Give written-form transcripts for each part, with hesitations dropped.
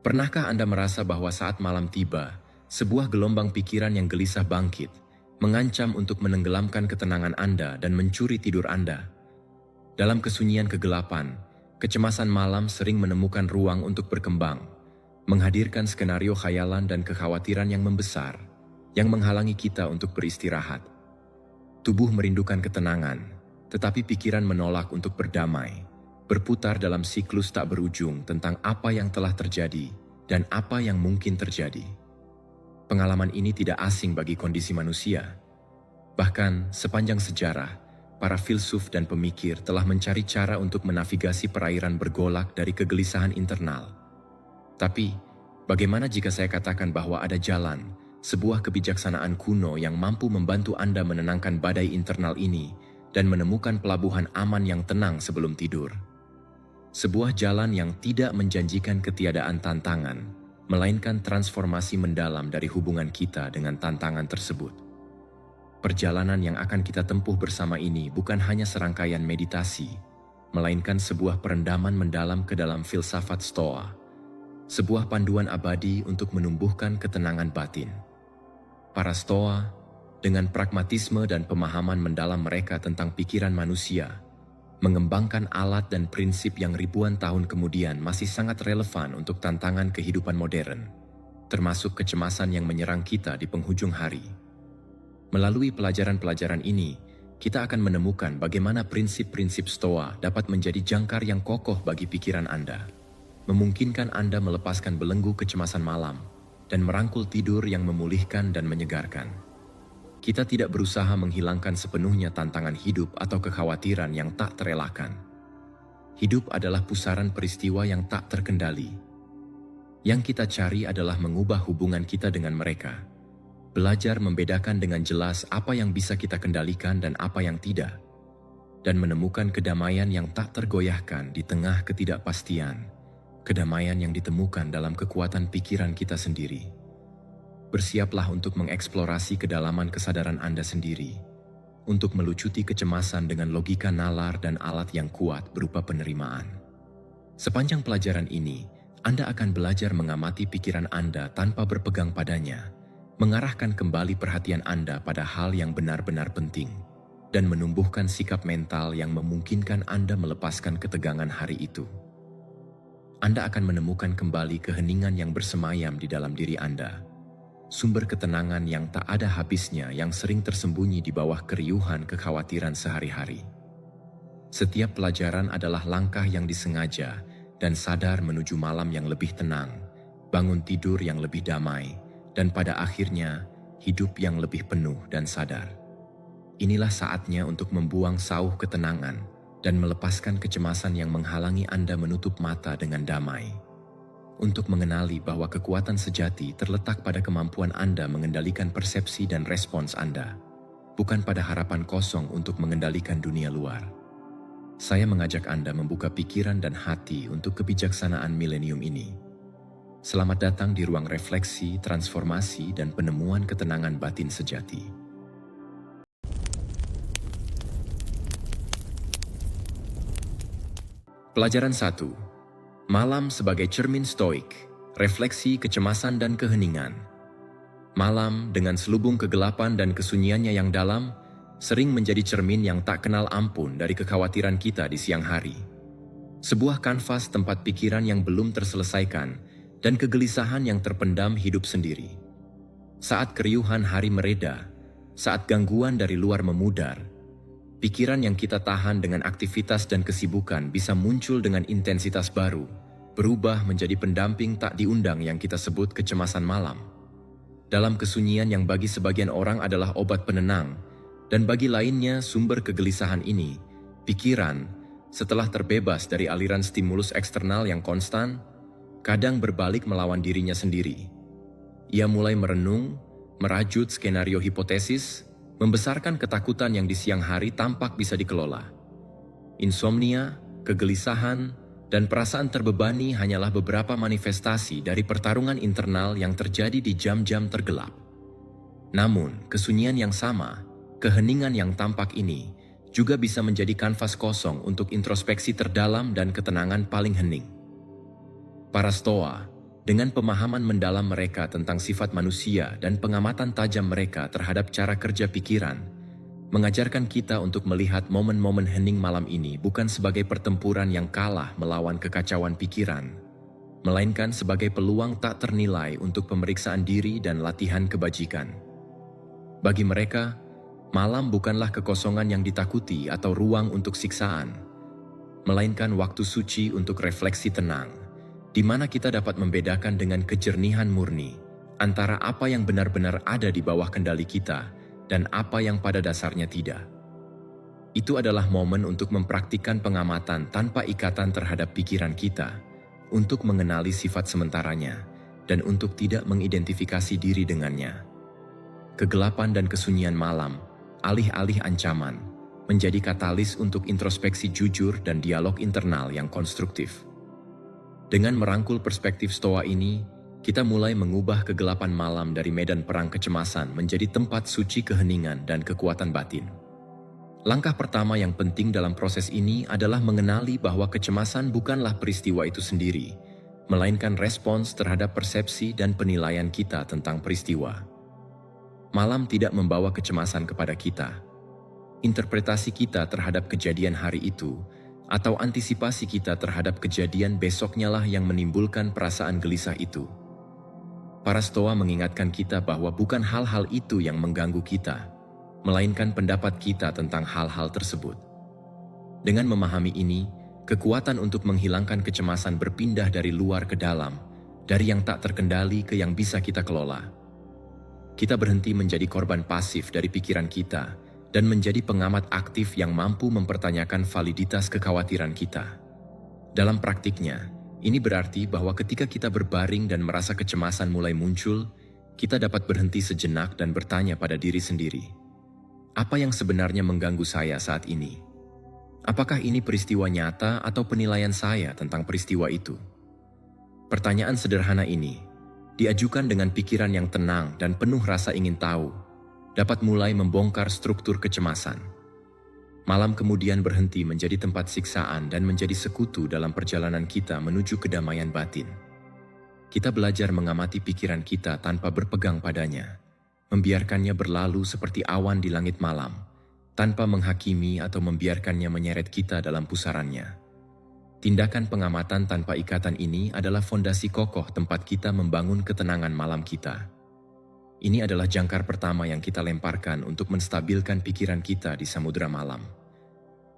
Pernahkah Anda merasa bahwa saat malam tiba, sebuah gelombang pikiran yang gelisah bangkit, mengancam untuk menenggelamkan ketenangan Anda dan mencuri tidur Anda? Dalam kesunyian kegelapan, kecemasan malam sering menemukan ruang untuk berkembang, menghadirkan skenario khayalan dan kekhawatiran yang membesar, yang menghalangi kita untuk beristirahat. Tubuh merindukan ketenangan, tetapi pikiran menolak untuk berdamai, berputar dalam siklus tak berujung tentang apa yang telah terjadi dan apa yang mungkin terjadi. Pengalaman ini tidak asing bagi kondisi manusia. Bahkan sepanjang sejarah, para filsuf dan pemikir telah mencari cara untuk menavigasi perairan bergolak dari kegelisahan internal. Tapi, bagaimana jika saya katakan bahwa ada jalan, sebuah kebijaksanaan kuno yang mampu membantu Anda menenangkan badai internal ini dan menemukan pelabuhan aman yang tenang sebelum tidur? Sebuah jalan yang tidak menjanjikan ketiadaan tantangan, melainkan transformasi mendalam dari hubungan kita dengan tantangan tersebut. Perjalanan yang akan kita tempuh bersama ini bukan hanya serangkaian meditasi, melainkan sebuah perendaman mendalam ke dalam filsafat Stoa, sebuah panduan abadi untuk menumbuhkan ketenangan batin. Para Stoa, dengan pragmatisme dan pemahaman mendalam mereka tentang pikiran manusia, mengembangkan alat dan prinsip yang ribuan tahun kemudian masih sangat relevan untuk tantangan kehidupan modern, termasuk kecemasan yang menyerang kita di penghujung hari. Melalui pelajaran-pelajaran ini, kita akan menemukan bagaimana prinsip-prinsip Stoa dapat menjadi jangkar yang kokoh bagi pikiran Anda, memungkinkan Anda melepaskan belenggu kecemasan malam, dan merangkul tidur yang memulihkan dan menyegarkan. Kita tidak berusaha menghilangkan sepenuhnya tantangan hidup atau kekhawatiran yang tak terelakkan. Hidup adalah pusaran peristiwa yang tak terkendali. Yang kita cari adalah mengubah hubungan kita dengan mereka. Belajar membedakan dengan jelas apa yang bisa kita kendalikan dan apa yang tidak. Dan menemukan kedamaian yang tak tergoyahkan di tengah ketidakpastian. Kedamaian yang ditemukan dalam kekuatan pikiran kita sendiri. Bersiaplah untuk mengeksplorasi kedalaman kesadaran Anda sendiri, untuk melucuti kecemasan dengan logika nalar dan alat yang kuat berupa penerimaan. Sepanjang pelajaran ini, Anda akan belajar mengamati pikiran Anda tanpa berpegang padanya, mengarahkan kembali perhatian Anda pada hal yang benar-benar penting, dan menumbuhkan sikap mental yang memungkinkan Anda melepaskan ketegangan hari itu. Anda akan menemukan kembali keheningan yang bersemayam di dalam diri Anda, sumber ketenangan yang tak ada habisnya yang sering tersembunyi di bawah keriuhan kekhawatiran sehari-hari. Setiap pelajaran adalah langkah yang disengaja dan sadar menuju malam yang lebih tenang, bangun tidur yang lebih damai, dan pada akhirnya hidup yang lebih penuh dan sadar. Inilah saatnya untuk membuang sauh ketenangan dan melepaskan kecemasan yang menghalangi Anda menutup mata dengan damai. Untuk mengenali bahwa kekuatan sejati terletak pada kemampuan Anda mengendalikan persepsi dan respons Anda, bukan pada harapan kosong untuk mengendalikan dunia luar. Saya mengajak Anda membuka pikiran dan hati untuk kebijaksanaan milenium ini. Selamat datang di ruang refleksi, transformasi, dan penemuan ketenangan batin sejati. Pelajaran 1. Malam sebagai cermin stoik, refleksi kecemasan dan keheningan. Malam dengan selubung kegelapan dan kesunyiannya yang dalam, sering menjadi cermin yang tak kenal ampun dari kekhawatiran kita di siang hari. Sebuah kanvas tempat pikiran yang belum terselesaikan dan kegelisahan yang terpendam hidup sendiri. Saat keriuhan hari mereda, saat gangguan dari luar memudar, pikiran yang kita tahan dengan aktivitas dan kesibukan bisa muncul dengan intensitas baru, berubah menjadi pendamping tak diundang yang kita sebut kecemasan malam. Dalam kesunyian yang bagi sebagian orang adalah obat penenang, dan bagi lainnya sumber kegelisahan ini, pikiran, setelah terbebas dari aliran stimulus eksternal yang konstan, kadang berbalik melawan dirinya sendiri. Ia mulai merenung, merajut skenario hipotesis, membesarkan ketakutan yang di siang hari tampak bisa dikelola. Insomnia, kegelisahan, dan perasaan terbebani hanyalah beberapa manifestasi dari pertarungan internal yang terjadi di jam-jam tergelap. Namun, kesunyian yang sama, keheningan yang tampak ini, juga bisa menjadi kanvas kosong untuk introspeksi terdalam dan ketenangan paling hening. Para Stoa, Dengan pemahaman mendalam mereka tentang sifat manusia dan pengamatan tajam mereka terhadap cara kerja pikiran, mengajarkan kita untuk melihat momen-momen hening malam ini bukan sebagai pertempuran yang kalah melawan kekacauan pikiran, melainkan sebagai peluang tak ternilai untuk pemeriksaan diri dan latihan kebajikan. Bagi mereka, malam bukanlah kekosongan yang ditakuti atau ruang untuk siksaan, melainkan waktu suci untuk refleksi tenang, di mana kita dapat membedakan dengan kejernihan murni antara apa yang benar-benar ada di bawah kendali kita dan apa yang pada dasarnya tidak. Itu adalah momen untuk mempraktikkan pengamatan tanpa ikatan terhadap pikiran kita, untuk mengenali sifat sementaranya, dan untuk tidak mengidentifikasi diri dengannya. Kegelapan dan kesunyian malam, alih-alih ancaman, menjadi katalis untuk introspeksi jujur dan dialog internal yang konstruktif. Dengan merangkul perspektif Stoa ini, kita mulai mengubah kegelapan malam dari medan perang kecemasan menjadi tempat suci keheningan dan kekuatan batin. Langkah pertama yang penting dalam proses ini adalah mengenali bahwa kecemasan bukanlah peristiwa itu sendiri, melainkan respons terhadap persepsi dan penilaian kita tentang peristiwa. Malam tidak membawa kecemasan kepada kita. Interpretasi kita terhadap kejadian hari itu atau antisipasi kita terhadap kejadian besoknya lah yang menimbulkan perasaan gelisah itu. Para Stoa mengingatkan kita bahwa bukan hal-hal itu yang mengganggu kita, melainkan pendapat kita tentang hal-hal tersebut. Dengan memahami ini, kekuatan untuk menghilangkan kecemasan berpindah dari luar ke dalam, dari yang tak terkendali ke yang bisa kita kelola. Kita berhenti menjadi korban pasif dari pikiran kita, dan menjadi pengamat aktif yang mampu mempertanyakan validitas kekhawatiran kita. Dalam praktiknya, ini berarti bahwa ketika kita berbaring dan merasa kecemasan mulai muncul, kita dapat berhenti sejenak dan bertanya pada diri sendiri, apa yang sebenarnya mengganggu saya saat ini? Apakah ini peristiwa nyata atau penilaian saya tentang peristiwa itu? Pertanyaan sederhana ini diajukan dengan pikiran yang tenang dan penuh rasa ingin tahu, dapat mulai membongkar struktur kecemasan. Malam kemudian berhenti menjadi tempat siksaan dan menjadi sekutu dalam perjalanan kita menuju kedamaian batin. Kita belajar mengamati pikiran kita tanpa berpegang padanya, membiarkannya berlalu seperti awan di langit malam, tanpa menghakimi atau membiarkannya menyeret kita dalam pusarannya. Tindakan pengamatan tanpa ikatan ini adalah fondasi kokoh tempat kita membangun ketenangan malam kita. Ini adalah jangkar pertama yang kita lemparkan untuk menstabilkan pikiran kita di samudera malam.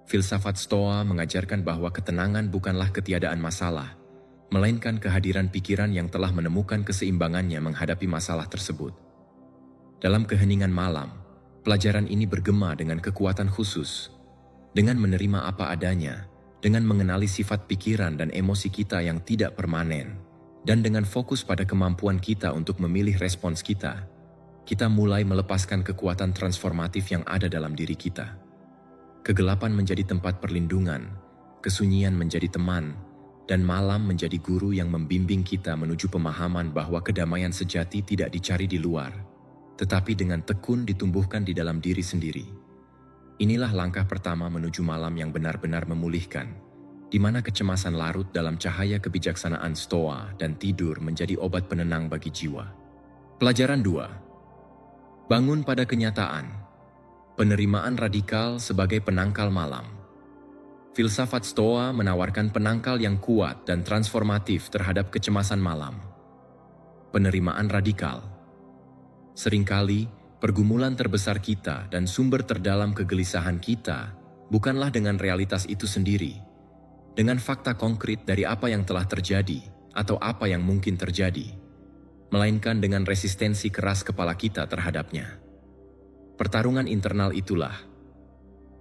Filsafat Stoa mengajarkan bahwa ketenangan bukanlah ketiadaan masalah, melainkan kehadiran pikiran yang telah menemukan keseimbangannya menghadapi masalah tersebut. Dalam keheningan malam, pelajaran ini bergema dengan kekuatan khusus. Dengan menerima apa adanya, dengan mengenali sifat pikiran dan emosi kita yang tidak permanen, dan dengan fokus pada kemampuan kita untuk memilih respons kita mulai melepaskan kekuatan transformatif yang ada dalam diri kita. Kegelapan menjadi tempat perlindungan, kesunyian menjadi teman, dan malam menjadi guru yang membimbing kita menuju pemahaman bahwa kedamaian sejati tidak dicari di luar, tetapi dengan tekun ditumbuhkan di dalam diri sendiri. Inilah langkah pertama menuju malam yang benar-benar memulihkan, di mana kecemasan larut dalam cahaya kebijaksanaan Stoa dan tidur menjadi obat penenang bagi jiwa. Pelajaran 2. Bangun pada kenyataan. Penerimaan radikal sebagai penangkal malam. Filsafat Stoa menawarkan penangkal yang kuat dan transformatif terhadap kecemasan malam. Penerimaan radikal. Seringkali, pergumulan terbesar kita dan sumber terdalam kegelisahan kita bukanlah dengan realitas itu sendiri, dengan fakta konkret dari apa yang telah terjadi atau apa yang mungkin terjadi, melainkan dengan resistensi keras kepala kita terhadapnya. Pertarungan internal itulah,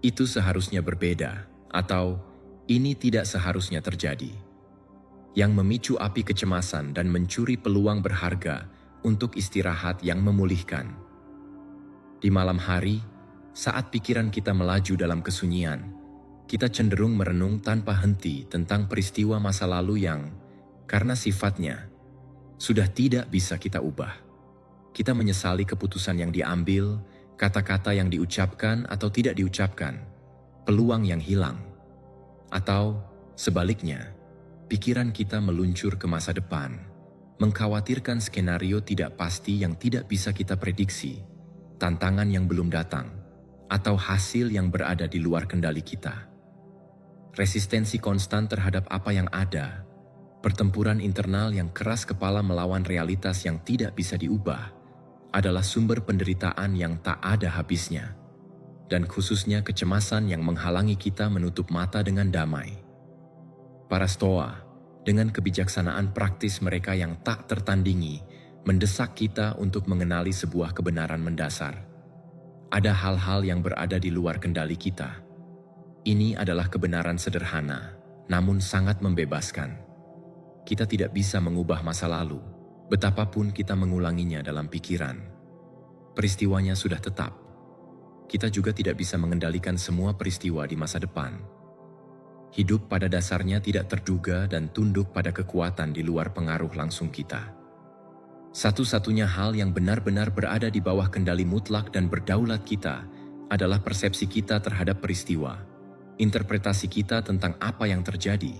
itu seharusnya berbeda, atau ini tidak seharusnya terjadi, yang memicu api kecemasan dan mencuri peluang berharga untuk istirahat yang memulihkan. Di malam hari, saat pikiran kita melaju dalam kesunyian, kita cenderung merenung tanpa henti tentang peristiwa masa lalu yang, karena sifatnya, sudah tidak bisa kita ubah. Kita menyesali keputusan yang diambil, kata-kata yang diucapkan atau tidak diucapkan, peluang yang hilang. Atau sebaliknya, pikiran kita meluncur ke masa depan, mengkhawatirkan skenario tidak pasti yang tidak bisa kita prediksi, tantangan yang belum datang, atau hasil yang berada di luar kendali kita. Resistensi konstan terhadap apa yang ada, pertempuran internal yang keras kepala melawan realitas yang tidak bisa diubah, adalah sumber penderitaan yang tak ada habisnya, dan khususnya kecemasan yang menghalangi kita menutup mata dengan damai. Para Stoa, dengan kebijaksanaan praktis mereka yang tak tertandingi, mendesak kita untuk mengenali sebuah kebenaran mendasar. Ada hal-hal yang berada di luar kendali kita. Ini adalah kebenaran sederhana, namun sangat membebaskan. Kita tidak bisa mengubah masa lalu, betapapun kita mengulanginya dalam pikiran. Peristiwanya sudah tetap. Kita juga tidak bisa mengendalikan semua peristiwa di masa depan. Hidup pada dasarnya tidak terduga dan tunduk pada kekuatan di luar pengaruh langsung kita. Satu-satunya hal yang benar-benar berada di bawah kendali mutlak dan berdaulat kita adalah persepsi kita terhadap peristiwa, interpretasi kita tentang apa yang terjadi,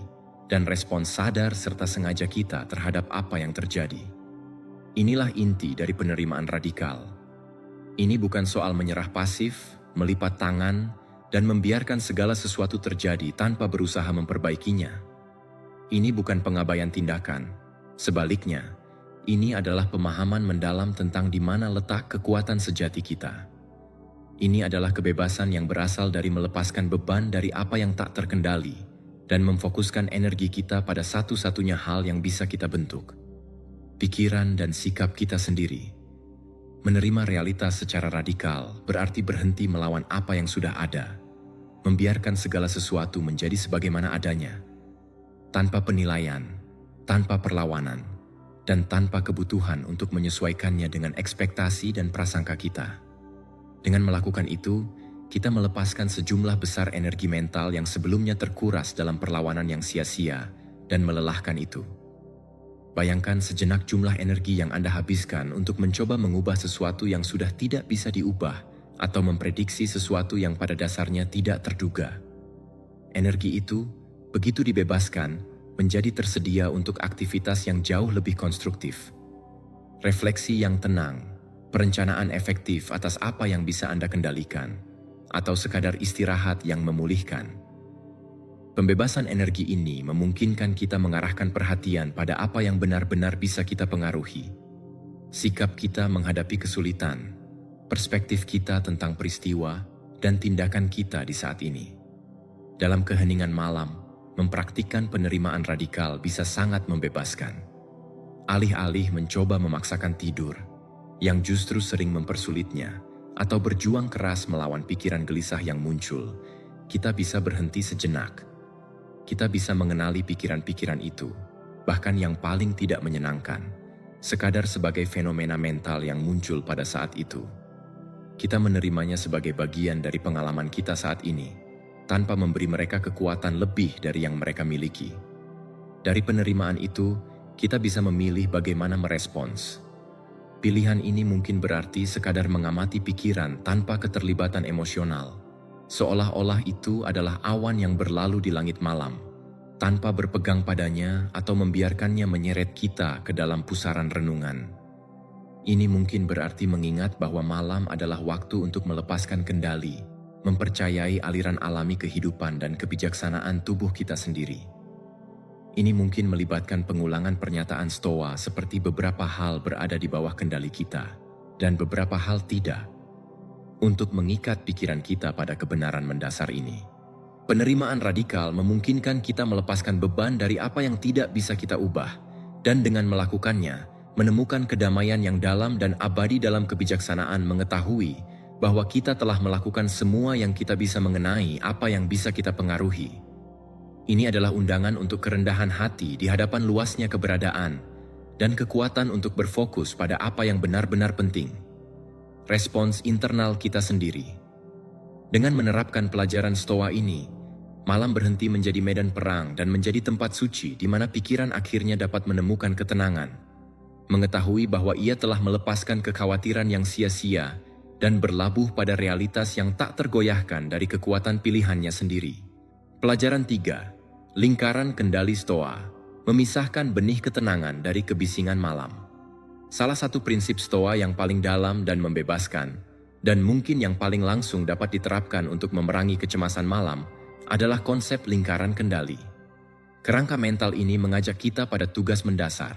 dan respons sadar serta sengaja kita terhadap apa yang terjadi. Inilah inti dari penerimaan radikal. Ini bukan soal menyerah pasif, melipat tangan, dan membiarkan segala sesuatu terjadi tanpa berusaha memperbaikinya. Ini bukan pengabaian tindakan. Sebaliknya, ini adalah pemahaman mendalam tentang di mana letak kekuatan sejati kita. Ini adalah kebebasan yang berasal dari melepaskan beban dari apa yang tak terkendali dan memfokuskan energi kita pada satu-satunya hal yang bisa kita bentuk: pikiran dan sikap kita sendiri. Menerima realitas secara radikal berarti berhenti melawan apa yang sudah ada, membiarkan segala sesuatu menjadi sebagaimana adanya, tanpa penilaian, tanpa perlawanan, dan tanpa kebutuhan untuk menyesuaikannya dengan ekspektasi dan prasangka kita. Dengan melakukan itu, kita melepaskan sejumlah besar energi mental yang sebelumnya terkuras dalam perlawanan yang sia-sia dan melelahkan itu. Bayangkan sejenak jumlah energi yang Anda habiskan untuk mencoba mengubah sesuatu yang sudah tidak bisa diubah atau memprediksi sesuatu yang pada dasarnya tidak terduga. Energi itu, begitu dibebaskan, menjadi tersedia untuk aktivitas yang jauh lebih konstruktif. Refleksi yang tenang, perencanaan efektif atas apa yang bisa Anda kendalikan, atau sekadar istirahat yang memulihkan. Pembebasan energi ini memungkinkan kita mengarahkan perhatian pada apa yang benar-benar bisa kita pengaruhi. Sikap kita menghadapi kesulitan, perspektif kita tentang peristiwa, dan tindakan kita di saat ini. Dalam keheningan malam, mempraktikkan penerimaan radikal bisa sangat membebaskan. Alih-alih mencoba memaksakan tidur, yang justru sering mempersulitnya, atau berjuang keras melawan pikiran gelisah yang muncul, kita bisa berhenti sejenak. Kita bisa mengenali pikiran-pikiran itu, bahkan yang paling tidak menyenangkan, sekadar sebagai fenomena mental yang muncul pada saat itu. Kita menerimanya sebagai bagian dari pengalaman kita saat ini, tanpa memberi mereka kekuatan lebih dari yang mereka miliki. Dari penerimaan itu, kita bisa memilih bagaimana merespons. Pilihan ini mungkin berarti sekadar mengamati pikiran tanpa keterlibatan emosional, seolah-olah itu adalah awan yang berlalu di langit malam, tanpa berpegang padanya atau membiarkannya menyeret kita ke dalam pusaran renungan. Ini mungkin berarti mengingat bahwa malam adalah waktu untuk melepaskan kendali, mempercayai aliran alami kehidupan dan kebijaksanaan tubuh kita sendiri. Ini mungkin melibatkan pengulangan pernyataan Stoa seperti beberapa hal berada di bawah kendali kita, dan beberapa hal tidak, untuk mengikat pikiran kita pada kebenaran mendasar ini. Penerimaan radikal memungkinkan kita melepaskan beban dari apa yang tidak bisa kita ubah, dan dengan melakukannya, menemukan kedamaian yang dalam dan abadi dalam kebijaksanaan mengetahui bahwa kita telah melakukan semua yang kita bisa mengenai apa yang bisa kita pengaruhi. Ini adalah undangan untuk kerendahan hati di hadapan luasnya keberadaan, dan kekuatan untuk berfokus pada apa yang benar-benar penting. Respons internal kita sendiri. Dengan menerapkan pelajaran Stoa ini, malam berhenti menjadi medan perang dan menjadi tempat suci di mana pikiran akhirnya dapat menemukan ketenangan, mengetahui bahwa ia telah melepaskan kekhawatiran yang sia-sia dan berlabuh pada realitas yang tak tergoyahkan dari kekuatan pilihannya sendiri. Pelajaran 3. Lingkaran kendali Stoa, memisahkan benih ketenangan dari kebisingan malam. Salah satu prinsip Stoa yang paling dalam dan membebaskan, dan mungkin yang paling langsung dapat diterapkan untuk memerangi kecemasan malam, adalah konsep lingkaran kendali. Kerangka mental ini mengajak kita pada tugas mendasar,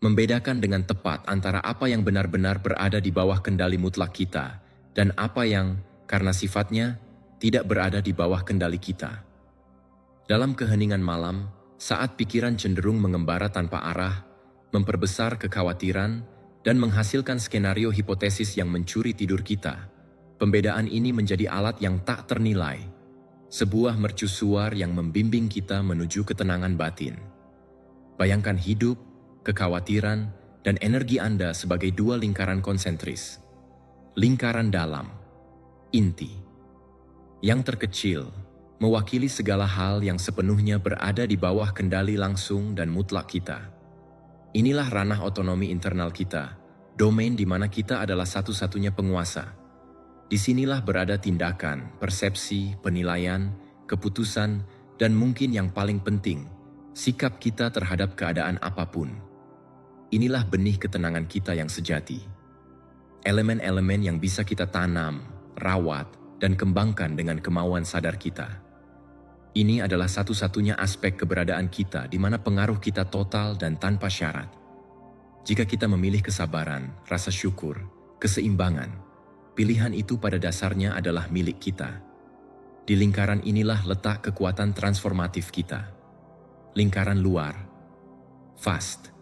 membedakan dengan tepat antara apa yang benar-benar berada di bawah kendali mutlak kita, dan apa yang, karena sifatnya, tidak berada di bawah kendali kita. Dalam keheningan malam, saat pikiran cenderung mengembara tanpa arah, memperbesar kekhawatiran, dan menghasilkan skenario hipotesis yang mencuri tidur kita, pembedaan ini menjadi alat yang tak ternilai, sebuah mercusuar yang membimbing kita menuju ketenangan batin. Bayangkan hidup, kekhawatiran, dan energi Anda sebagai dua lingkaran konsentris. Lingkaran dalam, inti. Yang terkecil, mewakili segala hal yang sepenuhnya berada di bawah kendali langsung dan mutlak kita. Inilah ranah otonomi internal kita, domain di mana kita adalah satu-satunya penguasa. Disinilah berada tindakan, persepsi, penilaian, keputusan, dan mungkin yang paling penting, sikap kita terhadap keadaan apapun. Inilah benih ketenangan kita yang sejati. Elemen-elemen yang bisa kita tanam, rawat, dan kembangkan dengan kemauan sadar kita. Ini adalah satu-satunya aspek keberadaan kita di mana pengaruh kita total dan tanpa syarat. Jika kita memilih kesabaran, rasa syukur, keseimbangan, pilihan itu pada dasarnya adalah milik kita. Di lingkaran inilah letak kekuatan transformatif kita. Lingkaran luar, vast,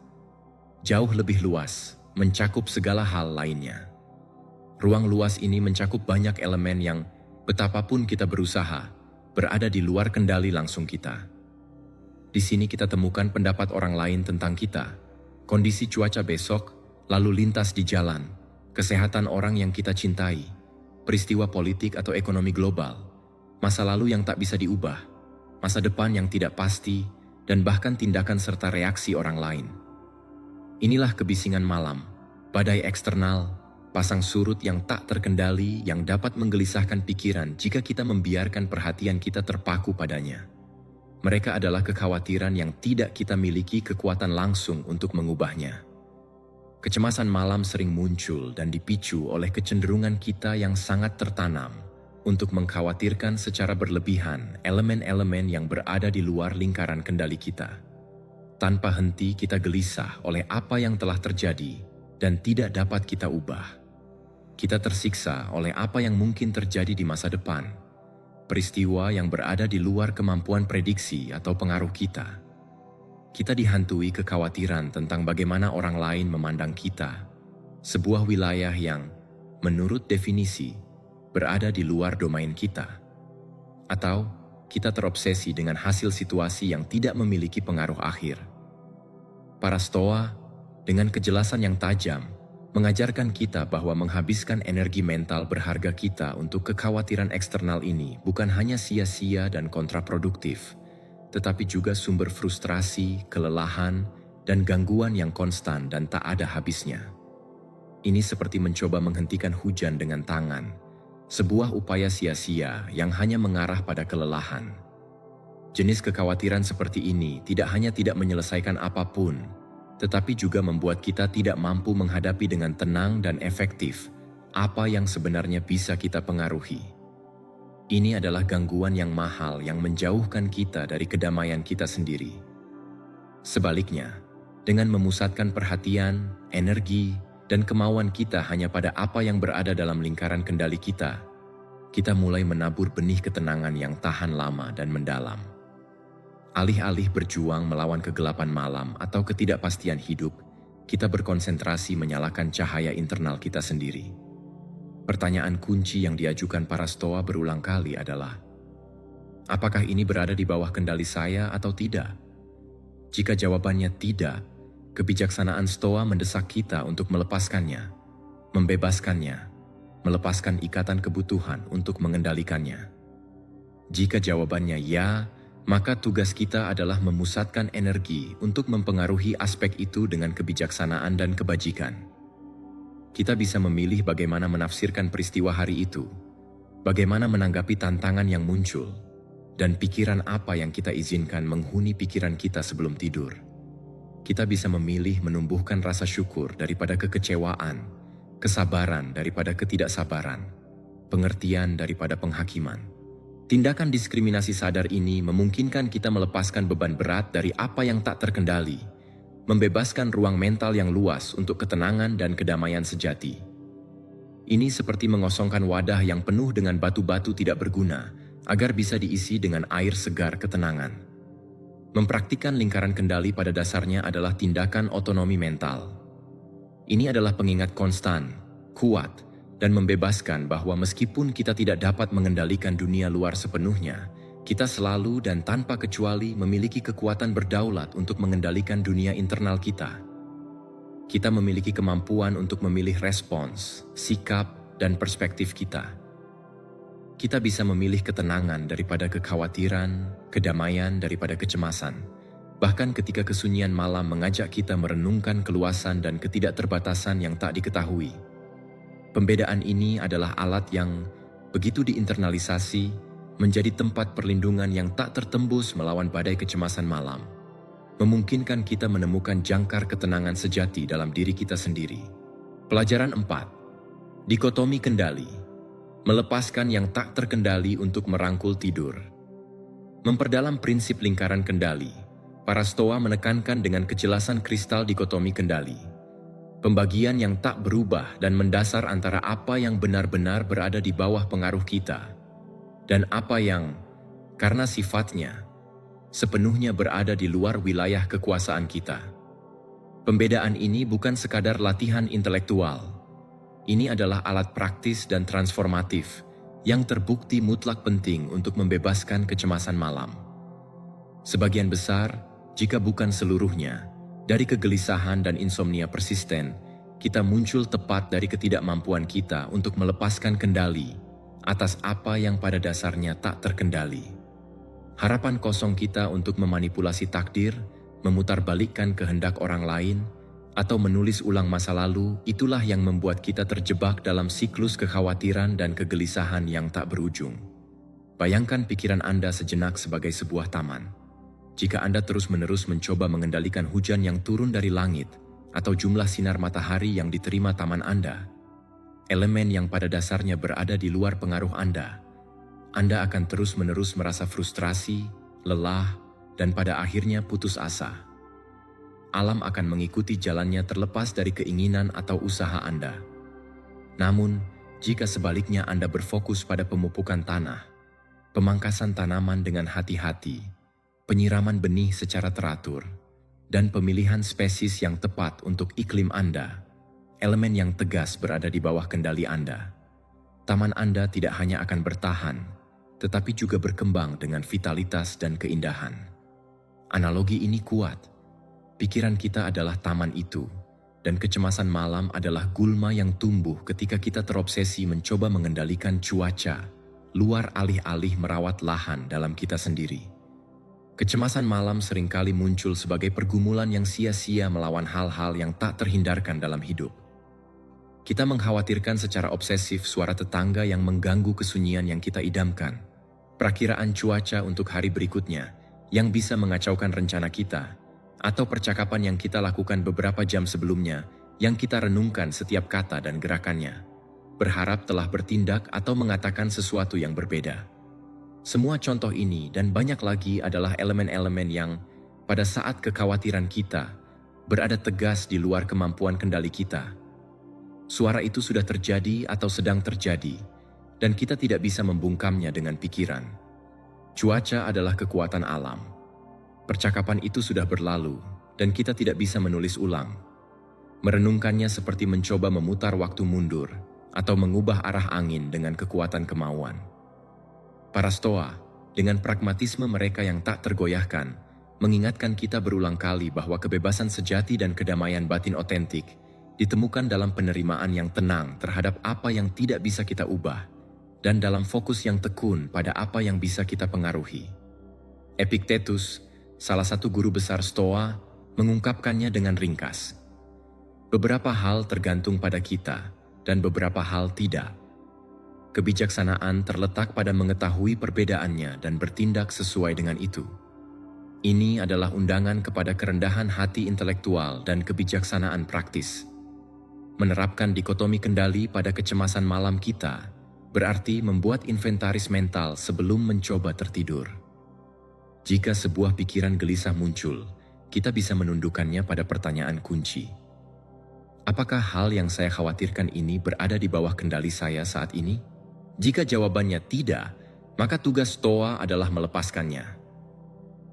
jauh lebih luas, mencakup segala hal lainnya. Ruang luas ini mencakup banyak elemen yang, betapapun kita berusaha, berada di luar kendali langsung kita. Di sini kita temukan pendapat orang lain tentang kita, kondisi cuaca besok, lalu lintas di jalan, kesehatan orang yang kita cintai, peristiwa politik atau ekonomi global, masa lalu yang tak bisa diubah, masa depan yang tidak pasti, dan bahkan tindakan serta reaksi orang lain. Inilah kebisingan malam, badai eksternal, pasang surut yang tak terkendali yang dapat menggelisahkan pikiran jika kita membiarkan perhatian kita terpaku padanya. Mereka adalah kekhawatiran yang tidak kita miliki kekuatan langsung untuk mengubahnya. Kecemasan malam sering muncul dan dipicu oleh kecenderungan kita yang sangat tertanam untuk mengkhawatirkan secara berlebihan elemen-elemen yang berada di luar lingkaran kendali kita. Tanpa henti kita gelisah oleh apa yang telah terjadi dan tidak dapat kita ubah. Kita tersiksa oleh apa yang mungkin terjadi di masa depan, peristiwa yang berada di luar kemampuan prediksi atau pengaruh kita. Kita dihantui kekhawatiran tentang bagaimana orang lain memandang kita, sebuah wilayah yang, menurut definisi, berada di luar domain kita. Atau, kita terobsesi dengan hasil situasi yang tidak memiliki pengaruh akhir. Para Stoa, dengan kejelasan yang tajam, mengajarkan kita bahwa menghabiskan energi mental berharga kita untuk kekhawatiran eksternal ini bukan hanya sia-sia dan kontraproduktif, tetapi juga sumber frustrasi, kelelahan, dan gangguan yang konstan dan tak ada habisnya. Ini seperti mencoba menghentikan hujan dengan tangan, sebuah upaya sia-sia yang hanya mengarah pada kelelahan. Jenis kekhawatiran seperti ini tidak hanya tidak menyelesaikan apapun, tetapi juga membuat kita tidak mampu menghadapi dengan tenang dan efektif apa yang sebenarnya bisa kita pengaruhi. Ini adalah gangguan yang mahal yang menjauhkan kita dari kedamaian kita sendiri. Sebaliknya, dengan memusatkan perhatian, energi, dan kemauan kita hanya pada apa yang berada dalam lingkaran kendali kita, kita mulai menabur benih ketenangan yang tahan lama dan mendalam. Alih-alih berjuang melawan kegelapan malam atau ketidakpastian hidup, kita berkonsentrasi menyalakan cahaya internal kita sendiri. Pertanyaan kunci yang diajukan para Stoa berulang kali adalah, apakah ini berada di bawah kendali saya atau tidak? Jika jawabannya tidak, kebijaksanaan Stoa mendesak kita untuk melepaskannya, membebaskannya, melepaskan ikatan kebutuhan untuk mengendalikannya. Jika jawabannya ya, maka tugas kita adalah memusatkan energi untuk mempengaruhi aspek itu dengan kebijaksanaan dan kebajikan. Kita bisa memilih bagaimana menafsirkan peristiwa hari itu, bagaimana menanggapi tantangan yang muncul, dan pikiran apa yang kita izinkan menghuni pikiran kita sebelum tidur. Kita bisa memilih menumbuhkan rasa syukur daripada kekecewaan, kesabaran daripada ketidaksabaran, pengertian daripada penghakiman. Tindakan diskriminasi sadar ini memungkinkan kita melepaskan beban berat dari apa yang tak terkendali, membebaskan ruang mental yang luas untuk ketenangan dan kedamaian sejati. Ini seperti mengosongkan wadah yang penuh dengan batu-batu tidak berguna, agar bisa diisi dengan air segar ketenangan. Mempraktikkan lingkaran kendali pada dasarnya adalah tindakan otonomi mental. Ini adalah pengingat konstan, kuat, dan membebaskan bahwa meskipun kita tidak dapat mengendalikan dunia luar sepenuhnya, kita selalu dan tanpa kecuali memiliki kekuatan berdaulat untuk mengendalikan dunia internal kita. Kita memiliki kemampuan untuk memilih respons, sikap, dan perspektif kita. Kita bisa memilih ketenangan daripada kekhawatiran, kedamaian daripada kecemasan. Bahkan ketika kesunyian malam mengajak kita merenungkan keluasan dan ketidakterbatasan yang tak diketahui. Pembedaan ini adalah alat yang begitu diinternalisasi menjadi tempat perlindungan yang tak tertembus melawan badai kecemasan malam. Memungkinkan kita menemukan jangkar ketenangan sejati dalam diri kita sendiri. Pelajaran 4. Dikotomi kendali. Melepaskan yang tak terkendali untuk merangkul tidur. Memperdalam prinsip lingkaran kendali, para Stoa menekankan dengan kejelasan kristal dikotomi kendali. Pembagian yang tak berubah dan mendasar antara apa yang benar-benar berada di bawah pengaruh kita, dan apa yang, karena sifatnya, sepenuhnya berada di luar wilayah kekuasaan kita. Pembedaan ini bukan sekadar latihan intelektual. Ini adalah alat praktis dan transformatif yang terbukti mutlak penting untuk membebaskan kecemasan malam. Sebagian besar, jika bukan seluruhnya, dari kegelisahan dan insomnia persisten, kita muncul tepat dari ketidakmampuan kita untuk melepaskan kendali atas apa yang pada dasarnya tak terkendali. Harapan kosong kita untuk memanipulasi takdir, memutarbalikkan kehendak orang lain, atau menulis ulang masa lalu, itulah yang membuat kita terjebak dalam siklus kekhawatiran dan kegelisahan yang tak berujung. Bayangkan pikiran Anda sejenak sebagai sebuah taman. Jika Anda terus-menerus mencoba mengendalikan hujan yang turun dari langit, atau jumlah sinar matahari yang diterima taman Anda, elemen yang pada dasarnya berada di luar pengaruh Anda akan terus-menerus merasa frustrasi, lelah, dan pada akhirnya putus asa. Alam akan mengikuti jalannya terlepas dari keinginan atau usaha Anda. Namun, jika sebaliknya Anda berfokus pada pemupukan tanah, pemangkasan tanaman dengan hati-hati, penyiraman benih secara teratur, dan pemilihan spesies yang tepat untuk iklim Anda, elemen yang tegas berada di bawah kendali Anda. Taman Anda tidak hanya akan bertahan, tetapi juga berkembang dengan vitalitas dan keindahan. Analogi ini kuat. Pikiran kita adalah taman itu, dan kecemasan malam adalah gulma yang tumbuh ketika kita terobsesi mencoba mengendalikan cuaca, luar alih-alih merawat lahan dalam kita sendiri. Kecemasan malam seringkali muncul sebagai pergumulan yang sia-sia melawan hal-hal yang tak terhindarkan dalam hidup. Kita mengkhawatirkan secara obsesif suara tetangga yang mengganggu kesunyian yang kita idamkan, perakiraan cuaca untuk hari berikutnya yang bisa mengacaukan rencana kita, atau percakapan yang kita lakukan beberapa jam sebelumnya yang kita renungkan setiap kata dan gerakannya, berharap telah bertindak atau mengatakan sesuatu yang berbeda. Semua contoh ini dan banyak lagi adalah elemen-elemen yang, pada saat kekhawatiran kita, berada tegas di luar kemampuan kendali kita. Suara itu sudah terjadi atau sedang terjadi, dan kita tidak bisa membungkamnya dengan pikiran. Cuaca adalah kekuatan alam. Percakapan itu sudah berlalu, dan kita tidak bisa menulis ulang. Merenungkannya seperti mencoba memutar waktu mundur, atau mengubah arah angin dengan kekuatan kemauan. Para Stoa, dengan pragmatisme mereka yang tak tergoyahkan, mengingatkan kita berulang kali bahwa kebebasan sejati dan kedamaian batin otentik ditemukan dalam penerimaan yang tenang terhadap apa yang tidak bisa kita ubah, dan dalam fokus yang tekun pada apa yang bisa kita pengaruhi. Epictetus, salah satu guru besar Stoa, mengungkapkannya dengan ringkas. Beberapa hal tergantung pada kita, dan beberapa hal tidak. Kebijaksanaan terletak pada mengetahui perbedaannya dan bertindak sesuai dengan itu. Ini adalah undangan kepada kerendahan hati intelektual dan kebijaksanaan praktis. Menerapkan dikotomi kendali pada kecemasan malam kita berarti membuat inventaris mental sebelum mencoba tertidur. Jika sebuah pikiran gelisah muncul, kita bisa menundukkannya pada pertanyaan kunci. Apakah hal yang saya khawatirkan ini berada di bawah kendali saya saat ini? Jika jawabannya tidak, maka tugas Stoa adalah melepaskannya.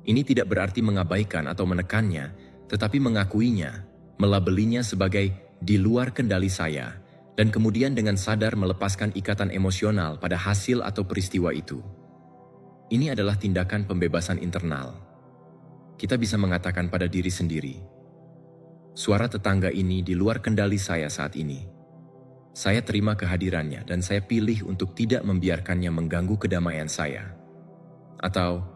Ini tidak berarti mengabaikan atau menekannya, tetapi mengakuinya, melabelinya sebagai di luar kendali saya, dan kemudian dengan sadar melepaskan ikatan emosional pada hasil atau peristiwa itu. Ini adalah tindakan pembebasan internal. Kita bisa mengatakan pada diri sendiri, suara tetangga ini di luar kendali saya saat ini. Saya terima kehadirannya dan saya pilih untuk tidak membiarkannya mengganggu kedamaian saya. Atau,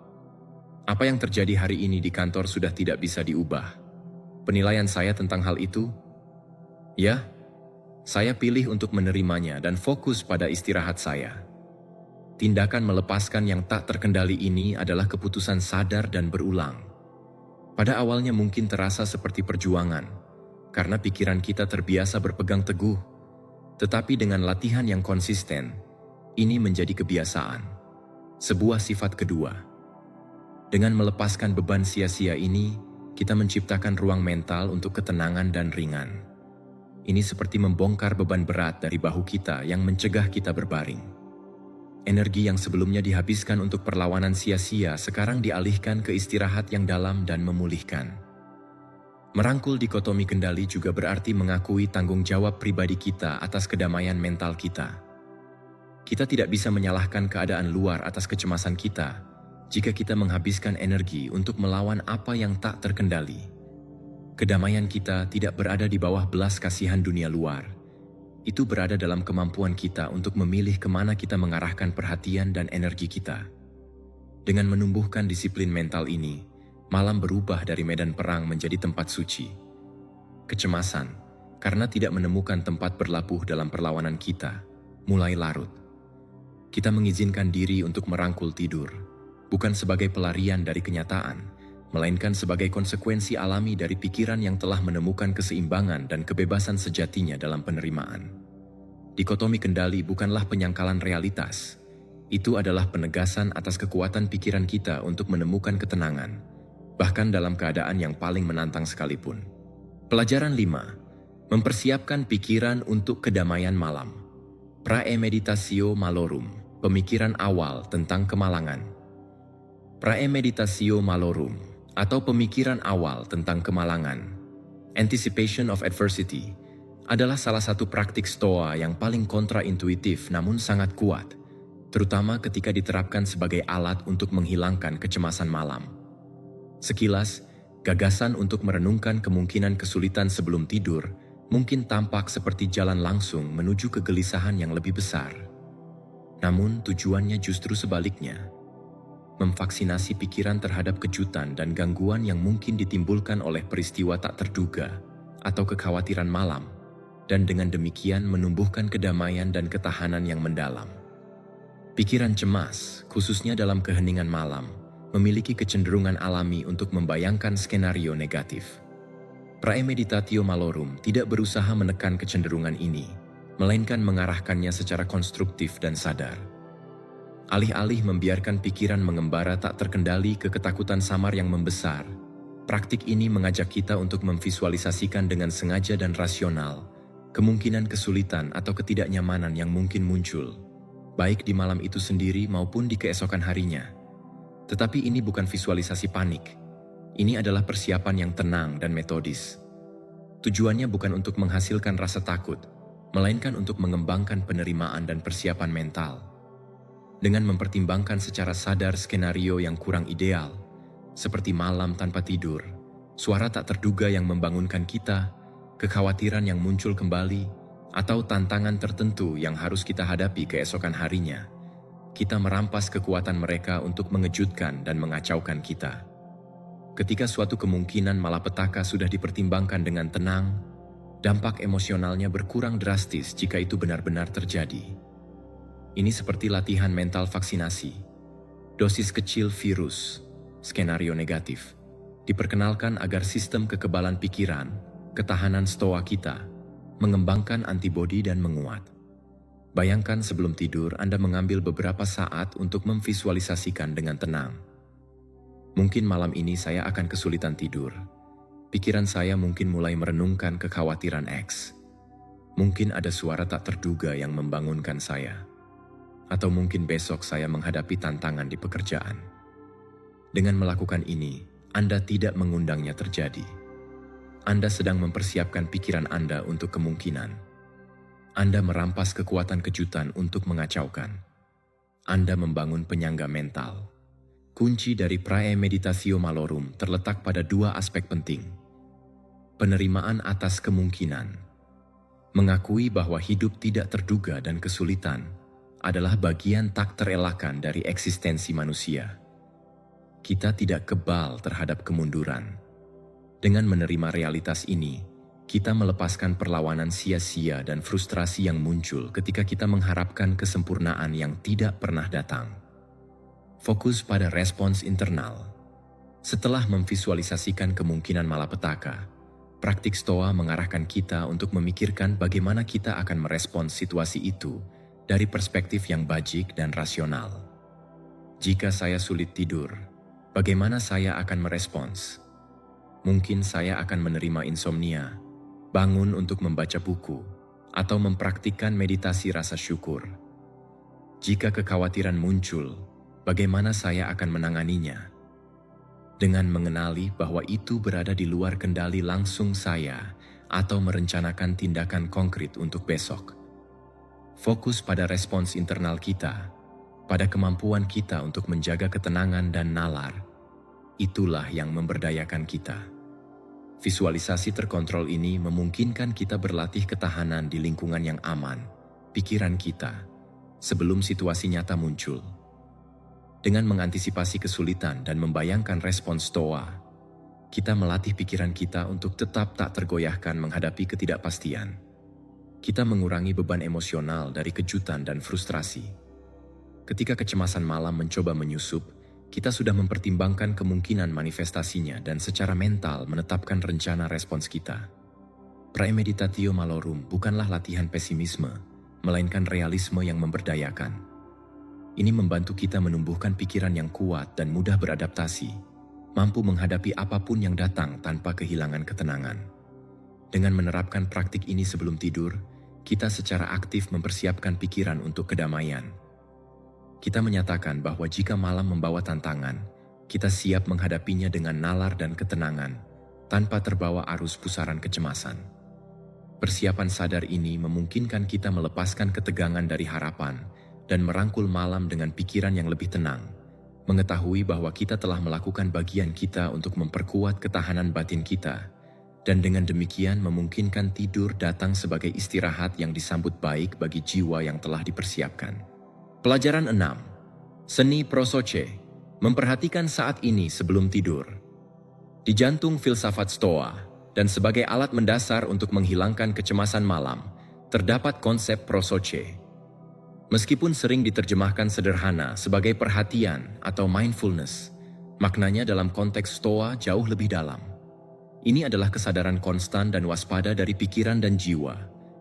apa yang terjadi hari ini di kantor sudah tidak bisa diubah. Penilaian saya tentang hal itu? Ya, saya pilih untuk menerimanya dan fokus pada istirahat saya. Tindakan melepaskan yang tak terkendali ini adalah keputusan sadar dan berulang. Pada awalnya mungkin terasa seperti perjuangan, karena pikiran kita terbiasa berpegang teguh. Tetapi dengan latihan yang konsisten, ini menjadi kebiasaan. Sebuah sifat kedua. Dengan melepaskan beban sia-sia ini, kita menciptakan ruang mental untuk ketenangan dan ringan. Ini seperti membongkar beban berat dari bahu kita yang mencegah kita berbaring. Energi yang sebelumnya dihabiskan untuk perlawanan sia-sia sekarang dialihkan ke istirahat yang dalam dan memulihkan. Merangkul dikotomi kendali juga berarti mengakui tanggung jawab pribadi kita atas kedamaian mental kita. Kita tidak bisa menyalahkan keadaan luar atas kecemasan kita jika kita menghabiskan energi untuk melawan apa yang tak terkendali. Kedamaian kita tidak berada di bawah belas kasihan dunia luar. Itu berada dalam kemampuan kita untuk memilih kemana kita mengarahkan perhatian dan energi kita. Dengan menumbuhkan disiplin mental ini, malam berubah dari medan perang menjadi tempat suci. Kecemasan, karena tidak menemukan tempat berlabuh dalam perlawanan kita, mulai larut. Kita mengizinkan diri untuk merangkul tidur, bukan sebagai pelarian dari kenyataan, melainkan sebagai konsekuensi alami dari pikiran yang telah menemukan keseimbangan dan kebebasan sejatinya dalam penerimaan. Dikotomi kendali bukanlah penyangkalan realitas. Itu adalah penegasan atas kekuatan pikiran kita untuk menemukan ketenangan, bahkan dalam keadaan yang paling menantang sekalipun. Pelajaran 5. Mempersiapkan pikiran untuk kedamaian malam. Praemeditatio malorum, pemikiran awal tentang kemalangan. Praemeditatio malorum, atau pemikiran awal tentang kemalangan, anticipation of adversity, adalah salah satu praktik Stoa yang paling kontraintuitif namun sangat kuat, terutama ketika diterapkan sebagai alat untuk menghilangkan kecemasan malam. Sekilas, gagasan untuk merenungkan kemungkinan kesulitan sebelum tidur mungkin tampak seperti jalan langsung menuju kegelisahan yang lebih besar. Namun tujuannya justru sebaliknya. Memvaksinasi pikiran terhadap kejutan dan gangguan yang mungkin ditimbulkan oleh peristiwa tak terduga atau kekhawatiran malam, dan dengan demikian menumbuhkan kedamaian dan ketahanan yang mendalam. Pikiran cemas, khususnya dalam keheningan malam, memiliki kecenderungan alami untuk membayangkan skenario negatif. Praemeditatio malorum tidak berusaha menekan kecenderungan ini, melainkan mengarahkannya secara konstruktif dan sadar. Alih-alih membiarkan pikiran mengembara tak terkendali ke ketakutan samar yang membesar, praktik ini mengajak kita untuk memvisualisasikan dengan sengaja dan rasional kemungkinan kesulitan atau ketidaknyamanan yang mungkin muncul, baik di malam itu sendiri maupun di keesokan harinya. Tetapi ini bukan visualisasi panik. Ini adalah persiapan yang tenang dan metodis. Tujuannya bukan untuk menghasilkan rasa takut, melainkan untuk mengembangkan penerimaan dan persiapan mental. Dengan mempertimbangkan secara sadar skenario yang kurang ideal, seperti malam tanpa tidur, suara tak terduga yang membangunkan kita, kekhawatiran yang muncul kembali, atau tantangan tertentu yang harus kita hadapi keesokan harinya, kita merampas kekuatan mereka untuk mengejutkan dan mengacaukan kita. Ketika suatu kemungkinan malapetaka sudah dipertimbangkan dengan tenang, dampak emosionalnya berkurang drastis jika itu benar-benar terjadi. Ini seperti latihan mental vaksinasi. Dosis kecil virus, skenario negatif, diperkenalkan agar sistem kekebalan pikiran, ketahanan stoa kita, mengembangkan antibodi dan menguat. Bayangkan sebelum tidur Anda mengambil beberapa saat untuk memvisualisasikan dengan tenang. Mungkin malam ini saya akan kesulitan tidur. Pikiran saya mungkin mulai merenungkan kekhawatiran X. Mungkin ada suara tak terduga yang membangunkan saya. Atau mungkin besok saya menghadapi tantangan di pekerjaan. Dengan melakukan ini, Anda tidak mengundangnya terjadi. Anda sedang mempersiapkan pikiran Anda untuk kemungkinan. Anda merampas kekuatan kejutan untuk mengacaukan. Anda membangun penyangga mental. Kunci dari Praemeditatio Malorum terletak pada dua aspek penting. Penerimaan atas kemungkinan. Mengakui bahwa hidup tidak terduga dan kesulitan adalah bagian tak terelakkan dari eksistensi manusia. Kita tidak kebal terhadap kemunduran. Dengan menerima realitas ini, kita melepaskan perlawanan sia-sia dan frustrasi yang muncul ketika kita mengharapkan kesempurnaan yang tidak pernah datang. Fokus pada respons internal. Setelah memvisualisasikan kemungkinan malapetaka, praktik Stoa mengarahkan kita untuk memikirkan bagaimana kita akan merespons situasi itu dari perspektif yang bajik dan rasional. Jika saya sulit tidur, bagaimana saya akan merespons? Mungkin saya akan menerima insomnia, bangun untuk membaca buku, atau mempraktikkan meditasi rasa syukur. Jika kekhawatiran muncul, bagaimana saya akan menanganinya? Dengan mengenali bahwa itu berada di luar kendali langsung saya, atau merencanakan tindakan konkret untuk besok. Fokus pada respons internal kita, pada kemampuan kita untuk menjaga ketenangan dan nalar. Itulah yang memberdayakan kita. Visualisasi terkontrol ini memungkinkan kita berlatih ketahanan di lingkungan yang aman, pikiran kita, sebelum situasi nyata muncul. Dengan mengantisipasi kesulitan dan membayangkan respons Stoa, kita melatih pikiran kita untuk tetap tak tergoyahkan menghadapi ketidakpastian. Kita mengurangi beban emosional dari kejutan dan frustrasi. Ketika kecemasan malam mencoba menyusup, kita sudah mempertimbangkan kemungkinan manifestasinya dan secara mental menetapkan rencana respons kita. Praemeditatio Malorum bukanlah latihan pesimisme, melainkan realisme yang memberdayakan. Ini membantu kita menumbuhkan pikiran yang kuat dan mudah beradaptasi, mampu menghadapi apapun yang datang tanpa kehilangan ketenangan. Dengan menerapkan praktik ini sebelum tidur, kita secara aktif mempersiapkan pikiran untuk kedamaian. Kita menyatakan bahwa jika malam membawa tantangan, kita siap menghadapinya dengan nalar dan ketenangan, tanpa terbawa arus pusaran kecemasan. Persiapan sadar ini memungkinkan kita melepaskan ketegangan dari harapan dan merangkul malam dengan pikiran yang lebih tenang, mengetahui bahwa kita telah melakukan bagian kita untuk memperkuat ketahanan batin kita, dan dengan demikian memungkinkan tidur datang sebagai istirahat yang disambut baik bagi jiwa yang telah dipersiapkan. Pelajaran 6. Seni prosoche. Memperhatikan saat ini sebelum tidur. Di jantung filsafat Stoa, dan sebagai alat mendasar untuk menghilangkan kecemasan malam, terdapat konsep prosoche. Meskipun sering diterjemahkan sederhana sebagai perhatian atau mindfulness, maknanya dalam konteks Stoa jauh lebih dalam. Ini adalah kesadaran konstan dan waspada dari pikiran dan jiwa,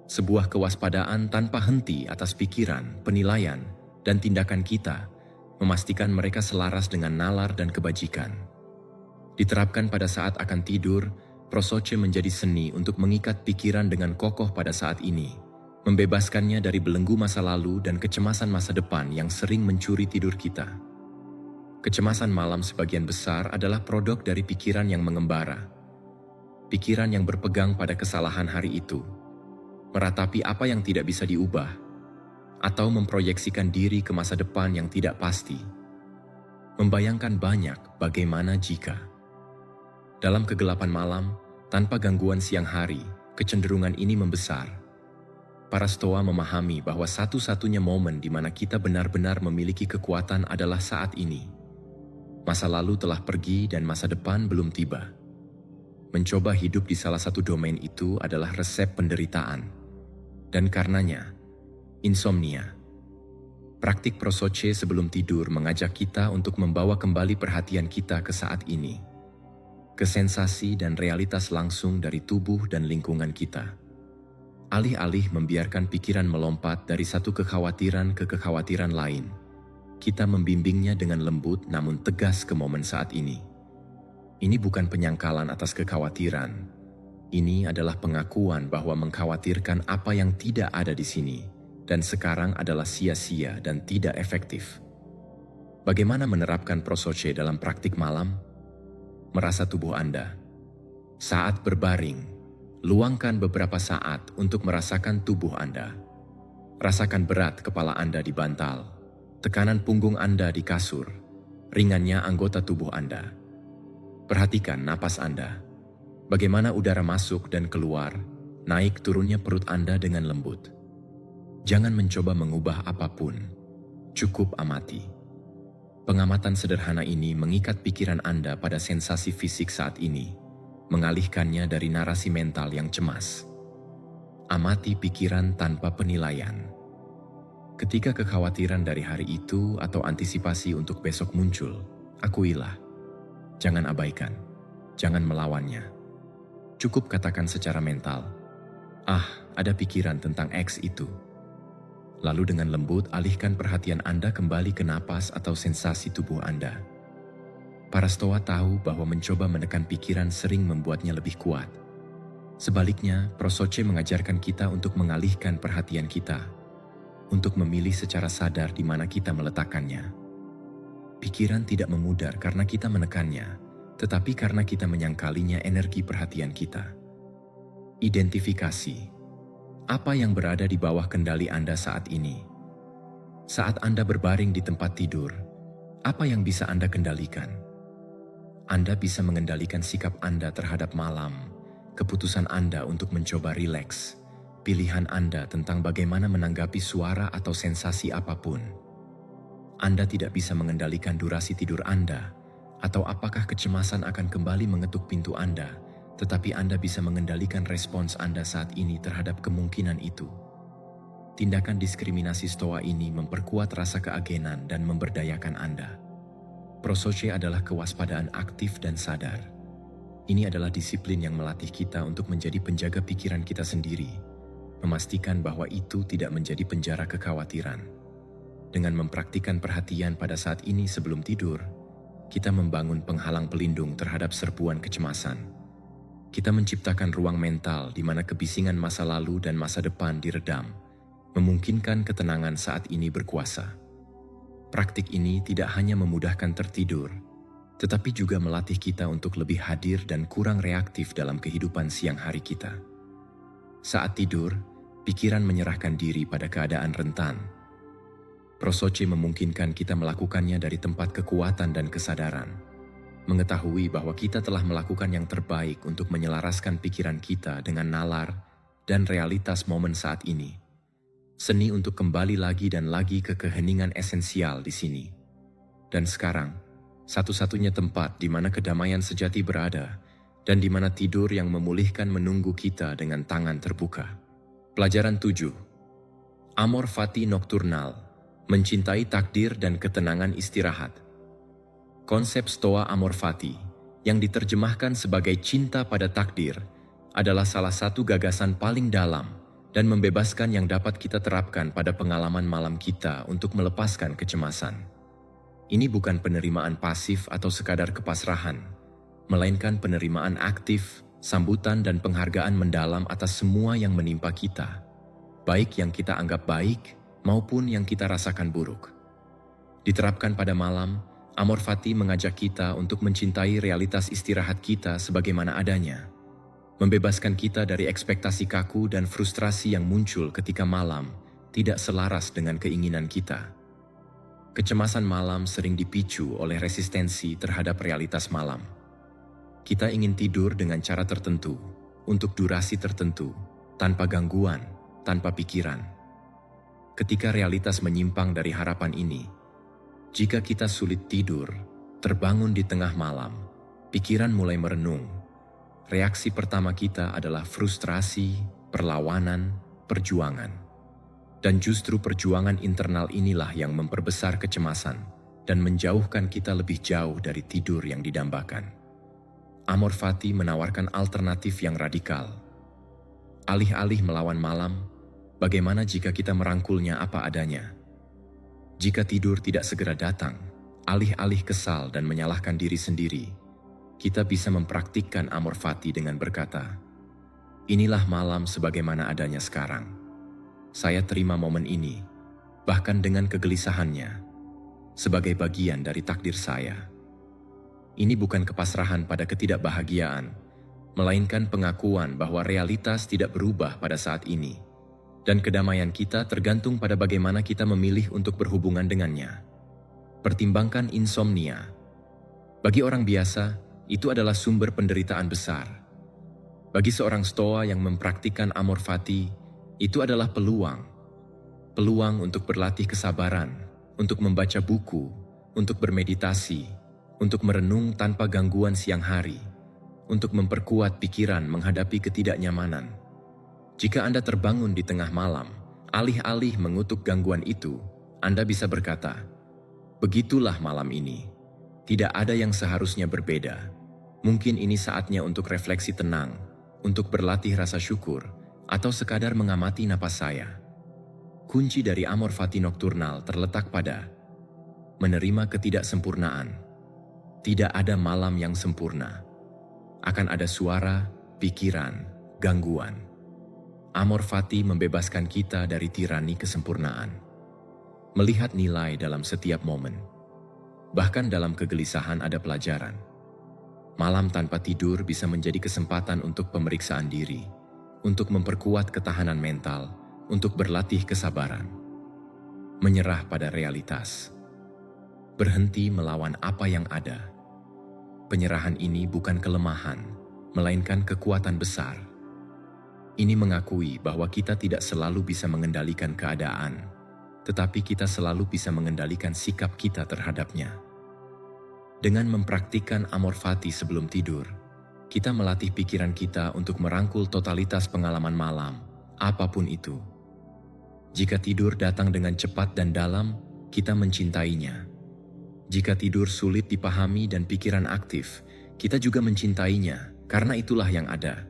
sebuah kewaspadaan tanpa henti atas pikiran, penilaian, dan tindakan kita, memastikan mereka selaras dengan nalar dan kebajikan. Diterapkan pada saat akan tidur, prosoche menjadi seni untuk mengikat pikiran dengan kokoh pada saat ini, membebaskannya dari belenggu masa lalu dan kecemasan masa depan yang sering mencuri tidur kita. Kecemasan malam sebagian besar adalah produk dari pikiran yang mengembara, pikiran yang berpegang pada kesalahan hari itu, meratapi apa yang tidak bisa diubah, atau memproyeksikan diri ke masa depan yang tidak pasti. Membayangkan banyak bagaimana jika. Dalam kegelapan malam, tanpa gangguan siang hari, kecenderungan ini membesar. Para Stoa memahami bahwa satu-satunya momen di mana kita benar-benar memiliki kekuatan adalah saat ini. Masa lalu telah pergi dan masa depan belum tiba. Mencoba hidup di salah satu domain itu adalah resep penderitaan, dan karenanya, insomnia. Praktik prosoce sebelum tidur mengajak kita untuk membawa kembali perhatian kita ke saat ini, ke sensasi dan realitas langsung dari tubuh dan lingkungan kita. Alih-alih membiarkan pikiran melompat dari satu kekhawatiran ke kekhawatiran lain, kita membimbingnya dengan lembut namun tegas ke momen saat ini. Ini bukan penyangkalan atas kekhawatiran. Ini adalah pengakuan bahwa mengkhawatirkan apa yang tidak ada di sini dan sekarang adalah sia-sia dan tidak efektif. Bagaimana menerapkan prosoce dalam praktik malam? Merasa tubuh Anda. Saat berbaring, luangkan beberapa saat untuk merasakan tubuh Anda. Rasakan berat kepala Anda di bantal, tekanan punggung Anda di kasur, ringannya anggota tubuh Anda. Perhatikan napas Anda. Bagaimana udara masuk dan keluar, naik turunnya perut Anda dengan lembut. Jangan mencoba mengubah apapun, cukup amati. Pengamatan sederhana ini mengikat pikiran Anda pada sensasi fisik saat ini, mengalihkannya dari narasi mental yang cemas. Amati pikiran tanpa penilaian. Ketika kekhawatiran dari hari itu atau antisipasi untuk besok muncul, akuilah. Jangan abaikan, jangan melawannya. Cukup katakan secara mental, ada pikiran tentang X itu. Lalu dengan lembut alihkan perhatian Anda kembali ke napas atau sensasi tubuh Anda. Para stoa tahu bahwa mencoba menekan pikiran sering membuatnya lebih kuat. Sebaliknya, prosoce mengajarkan kita untuk mengalihkan perhatian kita, untuk memilih secara sadar di mana kita meletakkannya. Pikiran tidak memudar karena kita menekannya, tetapi karena kita menyangkalinya energi perhatian kita. Identifikasi. Apa yang berada di bawah kendali Anda saat ini? Saat Anda berbaring di tempat tidur, apa yang bisa Anda kendalikan? Anda bisa mengendalikan sikap Anda terhadap malam, keputusan Anda untuk mencoba rileks, pilihan Anda tentang bagaimana menanggapi suara atau sensasi apapun. Anda tidak bisa mengendalikan durasi tidur Anda, atau apakah kecemasan akan kembali mengetuk pintu Anda, tetapi Anda bisa mengendalikan respons Anda saat ini terhadap kemungkinan itu. Tindakan diskriminasi stoa ini memperkuat rasa keagenan dan memberdayakan Anda. Prosoce adalah kewaspadaan aktif dan sadar. Ini adalah disiplin yang melatih kita untuk menjadi penjaga pikiran kita sendiri, memastikan bahwa itu tidak menjadi penjara kekhawatiran. Dengan mempraktikkan perhatian pada saat ini sebelum tidur, kita membangun penghalang pelindung terhadap serbuan kecemasan. Kita menciptakan ruang mental di mana kebisingan masa lalu dan masa depan diredam, memungkinkan ketenangan saat ini berkuasa. Praktik ini tidak hanya memudahkan tertidur, tetapi juga melatih kita untuk lebih hadir dan kurang reaktif dalam kehidupan siang hari kita. Saat tidur, pikiran menyerahkan diri pada keadaan rentan. Prosoce memungkinkan kita melakukannya dari tempat kekuatan dan kesadaran, mengetahui bahwa kita telah melakukan yang terbaik untuk menyelaraskan pikiran kita dengan nalar dan realitas momen saat ini. Seni untuk kembali lagi dan lagi ke keheningan esensial di sini. Dan sekarang, satu-satunya tempat di mana kedamaian sejati berada dan di mana tidur yang memulihkan menunggu kita dengan tangan terbuka. Pelajaran 7. Amor fati nocturnal, mencintai takdir dan ketenangan istirahat. Konsep stoa amor fati, yang diterjemahkan sebagai cinta pada takdir, adalah salah satu gagasan paling dalam dan membebaskan yang dapat kita terapkan pada pengalaman malam kita untuk melepaskan kecemasan. Ini bukan penerimaan pasif atau sekadar kepasrahan, melainkan penerimaan aktif, sambutan dan penghargaan mendalam atas semua yang menimpa kita, baik yang kita anggap baik maupun yang kita rasakan buruk. Diterapkan pada malam, Amor Fati mengajak kita untuk mencintai realitas istirahat kita sebagaimana adanya, membebaskan kita dari ekspektasi kaku dan frustrasi yang muncul ketika malam tidak selaras dengan keinginan kita. Kecemasan malam sering dipicu oleh resistensi terhadap realitas malam. Kita ingin tidur dengan cara tertentu, untuk durasi tertentu, tanpa gangguan, tanpa pikiran. Ketika realitas menyimpang dari harapan ini, jika kita sulit tidur, terbangun di tengah malam, pikiran mulai merenung. Reaksi pertama kita adalah frustrasi, perlawanan, perjuangan. Dan justru perjuangan internal inilah yang memperbesar kecemasan dan menjauhkan kita lebih jauh dari tidur yang didambakan. Amor Fati menawarkan alternatif yang radikal. Alih-alih melawan malam, bagaimana jika kita merangkulnya apa adanya? Jika tidur tidak segera datang, alih-alih kesal dan menyalahkan diri sendiri, kita bisa mempraktikkan Amor Fati dengan berkata, "Inilah malam sebagaimana adanya sekarang. Saya terima momen ini, bahkan dengan kegelisahannya, sebagai bagian dari takdir saya." Ini bukan kepasrahan pada ketidakbahagiaan, melainkan pengakuan bahwa realitas tidak berubah pada saat ini, dan kedamaian kita tergantung pada bagaimana kita memilih untuk berhubungan dengannya. Pertimbangkan insomnia. Bagi orang biasa, itu adalah sumber penderitaan besar. Bagi seorang stoa yang mempraktikkan Amor Fati, itu adalah peluang untuk berlatih kesabaran, untuk membaca buku, untuk bermeditasi, untuk merenung tanpa gangguan siang hari, untuk memperkuat pikiran menghadapi ketidaknyamanan. Jika Anda terbangun di tengah malam, alih-alih mengutuk gangguan itu, Anda bisa berkata, "Begitulah malam ini. Tidak ada yang seharusnya berbeda. Mungkin ini saatnya untuk refleksi tenang, untuk berlatih rasa syukur, atau sekadar mengamati napas saya." Kunci dari Amor Fati Nokturnal terletak pada menerima ketidaksempurnaan. Tidak ada malam yang sempurna. Akan ada suara, pikiran, gangguan. Amor Fati membebaskan kita dari tirani kesempurnaan. Melihat nilai dalam setiap momen. Bahkan dalam kegelisahan ada pelajaran. Malam tanpa tidur bisa menjadi kesempatan untuk pemeriksaan diri, untuk memperkuat ketahanan mental, untuk berlatih kesabaran. Menyerah pada realitas. Berhenti melawan apa yang ada. Penyerahan ini bukan kelemahan, melainkan kekuatan besar. Ini mengakui bahwa kita tidak selalu bisa mengendalikan keadaan, tetapi kita selalu bisa mengendalikan sikap kita terhadapnya. Dengan mempraktikkan Amor Fati sebelum tidur, kita melatih pikiran kita untuk merangkul totalitas pengalaman malam, apapun itu. Jika tidur datang dengan cepat dan dalam, kita mencintainya. Jika tidur sulit dipahami dan pikiran aktif, kita juga mencintainya, karena itulah yang ada.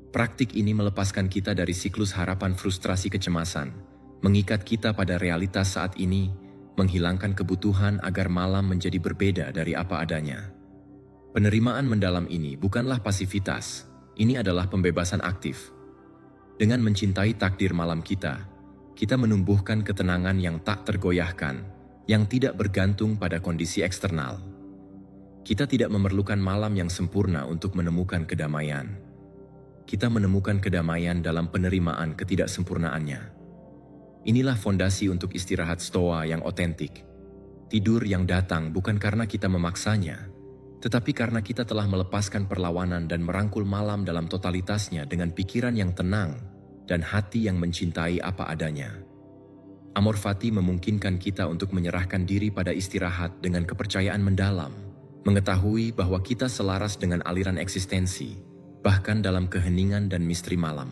Praktik ini melepaskan kita dari siklus harapan frustrasi kecemasan, mengikat kita pada realitas saat ini, menghilangkan kebutuhan agar malam menjadi berbeda dari apa adanya. Penerimaan mendalam ini bukanlah pasivitas, ini adalah pembebasan aktif. Dengan mencintai takdir malam kita menumbuhkan ketenangan yang tak tergoyahkan, yang tidak bergantung pada kondisi eksternal. Kita tidak memerlukan malam yang sempurna untuk menemukan kedamaian. Kita menemukan kedamaian dalam penerimaan ketidaksempurnaannya. Inilah fondasi untuk istirahat stoa yang otentik. Tidur yang datang bukan karena kita memaksanya, tetapi karena kita telah melepaskan perlawanan dan merangkul malam dalam totalitasnya dengan pikiran yang tenang dan hati yang mencintai apa adanya. Amor Fati memungkinkan kita untuk menyerahkan diri pada istirahat dengan kepercayaan mendalam, mengetahui bahwa kita selaras dengan aliran eksistensi, bahkan dalam keheningan dan misteri malam.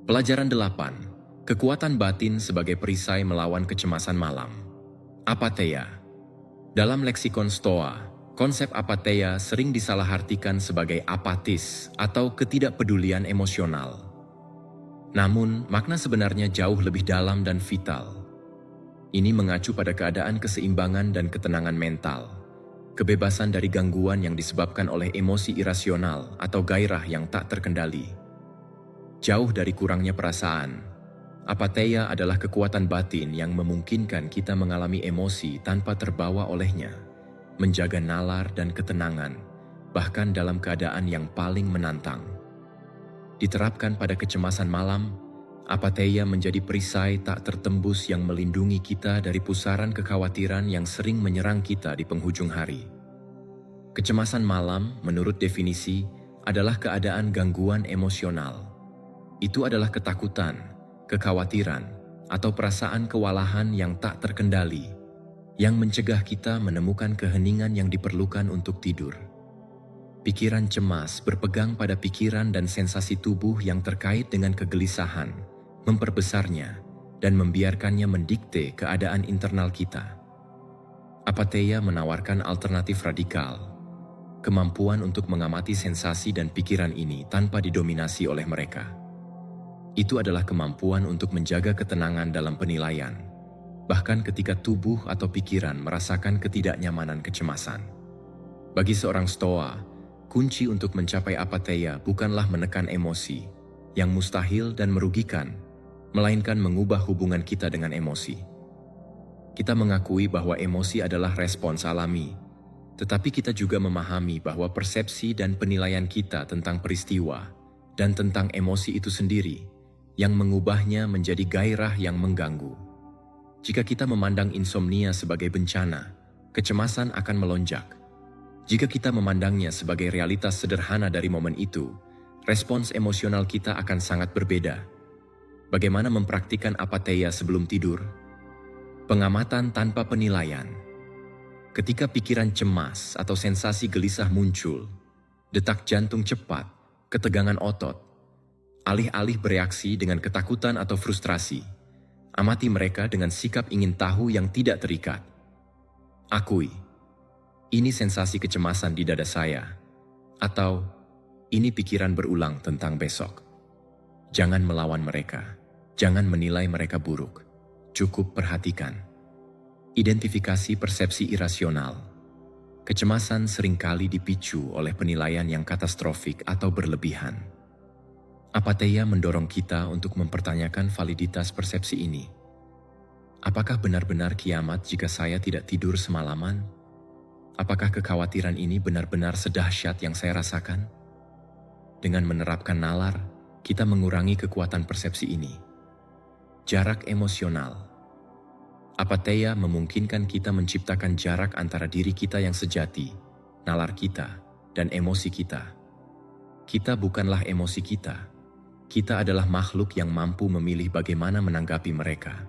Pelajaran 8. Kekuatan batin sebagai perisai melawan kecemasan malam. Apatheia. Dalam leksikon Stoa, konsep apatheia sering disalahartikan sebagai apatis atau ketidakpedulian emosional. Namun, makna sebenarnya jauh lebih dalam dan vital. Ini mengacu pada keadaan keseimbangan dan ketenangan mental, kebebasan dari gangguan yang disebabkan oleh emosi irasional atau gairah yang tak terkendali. Jauh dari kurangnya perasaan, apatheia adalah kekuatan batin yang memungkinkan kita mengalami emosi tanpa terbawa olehnya, menjaga nalar dan ketenangan, bahkan dalam keadaan yang paling menantang. Diterapkan pada kecemasan malam, apatheia menjadi perisai tak tertembus yang melindungi kita dari pusaran kekhawatiran yang sering menyerang kita di penghujung hari. Kecemasan malam, menurut definisi, adalah keadaan gangguan emosional. Itu adalah ketakutan, kekhawatiran, atau perasaan kewalahan yang tak terkendali, yang mencegah kita menemukan keheningan yang diperlukan untuk tidur. Pikiran cemas berpegang pada pikiran dan sensasi tubuh yang terkait dengan kegelisahan, memperbesarnya, dan membiarkannya mendikte keadaan internal kita. Apatheia menawarkan alternatif radikal, kemampuan untuk mengamati sensasi dan pikiran ini tanpa didominasi oleh mereka. Itu adalah kemampuan untuk menjaga ketenangan dalam penilaian, bahkan ketika tubuh atau pikiran merasakan ketidaknyamanan kecemasan. Bagi seorang Stoa, kunci untuk mencapai apatheia bukanlah menekan emosi yang mustahil dan merugikan, melainkan mengubah hubungan kita dengan emosi. Kita mengakui bahwa emosi adalah respons alami, tetapi kita juga memahami bahwa persepsi dan penilaian kita tentang peristiwa dan tentang emosi itu sendiri yang mengubahnya menjadi gairah yang mengganggu. Jika kita memandang insomnia sebagai bencana, kecemasan akan melonjak. Jika kita memandangnya sebagai realitas sederhana dari momen itu, respons emosional kita akan sangat berbeda. Bagaimana mempraktikkan apatheia sebelum tidur? Pengamatan tanpa penilaian. Ketika pikiran cemas atau sensasi gelisah muncul, detak jantung cepat, ketegangan otot, alih-alih bereaksi dengan ketakutan atau frustrasi, amati mereka dengan sikap ingin tahu yang tidak terikat. Akui, ini sensasi kecemasan di dada saya, atau ini pikiran berulang tentang besok. Jangan melawan mereka, jangan menilai mereka buruk. Cukup perhatikan. Identifikasi persepsi irasional. Kecemasan seringkali dipicu oleh penilaian yang katastrofik atau berlebihan. Apatheia mendorong kita untuk mempertanyakan validitas persepsi ini. Apakah benar-benar kiamat jika saya tidak tidur semalaman? Apakah kekhawatiran ini benar-benar sedahsyat yang saya rasakan? Dengan menerapkan nalar, kita mengurangi kekuatan persepsi ini. Jarak emosional. Apatheia memungkinkan kita menciptakan jarak antara diri kita yang sejati, nalar kita, dan emosi kita. Kita bukanlah emosi kita. Kita adalah makhluk yang mampu memilih bagaimana menanggapi mereka.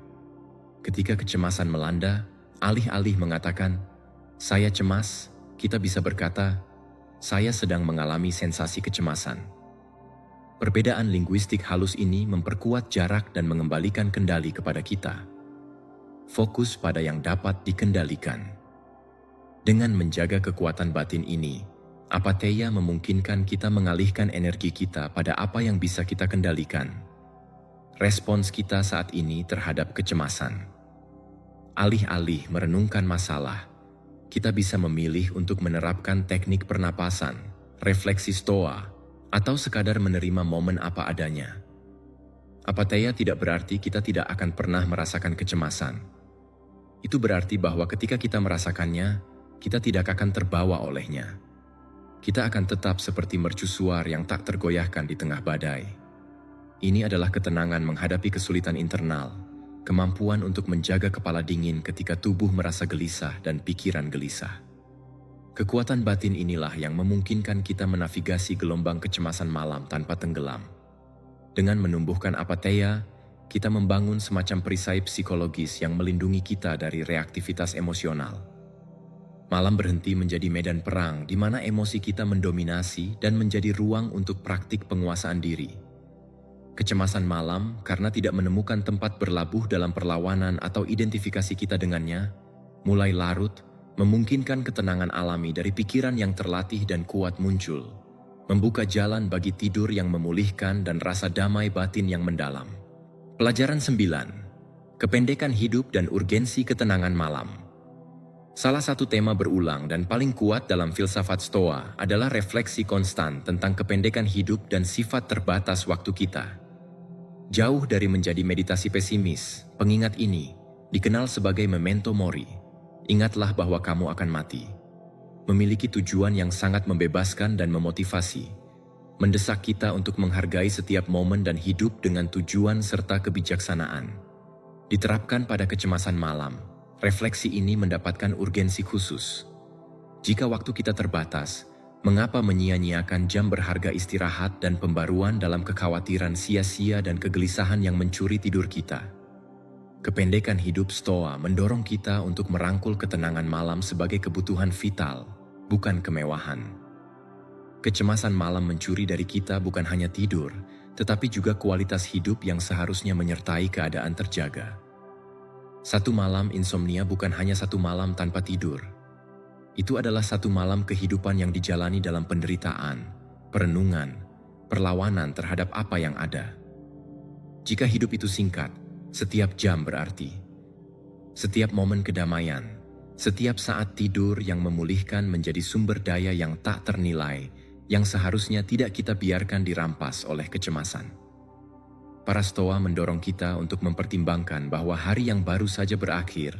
Ketika kecemasan melanda, alih-alih mengatakan, "Saya cemas," kita bisa berkata, "Saya sedang mengalami sensasi kecemasan." Perbedaan linguistik halus ini memperkuat jarak dan mengembalikan kendali kepada kita. Fokus pada yang dapat dikendalikan. Dengan menjaga kekuatan batin ini, apatheia memungkinkan kita mengalihkan energi kita pada apa yang bisa kita kendalikan. Respons kita saat ini terhadap kecemasan. Alih-alih merenungkan masalah, kita bisa memilih untuk menerapkan teknik pernapasan, refleksi stoa, atau sekadar menerima momen apa adanya. Apatheia tidak berarti kita tidak akan pernah merasakan kecemasan. Itu berarti bahwa ketika kita merasakannya, kita tidak akan terbawa olehnya. Kita akan tetap seperti mercusuar yang tak tergoyahkan di tengah badai. Ini adalah ketenangan menghadapi kesulitan internal, kemampuan untuk menjaga kepala dingin ketika tubuh merasa gelisah dan pikiran gelisah. Kekuatan batin inilah yang memungkinkan kita menavigasi gelombang kecemasan malam tanpa tenggelam. Dengan menumbuhkan apatheia, kita membangun semacam perisai psikologis yang melindungi kita dari reaktivitas emosional. Malam berhenti menjadi medan perang di mana emosi kita mendominasi dan menjadi ruang untuk praktik penguasaan diri. Kecemasan malam karena tidak menemukan tempat berlabuh dalam perlawanan atau identifikasi kita dengannya, mulai larut, memungkinkan ketenangan alami dari pikiran yang terlatih dan kuat muncul, membuka jalan bagi tidur yang memulihkan dan rasa damai batin yang mendalam. Pelajaran 9. Kependekan hidup dan urgensi ketenangan malam. Salah satu tema berulang dan paling kuat dalam filsafat Stoa adalah refleksi konstan tentang kependekan hidup dan sifat terbatas waktu kita. Jauh dari menjadi meditasi pesimis, pengingat ini dikenal sebagai memento mori. Ingatlah bahwa kamu akan mati. Memiliki tujuan yang sangat membebaskan dan memotivasi, mendesak kita untuk menghargai setiap momen dan hidup dengan tujuan serta kebijaksanaan. Diterapkan pada kecemasan malam, refleksi ini mendapatkan urgensi khusus. Jika waktu kita terbatas, mengapa menyia-nyiakan jam berharga istirahat dan pembaruan dalam kekhawatiran sia-sia dan kegelisahan yang mencuri tidur kita? Kependekan hidup Stoa mendorong kita untuk merangkul ketenangan malam sebagai kebutuhan vital, bukan kemewahan. Kecemasan malam mencuri dari kita bukan hanya tidur, tetapi juga kualitas hidup yang seharusnya menyertai keadaan terjaga. Satu malam insomnia bukan hanya satu malam tanpa tidur. Itu adalah satu malam kehidupan yang dijalani dalam penderitaan, perenungan, perlawanan terhadap apa yang ada. Jika hidup itu singkat, setiap jam berarti. Setiap momen kedamaian, setiap saat tidur yang memulihkan menjadi sumber daya yang tak ternilai, yang seharusnya tidak kita biarkan dirampas oleh kecemasan. Para Stoa mendorong kita untuk mempertimbangkan bahwa hari yang baru saja berakhir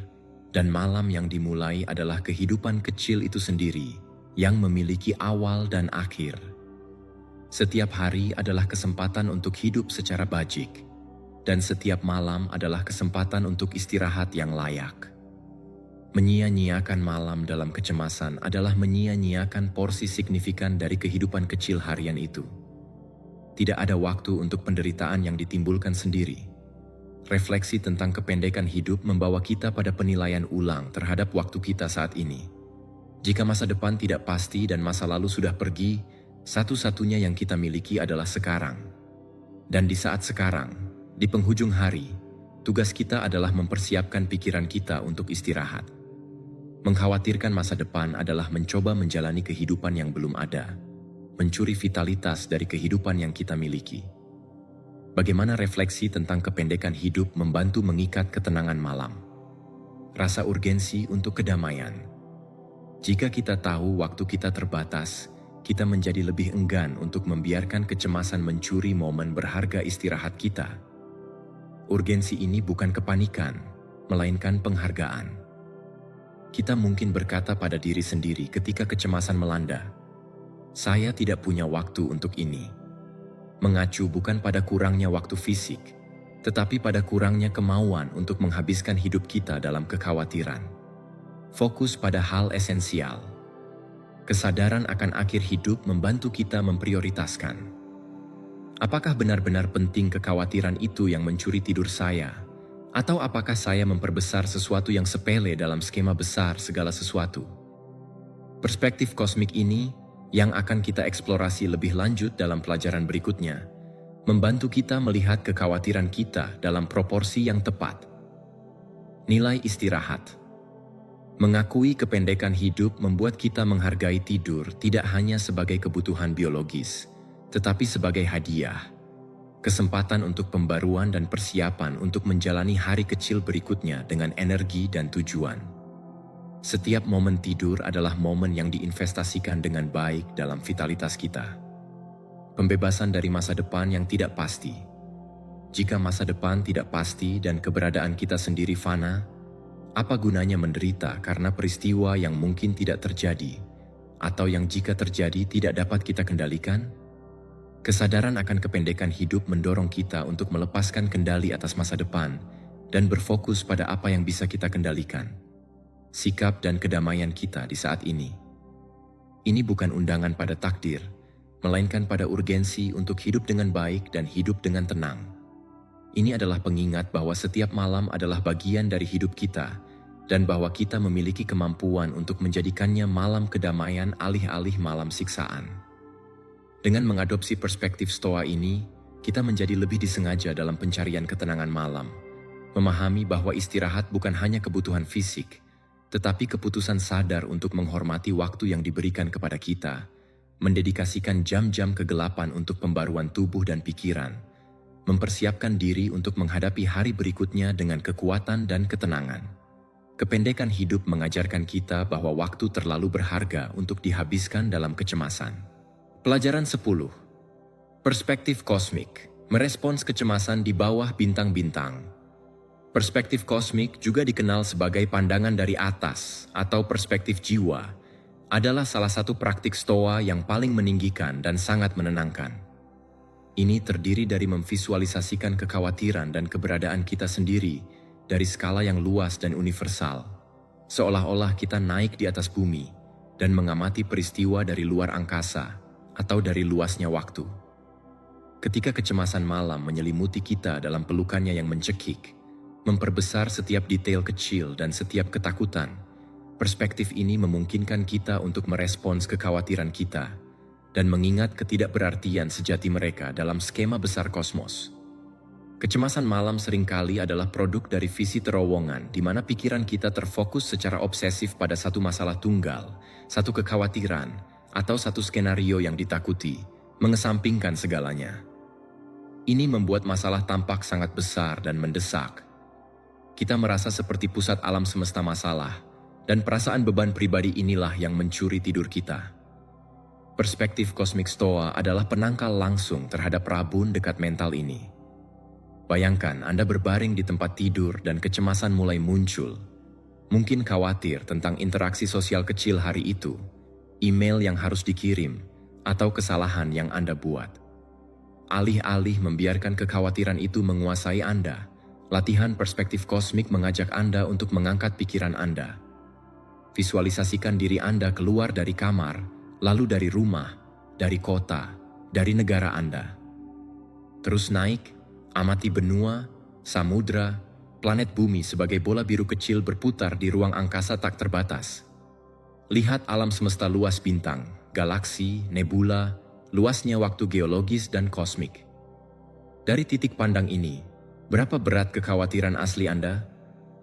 dan malam yang dimulai adalah kehidupan kecil itu sendiri yang memiliki awal dan akhir. Setiap hari adalah kesempatan untuk hidup secara bajik, dan setiap malam adalah kesempatan untuk istirahat yang layak. Menyia-nyiakan malam dalam kecemasan adalah menyia-nyiakan porsi signifikan dari kehidupan kecil harian itu. Tidak ada waktu untuk penderitaan yang ditimbulkan sendiri. Refleksi tentang kependekan hidup membawa kita pada penilaian ulang terhadap waktu kita saat ini. Jika masa depan tidak pasti dan masa lalu sudah pergi, satu-satunya yang kita miliki adalah sekarang. Dan di saat sekarang, di penghujung hari, tugas kita adalah mempersiapkan pikiran kita untuk istirahat. Mengkhawatirkan masa depan adalah mencoba menjalani kehidupan yang belum ada, mencuri vitalitas dari kehidupan yang kita miliki. Bagaimana refleksi tentang kependekan hidup membantu mengikat ketenangan malam? Rasa urgensi untuk kedamaian. Jika kita tahu waktu kita terbatas, kita menjadi lebih enggan untuk membiarkan kecemasan mencuri momen berharga istirahat kita. Urgensi ini bukan kepanikan, melainkan penghargaan. Kita mungkin berkata pada diri sendiri ketika kecemasan melanda, "Saya tidak punya waktu untuk ini." Mengacu bukan pada kurangnya waktu fisik, tetapi pada kurangnya kemauan untuk menghabiskan hidup kita dalam kekhawatiran. Fokus pada hal esensial. Kesadaran akan akhir hidup membantu kita memprioritaskan. Apakah benar-benar penting kekhawatiran itu yang mencuri tidur saya? Atau apakah saya memperbesar sesuatu yang sepele dalam skema besar segala sesuatu? Perspektif kosmik ini yang akan kita eksplorasi lebih lanjut dalam pelajaran berikutnya, membantu kita melihat kekhawatiran kita dalam proporsi yang tepat. Nilai istirahat. Mengakui kependekan hidup membuat kita menghargai tidur tidak hanya sebagai kebutuhan biologis, tetapi sebagai hadiah. Kesempatan untuk pembaruan dan persiapan untuk menjalani hari kecil berikutnya dengan energi dan tujuan. Setiap momen tidur adalah momen yang diinvestasikan dengan baik dalam vitalitas kita. Pembebasan dari masa depan yang tidak pasti. Jika masa depan tidak pasti dan keberadaan kita sendiri fana, apa gunanya menderita karena peristiwa yang mungkin tidak terjadi, atau yang jika terjadi tidak dapat kita kendalikan? Kesadaran akan kependekan hidup mendorong kita untuk melepaskan kendali atas masa depan dan berfokus pada apa yang bisa kita kendalikan. Sikap dan kedamaian kita di saat ini. Ini bukan undangan pada takdir, melainkan pada urgensi untuk hidup dengan baik dan hidup dengan tenang. Ini adalah pengingat bahwa setiap malam adalah bagian dari hidup kita, dan bahwa kita memiliki kemampuan untuk menjadikannya malam kedamaian alih-alih malam siksaan. Dengan mengadopsi perspektif Stoa ini, kita menjadi lebih disengaja dalam pencarian ketenangan malam, memahami bahwa istirahat bukan hanya kebutuhan fisik, tetapi keputusan sadar untuk menghormati waktu yang diberikan kepada kita, mendedikasikan jam-jam kegelapan untuk pembaruan tubuh dan pikiran, mempersiapkan diri untuk menghadapi hari berikutnya dengan kekuatan dan ketenangan. Kependekan hidup mengajarkan kita bahwa waktu terlalu berharga untuk dihabiskan dalam kecemasan. Pelajaran 10. Perspektif kosmik, merespons kecemasan di bawah bintang-bintang. Perspektif kosmik juga dikenal sebagai pandangan dari atas atau perspektif jiwa, adalah salah satu praktik Stoa yang paling meninggikan dan sangat menenangkan. Ini terdiri dari memvisualisasikan kekhawatiran dan keberadaan kita sendiri dari skala yang luas dan universal, seolah-olah kita naik di atas bumi dan mengamati peristiwa dari luar angkasa atau dari luasnya waktu. Ketika kecemasan malam menyelimuti kita dalam pelukannya yang mencekik, memperbesar setiap detail kecil dan setiap ketakutan, perspektif ini memungkinkan kita untuk merespons kekhawatiran kita, dan mengingat ketidakberartian sejati mereka dalam skema besar kosmos. Kecemasan malam seringkali adalah produk dari visi terowongan di mana pikiran kita terfokus secara obsesif pada satu masalah tunggal, satu kekhawatiran, atau satu skenario yang ditakuti, mengesampingkan segalanya. Ini membuat masalah tampak sangat besar dan mendesak. Kita merasa seperti pusat alam semesta masalah, dan perasaan beban pribadi inilah yang mencuri tidur kita. Perspektif kosmik Stoa adalah penangkal langsung terhadap rabun dekat mental ini. Bayangkan Anda berbaring di tempat tidur dan kecemasan mulai muncul. Mungkin khawatir tentang interaksi sosial kecil hari itu, email yang harus dikirim, atau kesalahan yang Anda buat. Alih-alih membiarkan kekhawatiran itu menguasai Anda, latihan perspektif kosmik mengajak Anda untuk mengangkat pikiran Anda. Visualisasikan diri Anda keluar dari kamar, lalu dari rumah, dari kota, dari negara Anda. Terus naik, amati benua, samudra, planet bumi sebagai bola biru kecil berputar di ruang angkasa tak terbatas. Lihat alam semesta luas bintang, galaksi, nebula, luasnya waktu geologis dan kosmik. Dari titik pandang ini, berapa berat kekhawatiran asli Anda?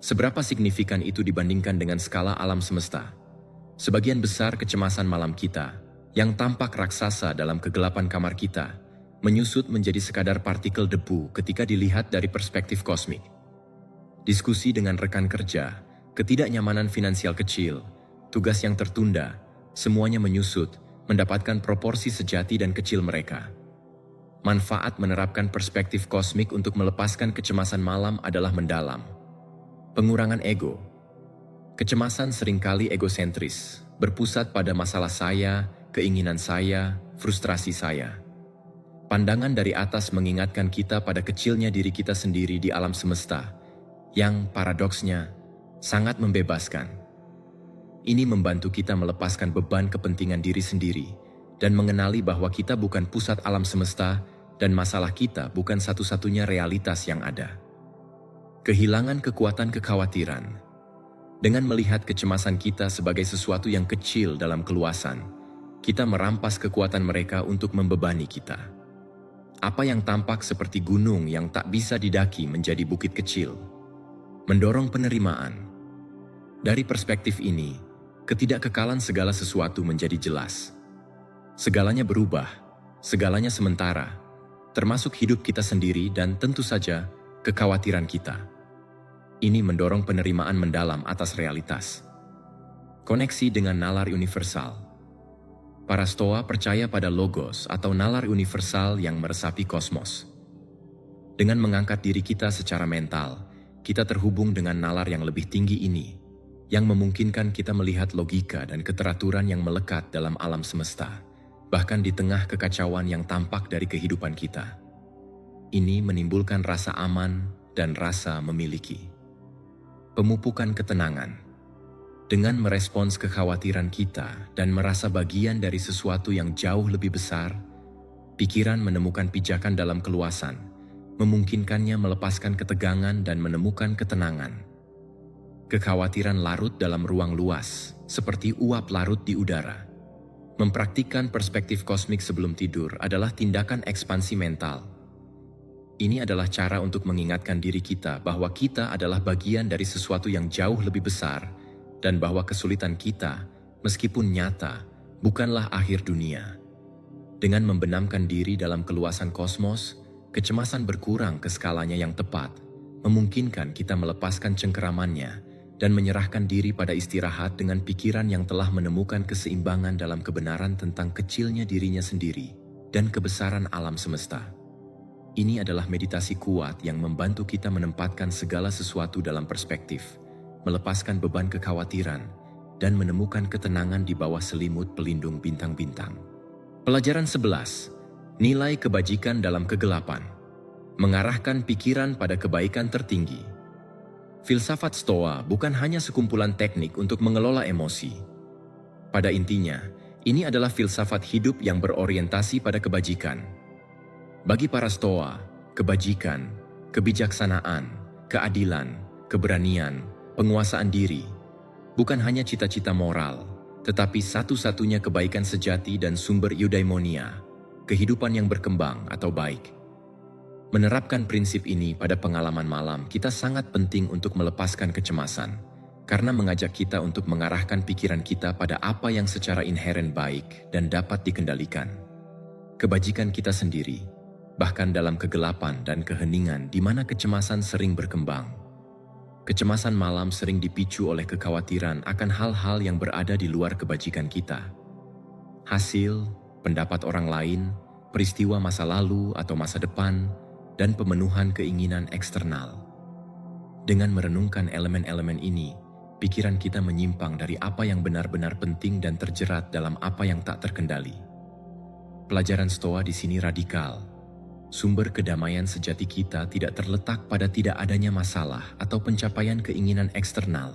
Seberapa signifikan itu dibandingkan dengan skala alam semesta? Sebagian besar kecemasan malam kita, yang tampak raksasa dalam kegelapan kamar kita, menyusut menjadi sekadar partikel debu ketika dilihat dari perspektif kosmik. Diskusi dengan rekan kerja, ketidaknyamanan finansial kecil, tugas yang tertunda, semuanya menyusut, mendapatkan proporsi sejati dan kecil mereka. Manfaat menerapkan perspektif kosmik untuk melepaskan kecemasan malam adalah mendalam. Pengurangan ego. Kecemasan seringkali egosentris, berpusat pada masalah saya, keinginan saya, frustrasi saya. Pandangan dari atas mengingatkan kita pada kecilnya diri kita sendiri di alam semesta, yang paradoksnya sangat membebaskan. Ini membantu kita melepaskan beban kepentingan diri sendiri dan mengenali bahwa kita bukan pusat alam semesta dan masalah kita bukan satu-satunya realitas yang ada. Kehilangan kekuatan kekhawatiran. Dengan melihat kecemasan kita sebagai sesuatu yang kecil dalam keluasan, kita merampas kekuatan mereka untuk membebani kita. Apa yang tampak seperti gunung yang tak bisa didaki menjadi bukit kecil. Mendorong penerimaan. Dari perspektif ini, ketidakkekalan segala sesuatu menjadi jelas. Segalanya berubah, segalanya sementara, termasuk hidup kita sendiri dan tentu saja kekhawatiran kita. Ini mendorong penerimaan mendalam atas realitas. Koneksi dengan nalar universal. Para Stoa percaya pada logos atau nalar universal yang meresapi kosmos. Dengan mengangkat diri kita secara mental, kita terhubung dengan nalar yang lebih tinggi ini, yang memungkinkan kita melihat logika dan keteraturan yang melekat dalam alam semesta, bahkan di tengah kekacauan yang tampak dari kehidupan kita. Ini menimbulkan rasa aman dan rasa memiliki. Pemupukan ketenangan. Dengan merespons kekhawatiran kita dan merasa bagian dari sesuatu yang jauh lebih besar, pikiran menemukan pijakan dalam keluasan, memungkinkannya melepaskan ketegangan dan menemukan ketenangan. Kekhawatiran larut dalam ruang luas, seperti uap larut di udara. Mempraktikkan perspektif kosmik sebelum tidur adalah tindakan ekspansi mental. Ini adalah cara untuk mengingatkan diri kita bahwa kita adalah bagian dari sesuatu yang jauh lebih besar, dan bahwa kesulitan kita, meskipun nyata, bukanlah akhir dunia. Dengan membenamkan diri dalam keluasan kosmos, kecemasan berkurang ke skalanya yang tepat, memungkinkan kita melepaskan cengkeramannya dan menyerahkan diri pada istirahat dengan pikiran yang telah menemukan keseimbangan dalam kebenaran tentang kecilnya dirinya sendiri dan kebesaran alam semesta. Ini adalah meditasi kuat yang membantu kita menempatkan segala sesuatu dalam perspektif, melepaskan beban kekhawatiran, dan menemukan ketenangan di bawah selimut pelindung bintang-bintang. Pelajaran 11. Nilai kebajikan dalam kegelapan. Mengarahkan pikiran pada kebaikan tertinggi. Filsafat Stoa bukan hanya sekumpulan teknik untuk mengelola emosi. Pada intinya, ini adalah filsafat hidup yang berorientasi pada kebajikan. Bagi para Stoa, kebajikan, kebijaksanaan, keadilan, keberanian, penguasaan diri, bukan hanya cita-cita moral, tetapi satu-satunya kebaikan sejati dan sumber eudaimonia, kehidupan yang berkembang atau baik. Menerapkan prinsip ini pada pengalaman malam kita sangat penting untuk melepaskan kecemasan, karena mengajak kita untuk mengarahkan pikiran kita pada apa yang secara inheren baik dan dapat dikendalikan. Kebajikan kita sendiri, bahkan dalam kegelapan dan keheningan di mana kecemasan sering berkembang. Kecemasan malam sering dipicu oleh kekhawatiran akan hal-hal yang berada di luar kebajikan kita. Hasil, pendapat orang lain, peristiwa masa lalu atau masa depan, dan pemenuhan keinginan eksternal. Dengan merenungkan elemen-elemen ini, pikiran kita menyimpang dari apa yang benar-benar penting dan terjerat dalam apa yang tak terkendali. Pelajaran Stoa di sini radikal. Sumber kedamaian sejati kita tidak terletak pada tidak adanya masalah atau pencapaian keinginan eksternal,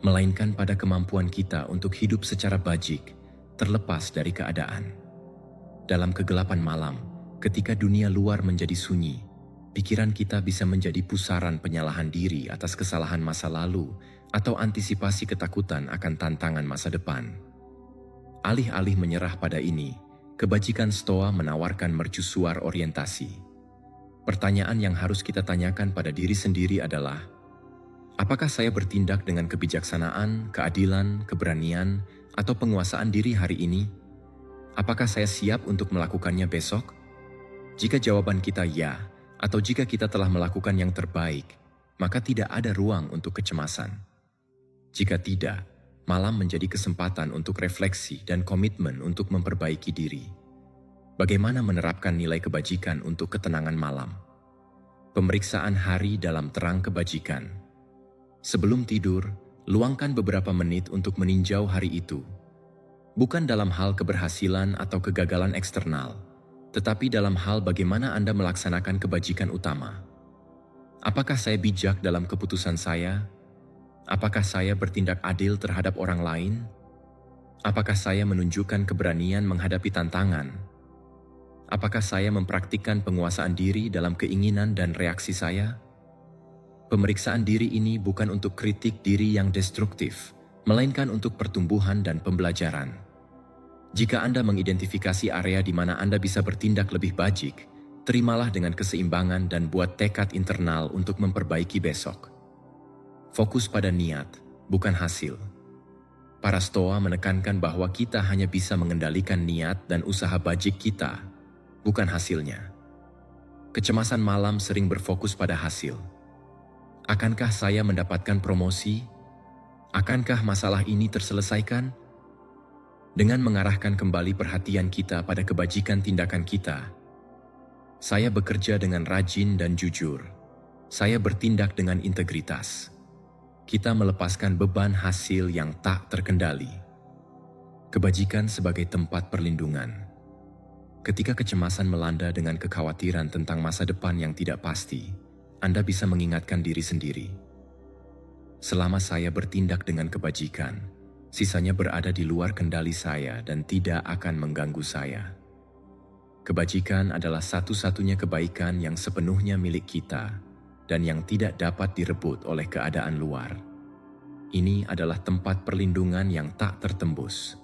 melainkan pada kemampuan kita untuk hidup secara bajik, terlepas dari keadaan. Dalam kegelapan malam, ketika dunia luar menjadi sunyi, pikiran kita bisa menjadi pusaran penyalahan diri atas kesalahan masa lalu atau antisipasi ketakutan akan tantangan masa depan. Alih-alih menyerah pada ini, kebajikan Stoa menawarkan mercusuar orientasi. Pertanyaan yang harus kita tanyakan pada diri sendiri adalah, apakah saya bertindak dengan kebijaksanaan, keadilan, keberanian, atau penguasaan diri hari ini? Apakah saya siap untuk melakukannya besok? Jika jawaban kita ya, atau jika kita telah melakukan yang terbaik, maka tidak ada ruang untuk kecemasan. Jika tidak, malam menjadi kesempatan untuk refleksi dan komitmen untuk memperbaiki diri. Bagaimana menerapkan nilai kebajikan untuk ketenangan malam? Pemeriksaan hari dalam terang kebajikan. Sebelum tidur, luangkan beberapa menit untuk meninjau hari itu. Bukan dalam hal keberhasilan atau kegagalan eksternal, tetapi dalam hal bagaimana Anda melaksanakan kebajikan utama. Apakah saya bijak dalam keputusan saya? Apakah saya bertindak adil terhadap orang lain? Apakah saya menunjukkan keberanian menghadapi tantangan? Apakah saya mempraktikkan penguasaan diri dalam keinginan dan reaksi saya? Pemeriksaan diri ini bukan untuk kritik diri yang destruktif, melainkan untuk pertumbuhan dan pembelajaran. Jika Anda mengidentifikasi area di mana Anda bisa bertindak lebih bajik, terimalah dengan keseimbangan dan buat tekad internal untuk memperbaiki besok. Fokus pada niat, bukan hasil. Para Stoa menekankan bahwa kita hanya bisa mengendalikan niat dan usaha bajik kita, bukan hasilnya. Kecemasan malam sering berfokus pada hasil. Akankah saya mendapatkan promosi? Akankah masalah ini terselesaikan? Dengan mengarahkan kembali perhatian kita pada kebajikan tindakan kita, saya bekerja dengan rajin dan jujur. Saya bertindak dengan integritas. Kita melepaskan beban hasil yang tak terkendali. Kebajikan sebagai tempat perlindungan. Ketika kecemasan melanda dengan kekhawatiran tentang masa depan yang tidak pasti, Anda bisa mengingatkan diri sendiri. Selama saya bertindak dengan kebajikan, sisanya berada di luar kendali saya dan tidak akan mengganggu saya. Kebajikan adalah satu-satunya kebaikan yang sepenuhnya milik kita dan yang tidak dapat direbut oleh keadaan luar. Ini adalah tempat perlindungan yang tak tertembus.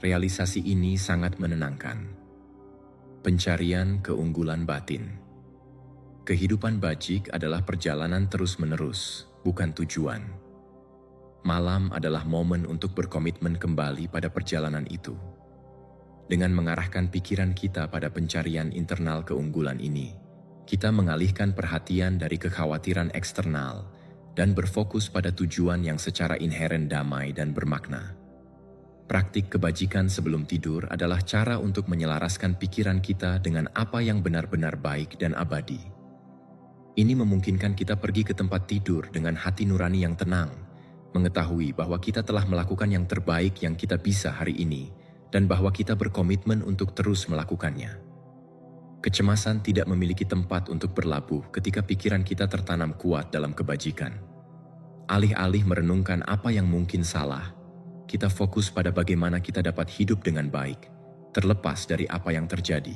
Realisasi ini sangat menenangkan. Pencarian keunggulan batin. Kehidupan bajik adalah perjalanan terus-menerus, bukan tujuan. Malam adalah momen untuk berkomitmen kembali pada perjalanan itu. Dengan mengarahkan pikiran kita pada pencarian internal keunggulan ini, kita mengalihkan perhatian dari kekhawatiran eksternal dan berfokus pada tujuan yang secara inheren damai dan bermakna. Praktik kebajikan sebelum tidur adalah cara untuk menyelaraskan pikiran kita dengan apa yang benar-benar baik dan abadi. Ini memungkinkan kita pergi ke tempat tidur dengan hati nurani yang tenang, mengetahui bahwa kita telah melakukan yang terbaik yang kita bisa hari ini, dan bahwa kita berkomitmen untuk terus melakukannya. Kecemasan tidak memiliki tempat untuk berlabuh ketika pikiran kita tertanam kuat dalam kebajikan. Alih-alih merenungkan apa yang mungkin salah, kita fokus pada bagaimana kita dapat hidup dengan baik, terlepas dari apa yang terjadi.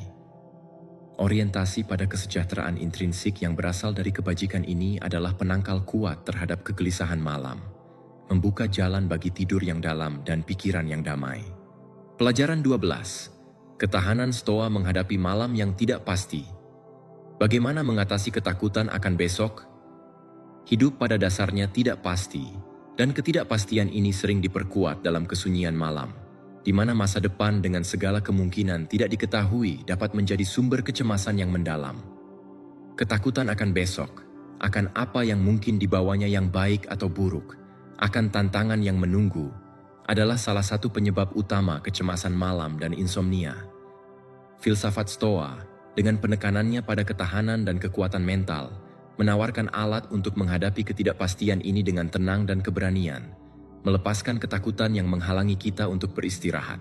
Orientasi pada kesejahteraan intrinsik yang berasal dari kebajikan ini adalah penangkal kuat terhadap kegelisahan malam, membuka jalan bagi tidur yang dalam dan pikiran yang damai. Pelajaran 12. Ketahanan Stoa menghadapi malam yang tidak pasti. Bagaimana mengatasi ketakutan akan besok? Hidup pada dasarnya tidak pasti, dan ketidakpastian ini sering diperkuat dalam kesunyian malam, di mana masa depan dengan segala kemungkinan tidak diketahui dapat menjadi sumber kecemasan yang mendalam. Ketakutan akan besok, akan apa yang mungkin dibawanya yang baik atau buruk, akan tantangan yang menunggu, adalah salah satu penyebab utama kecemasan malam dan insomnia. Filsafat Stoa, dengan penekanannya pada ketahanan dan kekuatan mental, menawarkan alat untuk menghadapi ketidakpastian ini dengan tenang dan keberanian, melepaskan ketakutan yang menghalangi kita untuk beristirahat.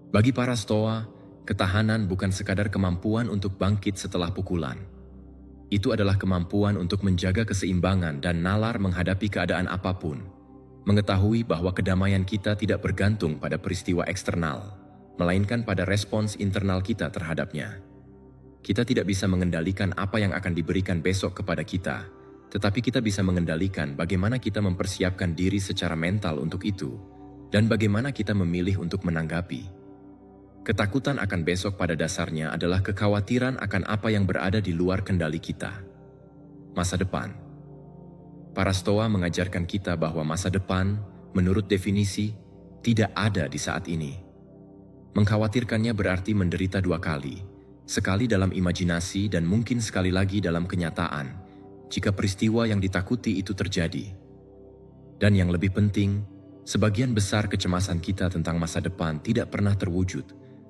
Bagi para Stoa, ketahanan bukan sekadar kemampuan untuk bangkit setelah pukulan. Itu adalah kemampuan untuk menjaga keseimbangan dan nalar menghadapi keadaan apapun, mengetahui bahwa kedamaian kita tidak bergantung pada peristiwa eksternal, melainkan pada respons internal kita terhadapnya. Kita tidak bisa mengendalikan apa yang akan diberikan besok kepada kita, tetapi kita bisa mengendalikan bagaimana kita mempersiapkan diri secara mental untuk itu, dan bagaimana kita memilih untuk menanggapi. Ketakutan akan besok pada dasarnya adalah kekhawatiran akan apa yang berada di luar kendali kita. Masa depan. Para Stoa mengajarkan kita bahwa masa depan, menurut definisi, tidak ada di saat ini. Mengkhawatirkannya berarti menderita dua kali, sekali dalam imajinasi dan mungkin sekali lagi dalam kenyataan, jika peristiwa yang ditakuti itu terjadi. Dan yang lebih penting, sebagian besar kecemasan kita tentang masa depan tidak pernah terwujud,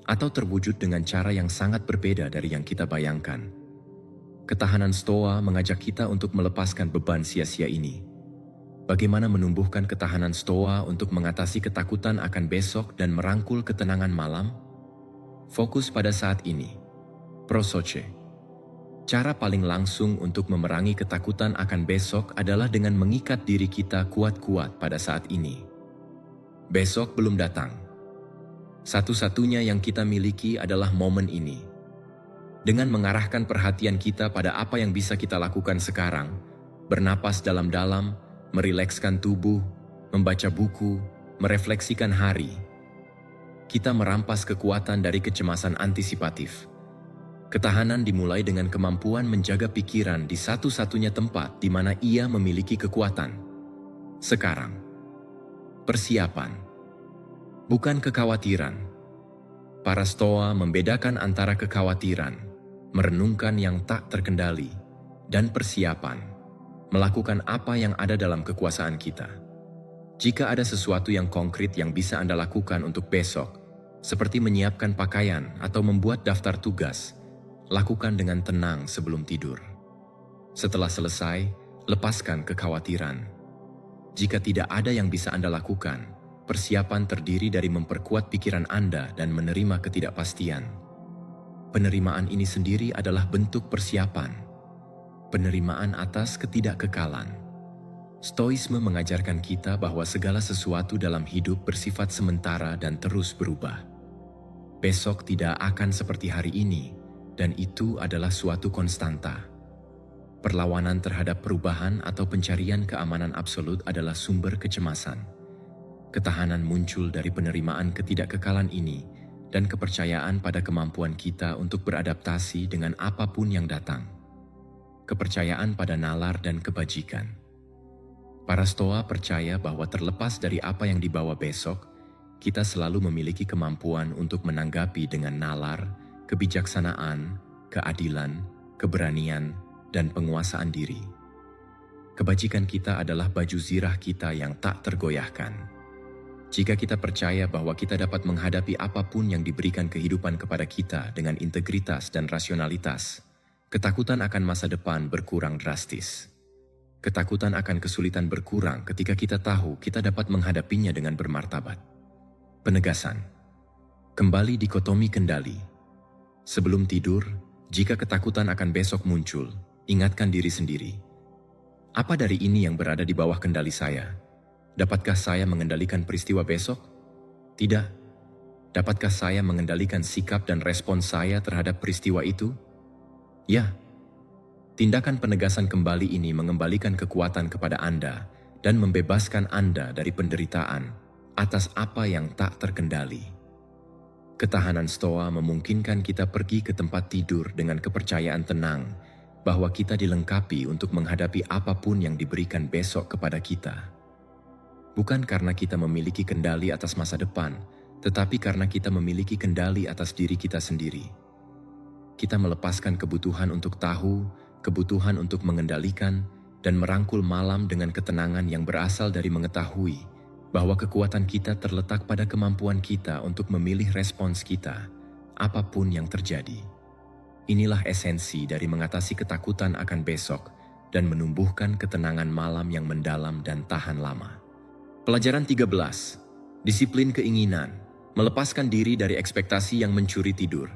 atau terwujud dengan cara yang sangat berbeda dari yang kita bayangkan. Ketahanan Stoa mengajak kita untuk melepaskan beban sia-sia ini. Bagaimana menumbuhkan ketahanan Stoa untuk mengatasi ketakutan akan besok dan merangkul ketenangan malam? Fokus pada saat ini. Prosoche. Cara paling langsung untuk memerangi ketakutan akan besok adalah dengan mengikat diri kita kuat-kuat pada saat ini. Besok belum datang. Satu-satunya yang kita miliki adalah momen ini. Dengan mengarahkan perhatian kita pada apa yang bisa kita lakukan sekarang, bernapas dalam-dalam, merilekskan tubuh, membaca buku, merefleksikan hari, kita merampas kekuatan dari kecemasan antisipatif. Ketahanan dimulai dengan kemampuan menjaga pikiran di satu-satunya tempat di mana ia memiliki kekuatan. Sekarang. Persiapan. Bukan kekhawatiran. Para Stoa membedakan antara kekhawatiran, merenungkan yang tak terkendali, dan persiapan, melakukan apa yang ada dalam kekuasaan kita. Jika ada sesuatu yang konkret yang bisa Anda lakukan untuk besok, seperti menyiapkan pakaian atau membuat daftar tugas, lakukan dengan tenang sebelum tidur. Setelah selesai, lepaskan kekhawatiran. Jika tidak ada yang bisa Anda lakukan, persiapan terdiri dari memperkuat pikiran Anda dan menerima ketidakpastian. Penerimaan ini sendiri adalah bentuk persiapan. Penerimaan atas ketidakkekalan. Stoisme mengajarkan kita bahwa segala sesuatu dalam hidup bersifat sementara dan terus berubah. Besok tidak akan seperti hari ini, dan itu adalah suatu konstanta. Perlawanan terhadap perubahan atau pencarian keamanan absolut adalah sumber kecemasan. Ketahanan muncul dari penerimaan ketidakkekalan ini dan kepercayaan pada kemampuan kita untuk beradaptasi dengan apapun yang datang. Kepercayaan pada nalar dan kebajikan. Para Stoa percaya bahwa terlepas dari apa yang dibawa besok, kita selalu memiliki kemampuan untuk menanggapi dengan nalar, kebijaksanaan, keadilan, keberanian, dan penguasaan diri. Kebajikan kita adalah baju zirah kita yang tak tergoyahkan. Jika kita percaya bahwa kita dapat menghadapi apapun yang diberikan kehidupan kepada kita dengan integritas dan rasionalitas, ketakutan akan masa depan berkurang drastis. Ketakutan akan kesulitan berkurang ketika kita tahu kita dapat menghadapinya dengan bermartabat. Penegasan. Kembali dikotomi kendali. Sebelum tidur, jika ketakutan akan besok muncul, ingatkan diri sendiri. Apa dari ini yang berada di bawah kendali saya? Dapatkah saya mengendalikan peristiwa besok? Tidak. Dapatkah saya mengendalikan sikap dan respons saya terhadap peristiwa itu? Ya. Tindakan penegasan kembali ini mengembalikan kekuatan kepada Anda dan membebaskan Anda dari penderitaan atas apa yang tak terkendali. Ketahanan Stoa memungkinkan kita pergi ke tempat tidur dengan kepercayaan tenang bahwa kita dilengkapi untuk menghadapi apapun yang diberikan besok kepada kita. Bukan karena kita memiliki kendali atas masa depan, tetapi karena kita memiliki kendali atas diri kita sendiri. Kita melepaskan kebutuhan untuk tahu, kebutuhan untuk mengendalikan, dan merangkul malam dengan ketenangan yang berasal dari mengetahui bahwa kekuatan kita terletak pada kemampuan kita untuk memilih respons kita, apapun yang terjadi. Inilah esensi dari mengatasi ketakutan akan besok dan menumbuhkan ketenangan malam yang mendalam dan tahan lama. Pelajaran 13. Disiplin keinginan, melepaskan diri dari ekspektasi yang mencuri tidur.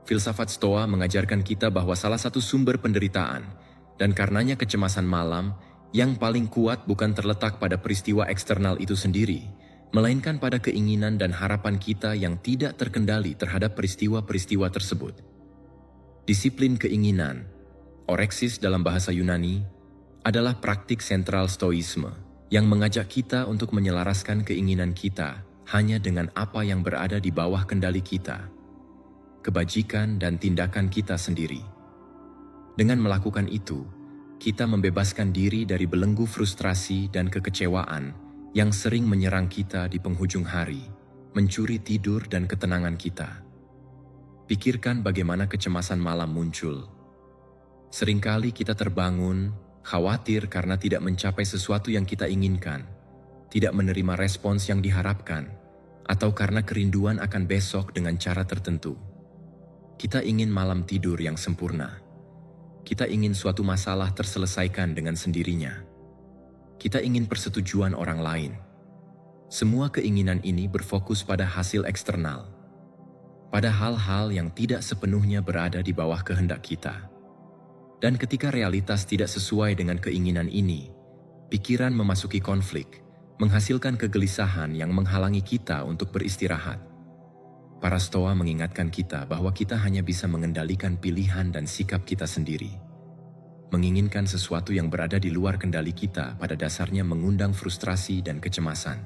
Filsafat Stoa mengajarkan kita bahwa salah satu sumber penderitaan dan karenanya kecemasan malam yang paling kuat bukan terletak pada peristiwa eksternal itu sendiri, melainkan pada keinginan dan harapan kita yang tidak terkendali terhadap peristiwa-peristiwa tersebut. Disiplin keinginan, oreksis dalam bahasa Yunani, adalah praktik sentral Stoisme yang mengajak kita untuk menyelaraskan keinginan kita hanya dengan apa yang berada di bawah kendali kita, kebajikan dan tindakan kita sendiri. Dengan melakukan itu, kita membebaskan diri dari belenggu frustrasi dan kekecewaan yang sering menyerang kita di penghujung hari, mencuri tidur dan ketenangan kita. Pikirkan bagaimana kecemasan malam muncul. Seringkali kita terbangun, khawatir karena tidak mencapai sesuatu yang kita inginkan, tidak menerima respons yang diharapkan, atau karena kerinduan akan besok dengan cara tertentu. Kita ingin malam tidur yang sempurna. Kita ingin suatu masalah terselesaikan dengan sendirinya. Kita ingin persetujuan orang lain. Semua keinginan ini berfokus pada hasil eksternal, pada hal-hal yang tidak sepenuhnya berada di bawah kehendak kita. Dan ketika realitas tidak sesuai dengan keinginan ini, pikiran memasuki konflik, menghasilkan kegelisahan yang menghalangi kita untuk beristirahat. Para Stoa mengingatkan kita bahwa kita hanya bisa mengendalikan pilihan dan sikap kita sendiri. Menginginkan sesuatu yang berada di luar kendali kita pada dasarnya mengundang frustrasi dan kecemasan.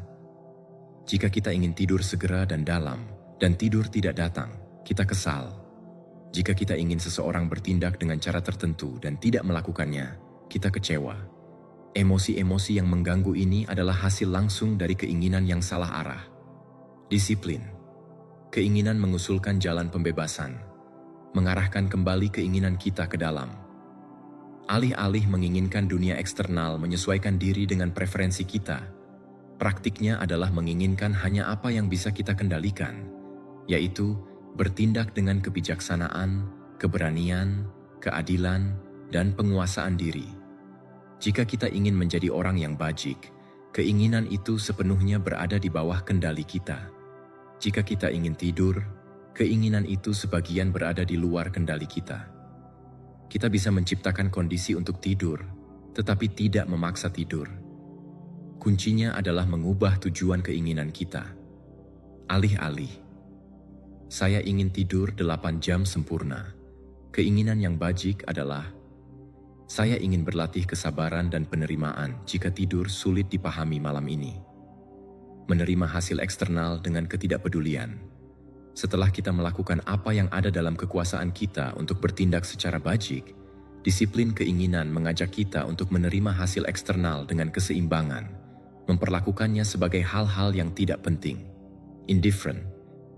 Jika kita ingin tidur segera dan dalam, dan tidur tidak datang, kita kesal. Jika kita ingin seseorang bertindak dengan cara tertentu dan tidak melakukannya, kita kecewa. Emosi-emosi yang mengganggu ini adalah hasil langsung dari keinginan yang salah arah. Disiplin. Keinginan mengusulkan jalan pembebasan, mengarahkan kembali keinginan kita ke dalam. Alih-alih menginginkan dunia eksternal menyesuaikan diri dengan preferensi kita, praktiknya adalah menginginkan hanya apa yang bisa kita kendalikan, yaitu bertindak dengan kebijaksanaan, keberanian, keadilan, dan penguasaan diri. Jika kita ingin menjadi orang yang bajik, keinginan itu sepenuhnya berada di bawah kendali kita. Jika kita ingin tidur, keinginan itu sebagian berada di luar kendali kita. Kita bisa menciptakan kondisi untuk tidur, tetapi tidak memaksa tidur. Kuncinya adalah mengubah tujuan keinginan kita. Alih-alih, saya ingin tidur 8 jam sempurna. Keinginan yang bajik adalah, saya ingin berlatih kesabaran dan penerimaan jika tidur sulit dipahami malam ini. Menerima hasil eksternal dengan ketidakpedulian. Setelah kita melakukan apa yang ada dalam kekuasaan kita untuk bertindak secara bajik, disiplin keinginan mengajak kita untuk menerima hasil eksternal dengan keseimbangan, memperlakukannya sebagai hal-hal yang tidak penting, indifferent,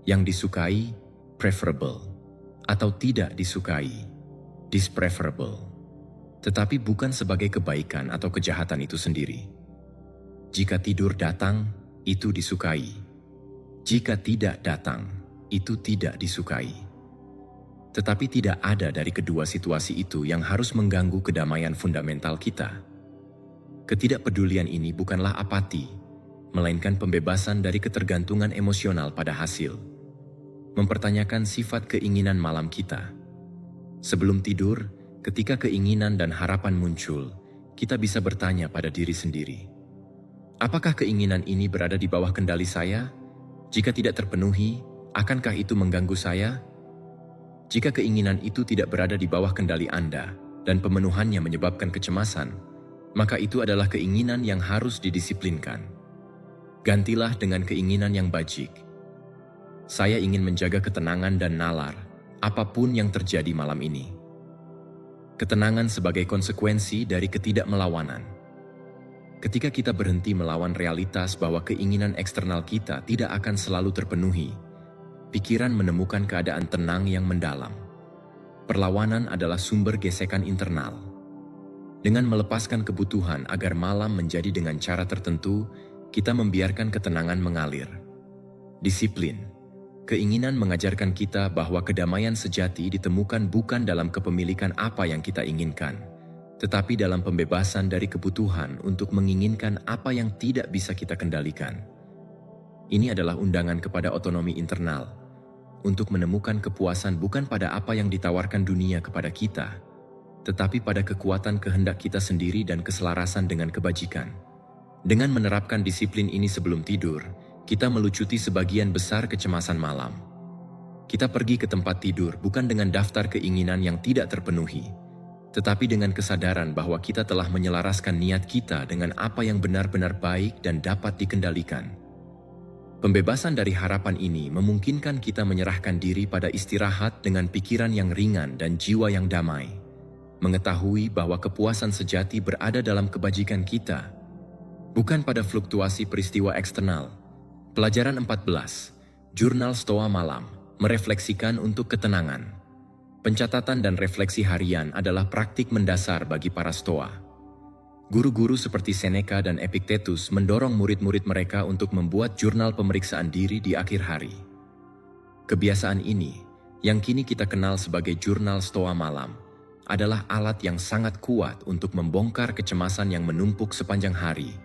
yang disukai, preferable, atau tidak disukai, dispreferable, tetapi bukan sebagai kebaikan atau kejahatan itu sendiri. Jika tidur datang, itu disukai. Jika tidak datang, itu tidak disukai. Tetapi tidak ada dari kedua situasi itu yang harus mengganggu kedamaian fundamental kita. Ketidakpedulian ini bukanlah apati, melainkan pembebasan dari ketergantungan emosional pada hasil. Mempertanyakan sifat keinginan malam kita. Sebelum tidur, ketika keinginan dan harapan muncul, kita bisa bertanya pada diri sendiri, apakah keinginan ini berada di bawah kendali saya? Jika tidak terpenuhi, akankah itu mengganggu saya? Jika keinginan itu tidak berada di bawah kendali Anda dan pemenuhannya menyebabkan kecemasan, maka itu adalah keinginan yang harus didisiplinkan. Gantilah dengan keinginan yang bajik. Saya ingin menjaga ketenangan dan nalar, apapun yang terjadi malam ini. Ketenangan sebagai konsekuensi dari ketidakmelawanan. Ketika kita berhenti melawan realitas bahwa keinginan eksternal kita tidak akan selalu terpenuhi, pikiran menemukan keadaan tenang yang mendalam. Perlawanan adalah sumber gesekan internal. Dengan melepaskan kebutuhan agar malam menjadi dengan cara tertentu, kita membiarkan ketenangan mengalir. Disiplin. Keinginan mengajarkan kita bahwa kedamaian sejati ditemukan bukan dalam kepemilikan apa yang kita inginkan, tetapi dalam pembebasan dari kebutuhan untuk menginginkan apa yang tidak bisa kita kendalikan. Ini adalah undangan kepada otonomi internal, untuk menemukan kepuasan bukan pada apa yang ditawarkan dunia kepada kita, tetapi pada kekuatan kehendak kita sendiri dan keselarasan dengan kebajikan. Dengan menerapkan disiplin ini sebelum tidur, kita melucuti sebagian besar kecemasan malam. Kita pergi ke tempat tidur bukan dengan daftar keinginan yang tidak terpenuhi, tetapi dengan kesadaran bahwa kita telah menyelaraskan niat kita dengan apa yang benar-benar baik dan dapat dikendalikan. Pembebasan dari harapan ini memungkinkan kita menyerahkan diri pada istirahat dengan pikiran yang ringan dan jiwa yang damai, mengetahui bahwa kepuasan sejati berada dalam kebajikan kita, bukan pada fluktuasi peristiwa eksternal. Pelajaran 14, Jurnal Stoa Malam, merefleksikan untuk ketenangan. Pencatatan dan refleksi harian adalah praktik mendasar bagi para Stoa. Guru-guru seperti Seneca dan Epictetus mendorong murid-murid mereka untuk membuat jurnal pemeriksaan diri di akhir hari. Kebiasaan ini, yang kini kita kenal sebagai Jurnal Stoa Malam, adalah alat yang sangat kuat untuk membongkar kecemasan yang menumpuk sepanjang hari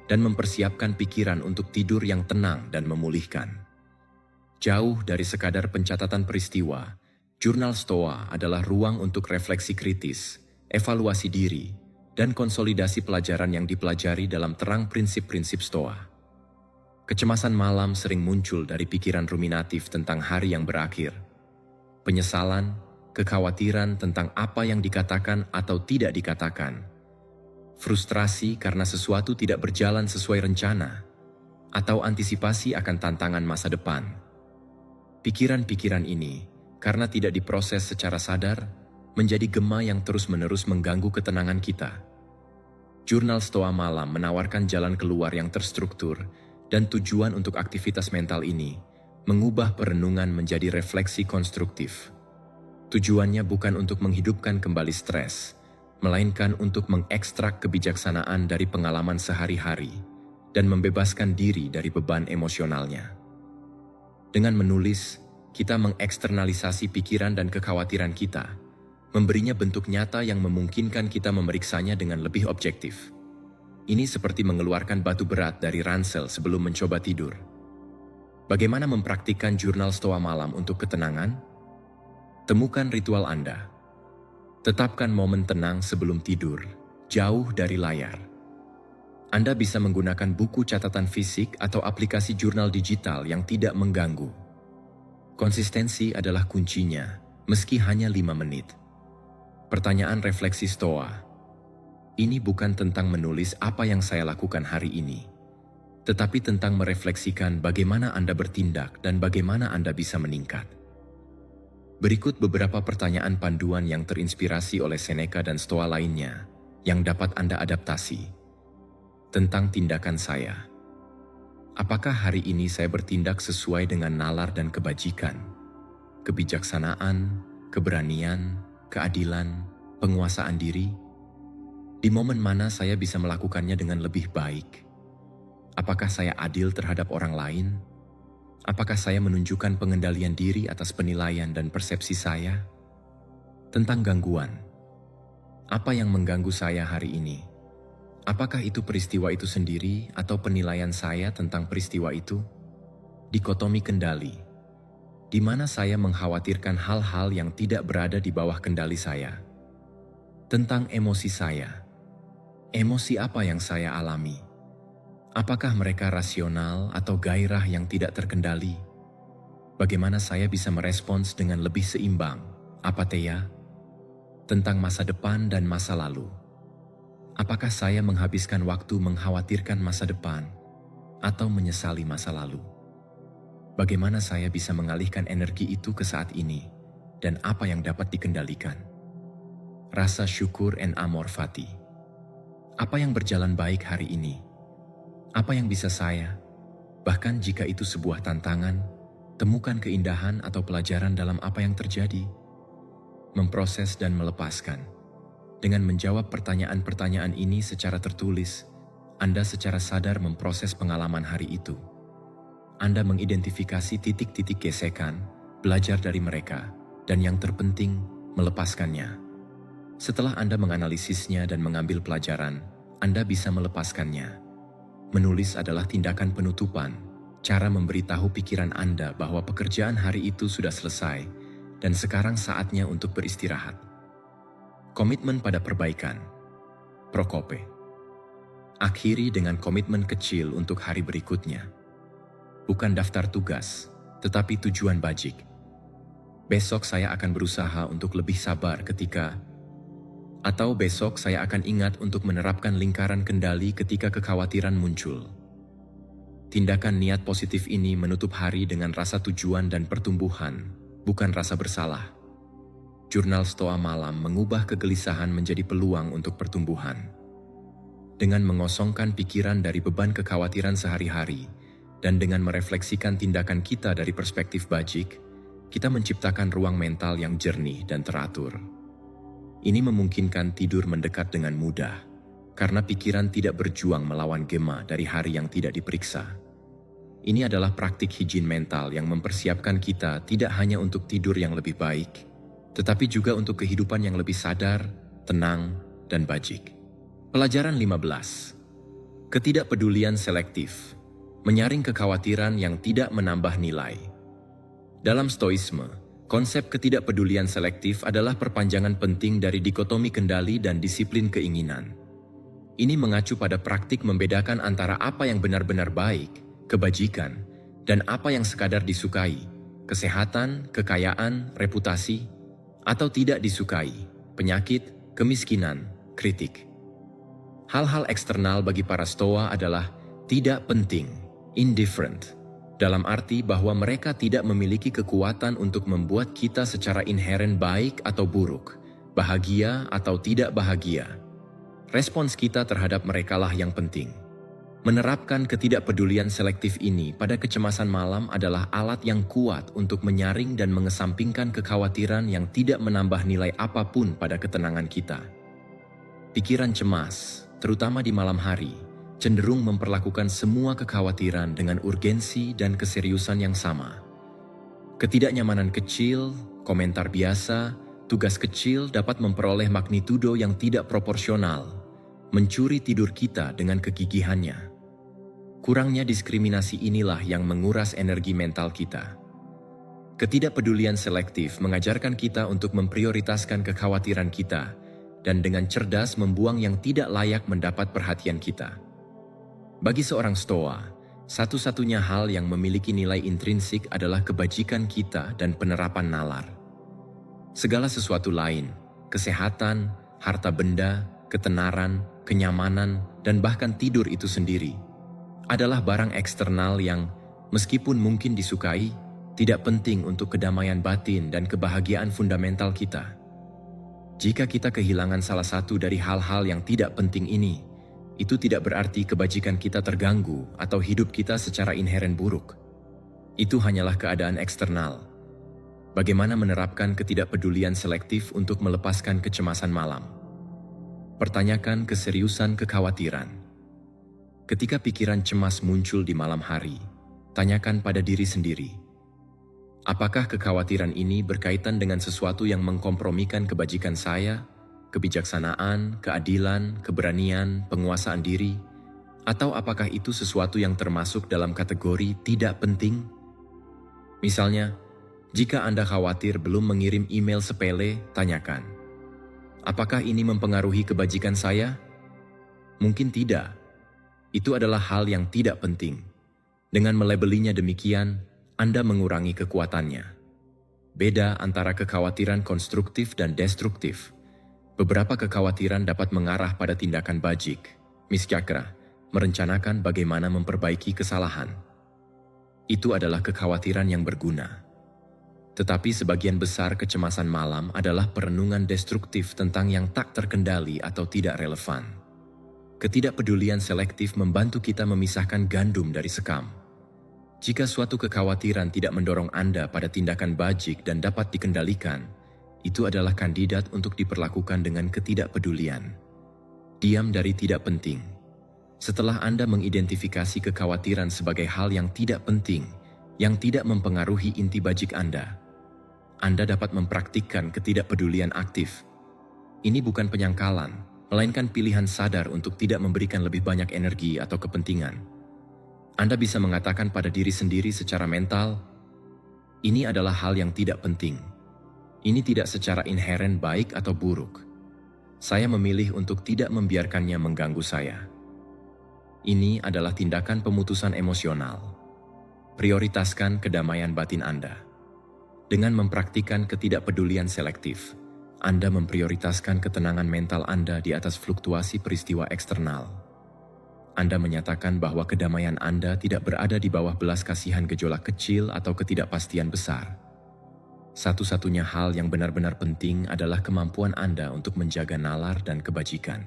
dan mempersiapkan pikiran untuk tidur yang tenang dan memulihkan. Jauh dari sekadar pencatatan peristiwa, Jurnal Stoa adalah ruang untuk refleksi kritis, evaluasi diri, dan konsolidasi pelajaran yang dipelajari dalam terang prinsip-prinsip Stoa. Kecemasan malam sering muncul dari pikiran ruminatif tentang hari yang berakhir, penyesalan, kekhawatiran tentang apa yang dikatakan atau tidak dikatakan, frustrasi karena sesuatu tidak berjalan sesuai rencana, atau antisipasi akan tantangan masa depan. Pikiran-pikiran ini, karena tidak diproses secara sadar, menjadi gema yang terus-menerus mengganggu ketenangan kita. Jurnal Stoa Malam menawarkan jalan keluar yang terstruktur dan tujuan untuk aktivitas mental ini, mengubah perenungan menjadi refleksi konstruktif. Tujuannya bukan untuk menghidupkan kembali stres, melainkan untuk mengekstrak kebijaksanaan dari pengalaman sehari-hari dan membebaskan diri dari beban emosionalnya. Dengan menulis, kita mengeksternalisasi pikiran dan kekhawatiran kita, memberinya bentuk nyata yang memungkinkan kita memeriksanya dengan lebih objektif. Ini seperti mengeluarkan batu berat dari ransel sebelum mencoba tidur. Bagaimana mempraktikkan jurnal Stoa Malam untuk ketenangan? Temukan ritual Anda. Tetapkan momen tenang sebelum tidur, jauh dari layar. Anda bisa menggunakan buku catatan fisik atau aplikasi jurnal digital yang tidak mengganggu. Konsistensi adalah kuncinya, meski hanya 5 menit. Pertanyaan refleksi Stoa. Ini bukan tentang menulis apa yang saya lakukan hari ini, tetapi tentang merefleksikan bagaimana Anda bertindak dan bagaimana Anda bisa meningkat. Berikut beberapa pertanyaan panduan yang terinspirasi oleh Seneca dan Stoa lainnya yang dapat Anda adaptasi. Tentang tindakan saya. Apakah hari ini saya bertindak sesuai dengan nalar dan kebajikan, kebijaksanaan, keberanian, keadilan, penguasaan diri? Di momen mana saya bisa melakukannya dengan lebih baik? Apakah saya adil terhadap orang lain? Apakah saya menunjukkan pengendalian diri atas penilaian dan persepsi saya? Tentang gangguan. Apa yang mengganggu saya hari ini? Apakah itu peristiwa itu sendiri atau penilaian saya tentang peristiwa itu? Dikotomi kendali. Di mana saya mengkhawatirkan hal-hal yang tidak berada di bawah kendali saya. Tentang emosi saya. Emosi apa yang saya alami? Apakah mereka rasional atau gairah yang tidak terkendali? Bagaimana saya bisa merespons dengan lebih seimbang? Apatheia? Tentang masa depan dan masa lalu. Apakah saya menghabiskan waktu mengkhawatirkan masa depan atau menyesali masa lalu? Bagaimana saya bisa mengalihkan energi itu ke saat ini dan apa yang dapat dikendalikan? Rasa syukur and amor fati. Apa yang berjalan baik hari ini? Apa yang bisa saya, bahkan jika itu sebuah tantangan, temukan keindahan atau pelajaran dalam apa yang terjadi? Memproses dan melepaskan. Dengan menjawab pertanyaan-pertanyaan ini secara tertulis, Anda secara sadar memproses pengalaman hari itu. Anda mengidentifikasi titik-titik gesekan, belajar dari mereka, dan yang terpenting, melepaskannya. Setelah Anda menganalisisnya dan mengambil pelajaran, Anda bisa melepaskannya. Menulis adalah tindakan penutupan, cara memberitahu pikiran Anda bahwa pekerjaan hari itu sudah selesai, dan sekarang saatnya untuk beristirahat. Komitmen pada perbaikan. Prokope. Akhiri dengan komitmen kecil untuk hari berikutnya. Bukan daftar tugas, tetapi tujuan bajik. Besok saya akan berusaha untuk lebih sabar ketika, atau besok saya akan ingat untuk menerapkan lingkaran kendali ketika kekhawatiran muncul. Tindakan niat positif ini menutup hari dengan rasa tujuan dan pertumbuhan, bukan rasa bersalah. Jurnal Stoa Malam mengubah kegelisahan menjadi peluang untuk pertumbuhan. Dengan mengosongkan pikiran dari beban kekhawatiran sehari-hari, dan dengan merefleksikan tindakan kita dari perspektif bajik, kita menciptakan ruang mental yang jernih dan teratur. Ini memungkinkan tidur mendekat dengan mudah, karena pikiran tidak berjuang melawan gema dari hari yang tidak diperiksa. Ini adalah praktik higien mental yang mempersiapkan kita tidak hanya untuk tidur yang lebih baik, tetapi juga untuk kehidupan yang lebih sadar, tenang, dan bajik. Pelajaran 15. Ketidakpedulian selektif. Menyaring kekhawatiran yang tidak menambah nilai. Dalam Stoisme, konsep ketidakpedulian selektif adalah perpanjangan penting dari dikotomi kendali dan disiplin keinginan. Ini mengacu pada praktik membedakan antara apa yang benar-benar baik, kebajikan, dan apa yang sekadar disukai, kesehatan, kekayaan, reputasi, atau tidak disukai, penyakit, kemiskinan, kritik. Hal-hal eksternal bagi para Stoa adalah tidak penting, indifferent, dalam arti bahwa mereka tidak memiliki kekuatan untuk membuat kita secara inheren baik atau buruk, bahagia atau tidak bahagia. Respons kita terhadap merekalah yang penting. Menerapkan ketidakpedulian selektif ini pada kecemasan malam adalah alat yang kuat untuk menyaring dan mengesampingkan kekhawatiran yang tidak menambah nilai apapun pada ketenangan kita. Pikiran cemas, terutama di malam hari, cenderung memperlakukan semua kekhawatiran dengan urgensi dan keseriusan yang sama. Ketidaknyamanan kecil, komentar biasa, tugas kecil dapat memperoleh magnitudo yang tidak proporsional, mencuri tidur kita dengan kegigihannya. Kurangnya diskriminasi inilah yang menguras energi mental kita. Ketidakpedulian selektif mengajarkan kita untuk memprioritaskan kekhawatiran kita dan dengan cerdas membuang yang tidak layak mendapat perhatian kita. Bagi seorang Stoa, satu-satunya hal yang memiliki nilai intrinsik adalah kebajikan kita dan penerapan nalar. Segala sesuatu lain, kesehatan, harta benda, ketenaran, kenyamanan, dan bahkan tidur itu sendiri, adalah barang eksternal yang, meskipun mungkin disukai, tidak penting untuk kedamaian batin dan kebahagiaan fundamental kita. Jika kita kehilangan salah satu dari hal-hal yang tidak penting ini, itu tidak berarti kebajikan kita terganggu atau hidup kita secara inheren buruk. Itu hanyalah keadaan eksternal. Bagaimana menerapkan ketidakpedulian selektif untuk melepaskan kecemasan malam? Pertanyakan keseriusan kekhawatiran. Ketika pikiran cemas muncul di malam hari, tanyakan pada diri sendiri, apakah kekhawatiran ini berkaitan dengan sesuatu yang mengkompromikan kebajikan saya, kebijaksanaan, keadilan, keberanian, penguasaan diri, atau apakah itu sesuatu yang termasuk dalam kategori tidak penting? Misalnya, jika Anda khawatir belum mengirim email sepele, tanyakan, apakah ini mempengaruhi kebajikan saya? Mungkin tidak. Itu adalah hal yang tidak penting. Dengan melabelinya demikian, Anda mengurangi kekuatannya. Beda antara kekhawatiran konstruktif dan destruktif. Beberapa kekhawatiran dapat mengarah pada tindakan bajik, miskakra, merencanakan bagaimana memperbaiki kesalahan. Itu adalah kekhawatiran yang berguna. Tetapi sebagian besar kecemasan malam adalah perenungan destruktif tentang yang tak terkendali atau tidak relevan. Ketidakpedulian selektif membantu kita memisahkan gandum dari sekam. Jika suatu kekhawatiran tidak mendorong Anda pada tindakan bajik dan dapat dikendalikan, itu adalah kandidat untuk diperlakukan dengan ketidakpedulian. Diam dari tidak penting. Setelah Anda mengidentifikasi kekhawatiran sebagai hal yang tidak penting, yang tidak mempengaruhi inti bajik Anda dapat mempraktikkan ketidakpedulian aktif. Ini bukan penyangkalan, melainkan pilihan sadar untuk tidak memberikan lebih banyak energi atau kepentingan. Anda bisa mengatakan pada diri sendiri secara mental, ini adalah hal yang tidak penting. Ini tidak secara inheren baik atau buruk. Saya memilih untuk tidak membiarkannya mengganggu saya. Ini adalah tindakan pemutusan emosional. Prioritaskan kedamaian batin Anda. Dengan mempraktikkan ketidakpedulian selektif, Anda memprioritaskan ketenangan mental Anda di atas fluktuasi peristiwa eksternal. Anda menyatakan bahwa kedamaian Anda tidak berada di bawah belas kasihan gejolak kecil atau ketidakpastian besar. Satu-satunya hal yang benar-benar penting adalah kemampuan Anda untuk menjaga nalar dan kebajikan.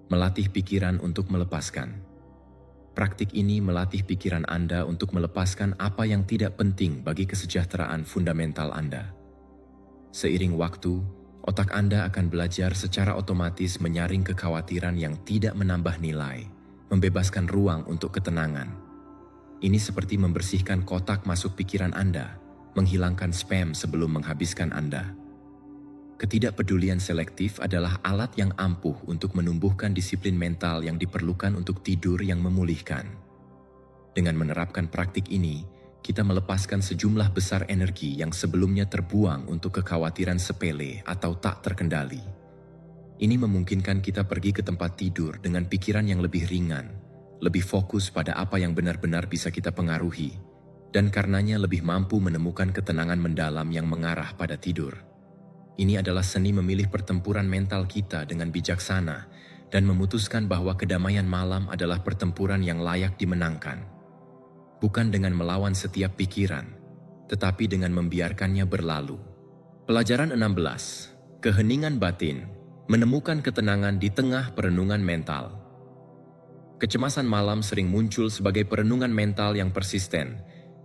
Melatih pikiran untuk melepaskan. Praktik ini melatih pikiran Anda untuk melepaskan apa yang tidak penting bagi kesejahteraan fundamental Anda. Seiring waktu, otak Anda akan belajar secara otomatis menyaring kekhawatiran yang tidak menambah nilai, membebaskan ruang untuk ketenangan. Ini seperti membersihkan kotak masuk pikiran Anda, menghilangkan spam sebelum menghabiskan Anda. Ketidakpedulian selektif adalah alat yang ampuh untuk menumbuhkan disiplin mental yang diperlukan untuk tidur yang memulihkan. Dengan menerapkan praktik ini, kita melepaskan sejumlah besar energi yang sebelumnya terbuang untuk kekhawatiran sepele atau tak terkendali. Ini memungkinkan kita pergi ke tempat tidur dengan pikiran yang lebih ringan, lebih fokus pada apa yang benar-benar bisa kita pengaruhi, dan karenanya lebih mampu menemukan ketenangan mendalam yang mengarah pada tidur. Ini adalah seni memilih pertempuran mental kita dengan bijaksana dan memutuskan bahwa kedamaian malam adalah pertempuran yang layak dimenangkan. Bukan dengan melawan setiap pikiran, tetapi dengan membiarkannya berlalu. Pelajaran 16. Keheningan batin, menemukan ketenangan di tengah perenungan mental. Kecemasan malam sering muncul sebagai perenungan mental yang persisten,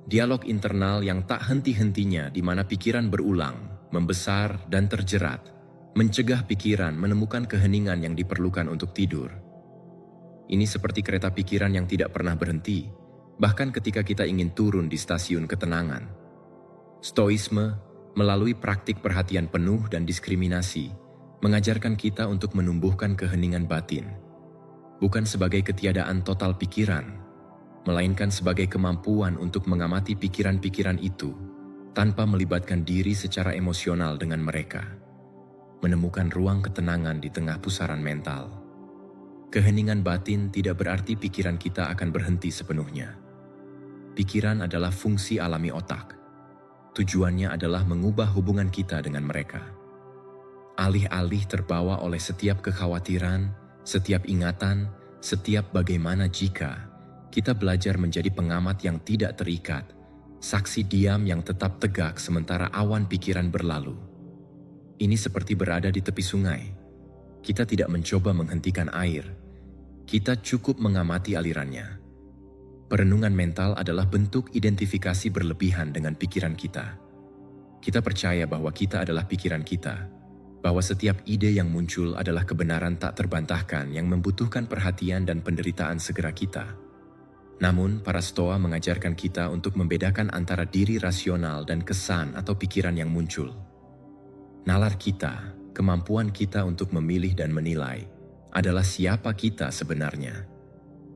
dialog internal yang tak henti-hentinya di mana pikiran berulang, membesar dan terjerat, mencegah pikiran menemukan keheningan yang diperlukan untuk tidur. Ini seperti kereta pikiran yang tidak pernah berhenti, bahkan ketika kita ingin turun di stasiun ketenangan. Stoisme, melalui praktik perhatian penuh dan diskriminasi, mengajarkan kita untuk menumbuhkan keheningan batin, bukan sebagai ketiadaan total pikiran, melainkan sebagai kemampuan untuk mengamati pikiran-pikiran itu, tanpa melibatkan diri secara emosional dengan mereka. Menemukan ruang ketenangan di tengah pusaran mental. Keheningan batin tidak berarti pikiran kita akan berhenti sepenuhnya. Pikiran adalah fungsi alami otak. Tujuannya adalah mengubah hubungan kita dengan mereka. Alih-alih terbawa oleh setiap kekhawatiran, setiap ingatan, setiap bagaimana jika, kita belajar menjadi pengamat yang tidak terikat, saksi diam yang tetap tegak sementara awan pikiran berlalu. Ini seperti berada di tepi sungai. Kita tidak mencoba menghentikan air. Kita cukup mengamati alirannya. Perenungan mental adalah bentuk identifikasi berlebihan dengan pikiran kita. Kita percaya bahwa kita adalah pikiran kita, bahwa setiap ide yang muncul adalah kebenaran tak terbantahkan yang membutuhkan perhatian dan penderitaan segera kita. Namun, para Stoa mengajarkan kita untuk membedakan antara diri rasional dan kesan atau pikiran yang muncul. Nalar kita, kemampuan kita untuk memilih dan menilai, adalah siapa kita sebenarnya.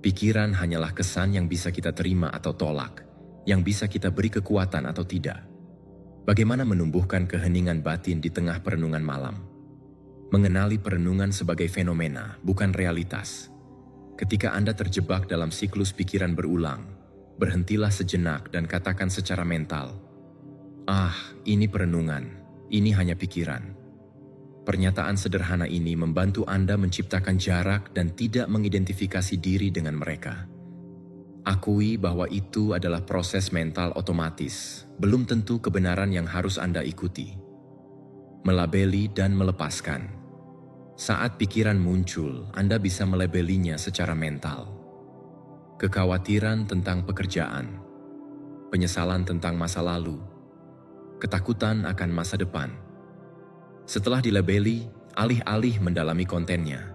Pikiran hanyalah kesan yang bisa kita terima atau tolak, yang bisa kita beri kekuatan atau tidak. Bagaimana menumbuhkan keheningan batin di tengah perenungan malam? Mengenali perenungan sebagai fenomena, bukan realitas. Ketika Anda terjebak dalam siklus pikiran berulang, berhentilah sejenak dan katakan secara mental, ini perenungan, ini hanya pikiran. Pernyataan sederhana ini membantu Anda menciptakan jarak dan tidak mengidentifikasi diri dengan mereka. Akui bahwa itu adalah proses mental otomatis, belum tentu kebenaran yang harus Anda ikuti. Melabeli dan melepaskan. Saat pikiran muncul, Anda bisa melabelinya secara mental. Kekhawatiran tentang pekerjaan, penyesalan tentang masa lalu, ketakutan akan masa depan. Setelah dilabeli, alih-alih mendalami kontennya,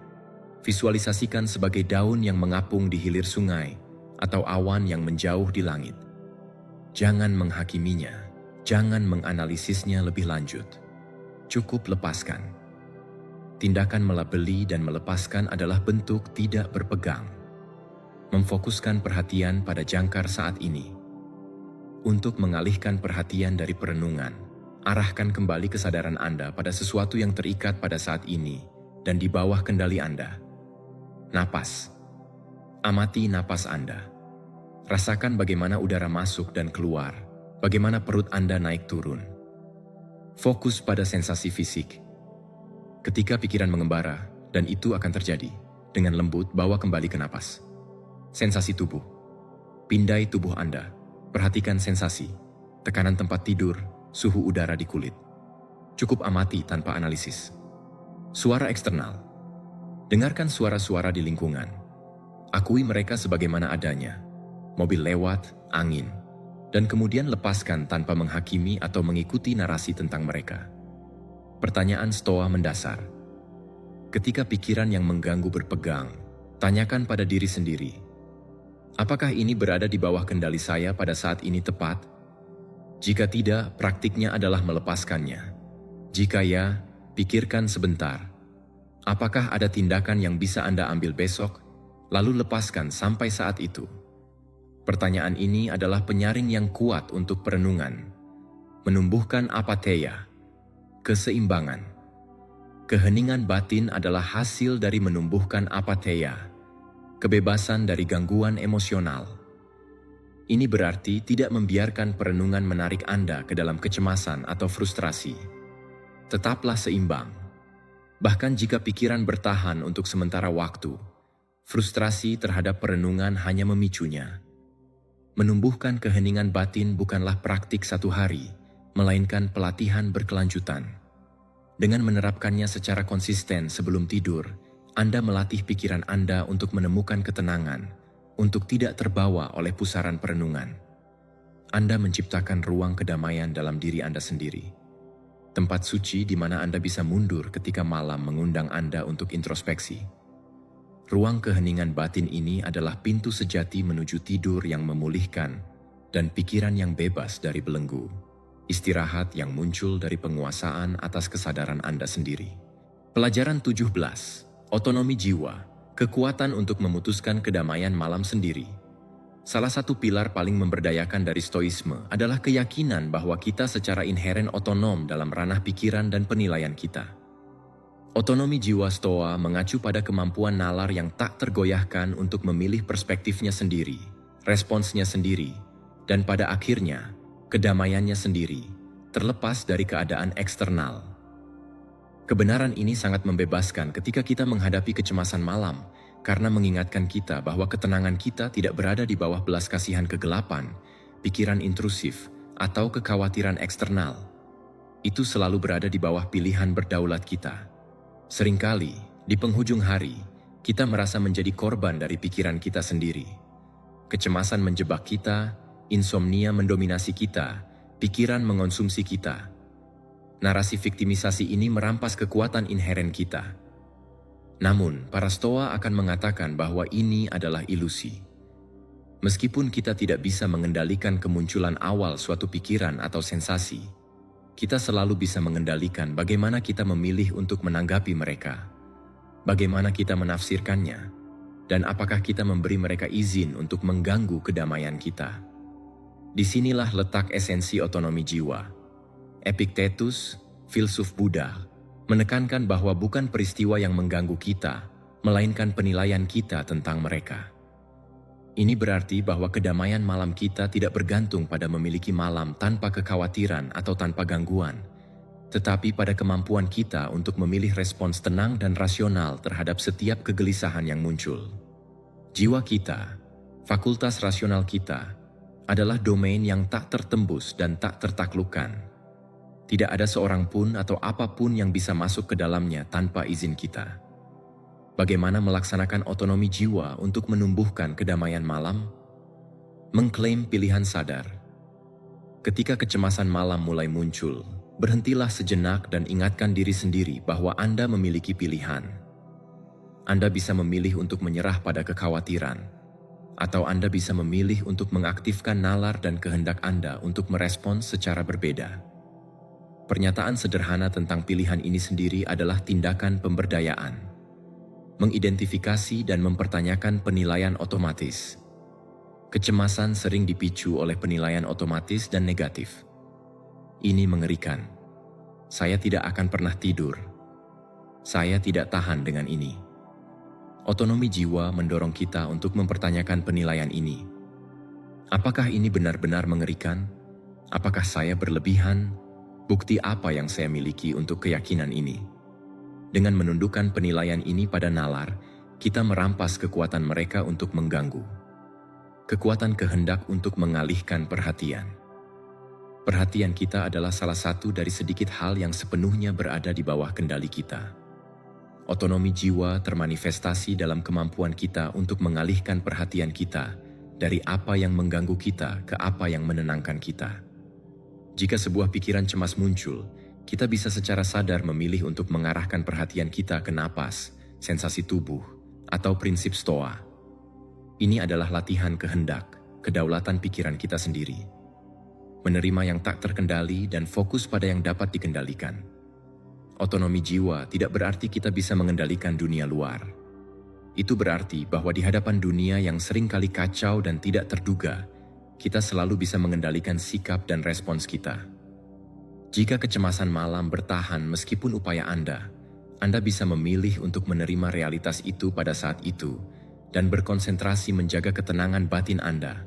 visualisasikan sebagai daun yang mengapung di hilir sungai atau awan yang menjauh di langit. Jangan menghakiminya, jangan menganalisisnya lebih lanjut. Cukup lepaskan. Tindakan melabeli dan melepaskan adalah bentuk tidak berpegang. Memfokuskan perhatian pada jangkar saat ini. Untuk mengalihkan perhatian dari perenungan, arahkan kembali kesadaran Anda pada sesuatu yang terikat pada saat ini dan di bawah kendali Anda. Napas. Amati napas Anda. Rasakan bagaimana udara masuk dan keluar, bagaimana perut Anda naik turun. Fokus pada sensasi fisik. Ketika pikiran mengembara, dan itu akan terjadi, dengan lembut bawa kembali ke napas. Sensasi tubuh. Pindai tubuh Anda. Perhatikan sensasi, tekanan tempat tidur, suhu udara di kulit. Cukup amati tanpa analisis. Suara eksternal. Dengarkan suara-suara di lingkungan. Akui mereka sebagaimana adanya. Mobil lewat, angin. Dan kemudian lepaskan tanpa menghakimi atau mengikuti narasi tentang mereka. Pertanyaan stoa mendasar. Ketika pikiran yang mengganggu berpegang, tanyakan pada diri sendiri. Apakah ini berada di bawah kendali saya pada saat ini tepat? Jika tidak, praktiknya adalah melepaskannya. Jika ya, pikirkan sebentar. Apakah ada tindakan yang bisa Anda ambil besok, lalu lepaskan sampai saat itu? Pertanyaan ini adalah penyaring yang kuat untuk perenungan. Menumbuhkan apatheia, keseimbangan. Keheningan batin adalah hasil dari menumbuhkan apatheia, kebebasan dari gangguan emosional. Ini berarti tidak membiarkan perenungan menarik Anda ke dalam kecemasan atau frustrasi. Tetaplah seimbang. Bahkan jika pikiran bertahan untuk sementara waktu, frustrasi terhadap perenungan hanya memicunya. Menumbuhkan keheningan batin bukanlah praktik satu hari, melainkan pelatihan berkelanjutan. Dengan menerapkannya secara konsisten sebelum tidur, Anda melatih pikiran Anda untuk menemukan ketenangan, untuk tidak terbawa oleh pusaran perenungan. Anda menciptakan ruang kedamaian dalam diri Anda sendiri. Tempat suci di mana Anda bisa mundur ketika malam mengundang Anda untuk introspeksi. Ruang keheningan batin ini adalah pintu sejati menuju tidur yang memulihkan dan pikiran yang bebas dari belenggu. Istirahat yang muncul dari penguasaan atas kesadaran Anda sendiri. Pelajaran 17. Otonomi jiwa, kekuatan untuk memutuskan kedamaian malam sendiri. Salah satu pilar paling memberdayakan dari stoisme adalah keyakinan bahwa kita secara inheren otonom dalam ranah pikiran dan penilaian kita. Otonomi jiwa stoa mengacu pada kemampuan nalar yang tak tergoyahkan untuk memilih perspektifnya sendiri, responsnya sendiri, dan pada akhirnya, kedamaiannya sendiri, terlepas dari keadaan eksternal. Kebenaran ini sangat membebaskan ketika kita menghadapi kecemasan malam, karena mengingatkan kita bahwa ketenangan kita tidak berada di bawah belas kasihan kegelapan, pikiran intrusif, atau kekhawatiran eksternal. Itu selalu berada di bawah pilihan berdaulat kita. Seringkali, di penghujung hari, kita merasa menjadi korban dari pikiran kita sendiri. Kecemasan menjebak kita, insomnia mendominasi kita, pikiran mengonsumsi kita. Narasi viktimisasi ini merampas kekuatan inheren kita. Namun, para stoa akan mengatakan bahwa ini adalah ilusi. Meskipun kita tidak bisa mengendalikan kemunculan awal suatu pikiran atau sensasi, kita selalu bisa mengendalikan bagaimana kita memilih untuk menanggapi mereka, bagaimana kita menafsirkannya, dan apakah kita memberi mereka izin untuk mengganggu kedamaian kita. Disinilah letak esensi otonomi jiwa. Epictetus, filsuf Buddha, menekankan bahwa bukan peristiwa yang mengganggu kita, melainkan penilaian kita tentang mereka. Ini berarti bahwa kedamaian malam kita tidak bergantung pada memiliki malam tanpa kekhawatiran atau tanpa gangguan, tetapi pada kemampuan kita untuk memilih respons tenang dan rasional terhadap setiap kegelisahan yang muncul. Jiwa kita, fakultas rasional kita, adalah domain yang tak tertembus dan tak tertaklukkan. Tidak ada seorang pun atau apapun yang bisa masuk ke dalamnya tanpa izin kita. Bagaimana melaksanakan otonomi jiwa untuk menumbuhkan kedamaian malam? Mengklaim pilihan sadar. Ketika kecemasan malam mulai muncul, berhentilah sejenak dan ingatkan diri sendiri bahwa Anda memiliki pilihan. Anda bisa memilih untuk menyerah pada kekhawatiran, atau Anda bisa memilih untuk mengaktifkan nalar dan kehendak Anda untuk merespons secara berbeda. Pernyataan sederhana tentang pilihan ini sendiri adalah tindakan pemberdayaan. Mengidentifikasi dan mempertanyakan penilaian otomatis. Kecemasan sering dipicu oleh penilaian otomatis dan negatif. Ini mengerikan. Saya tidak akan pernah tidur. Saya tidak tahan dengan ini. Otonomi jiwa mendorong kita untuk mempertanyakan penilaian ini. Apakah ini benar-benar mengerikan? Apakah saya berlebihan? Bukti apa yang saya miliki untuk keyakinan ini? Dengan menundukkan penilaian ini pada nalar, kita merampas kekuatan mereka untuk mengganggu. Kekuatan kehendak untuk mengalihkan perhatian. Perhatian kita adalah salah satu dari sedikit hal yang sepenuhnya berada di bawah kendali kita. Otonomi jiwa termanifestasi dalam kemampuan kita untuk mengalihkan perhatian kita dari apa yang mengganggu kita ke apa yang menenangkan kita. Jika sebuah pikiran cemas muncul, kita bisa secara sadar memilih untuk mengarahkan perhatian kita ke napas, sensasi tubuh, atau prinsip stoa. Ini adalah latihan kehendak, kedaulatan pikiran kita sendiri. Menerima yang tak terkendali dan fokus pada yang dapat dikendalikan. Otonomi jiwa tidak berarti kita bisa mengendalikan dunia luar. Itu berarti bahwa di hadapan dunia yang seringkali kacau dan tidak terduga, kita selalu bisa mengendalikan sikap dan respons kita. Jika kecemasan malam bertahan meskipun upaya Anda bisa memilih untuk menerima realitas itu pada saat itu, dan berkonsentrasi menjaga ketenangan batin Anda,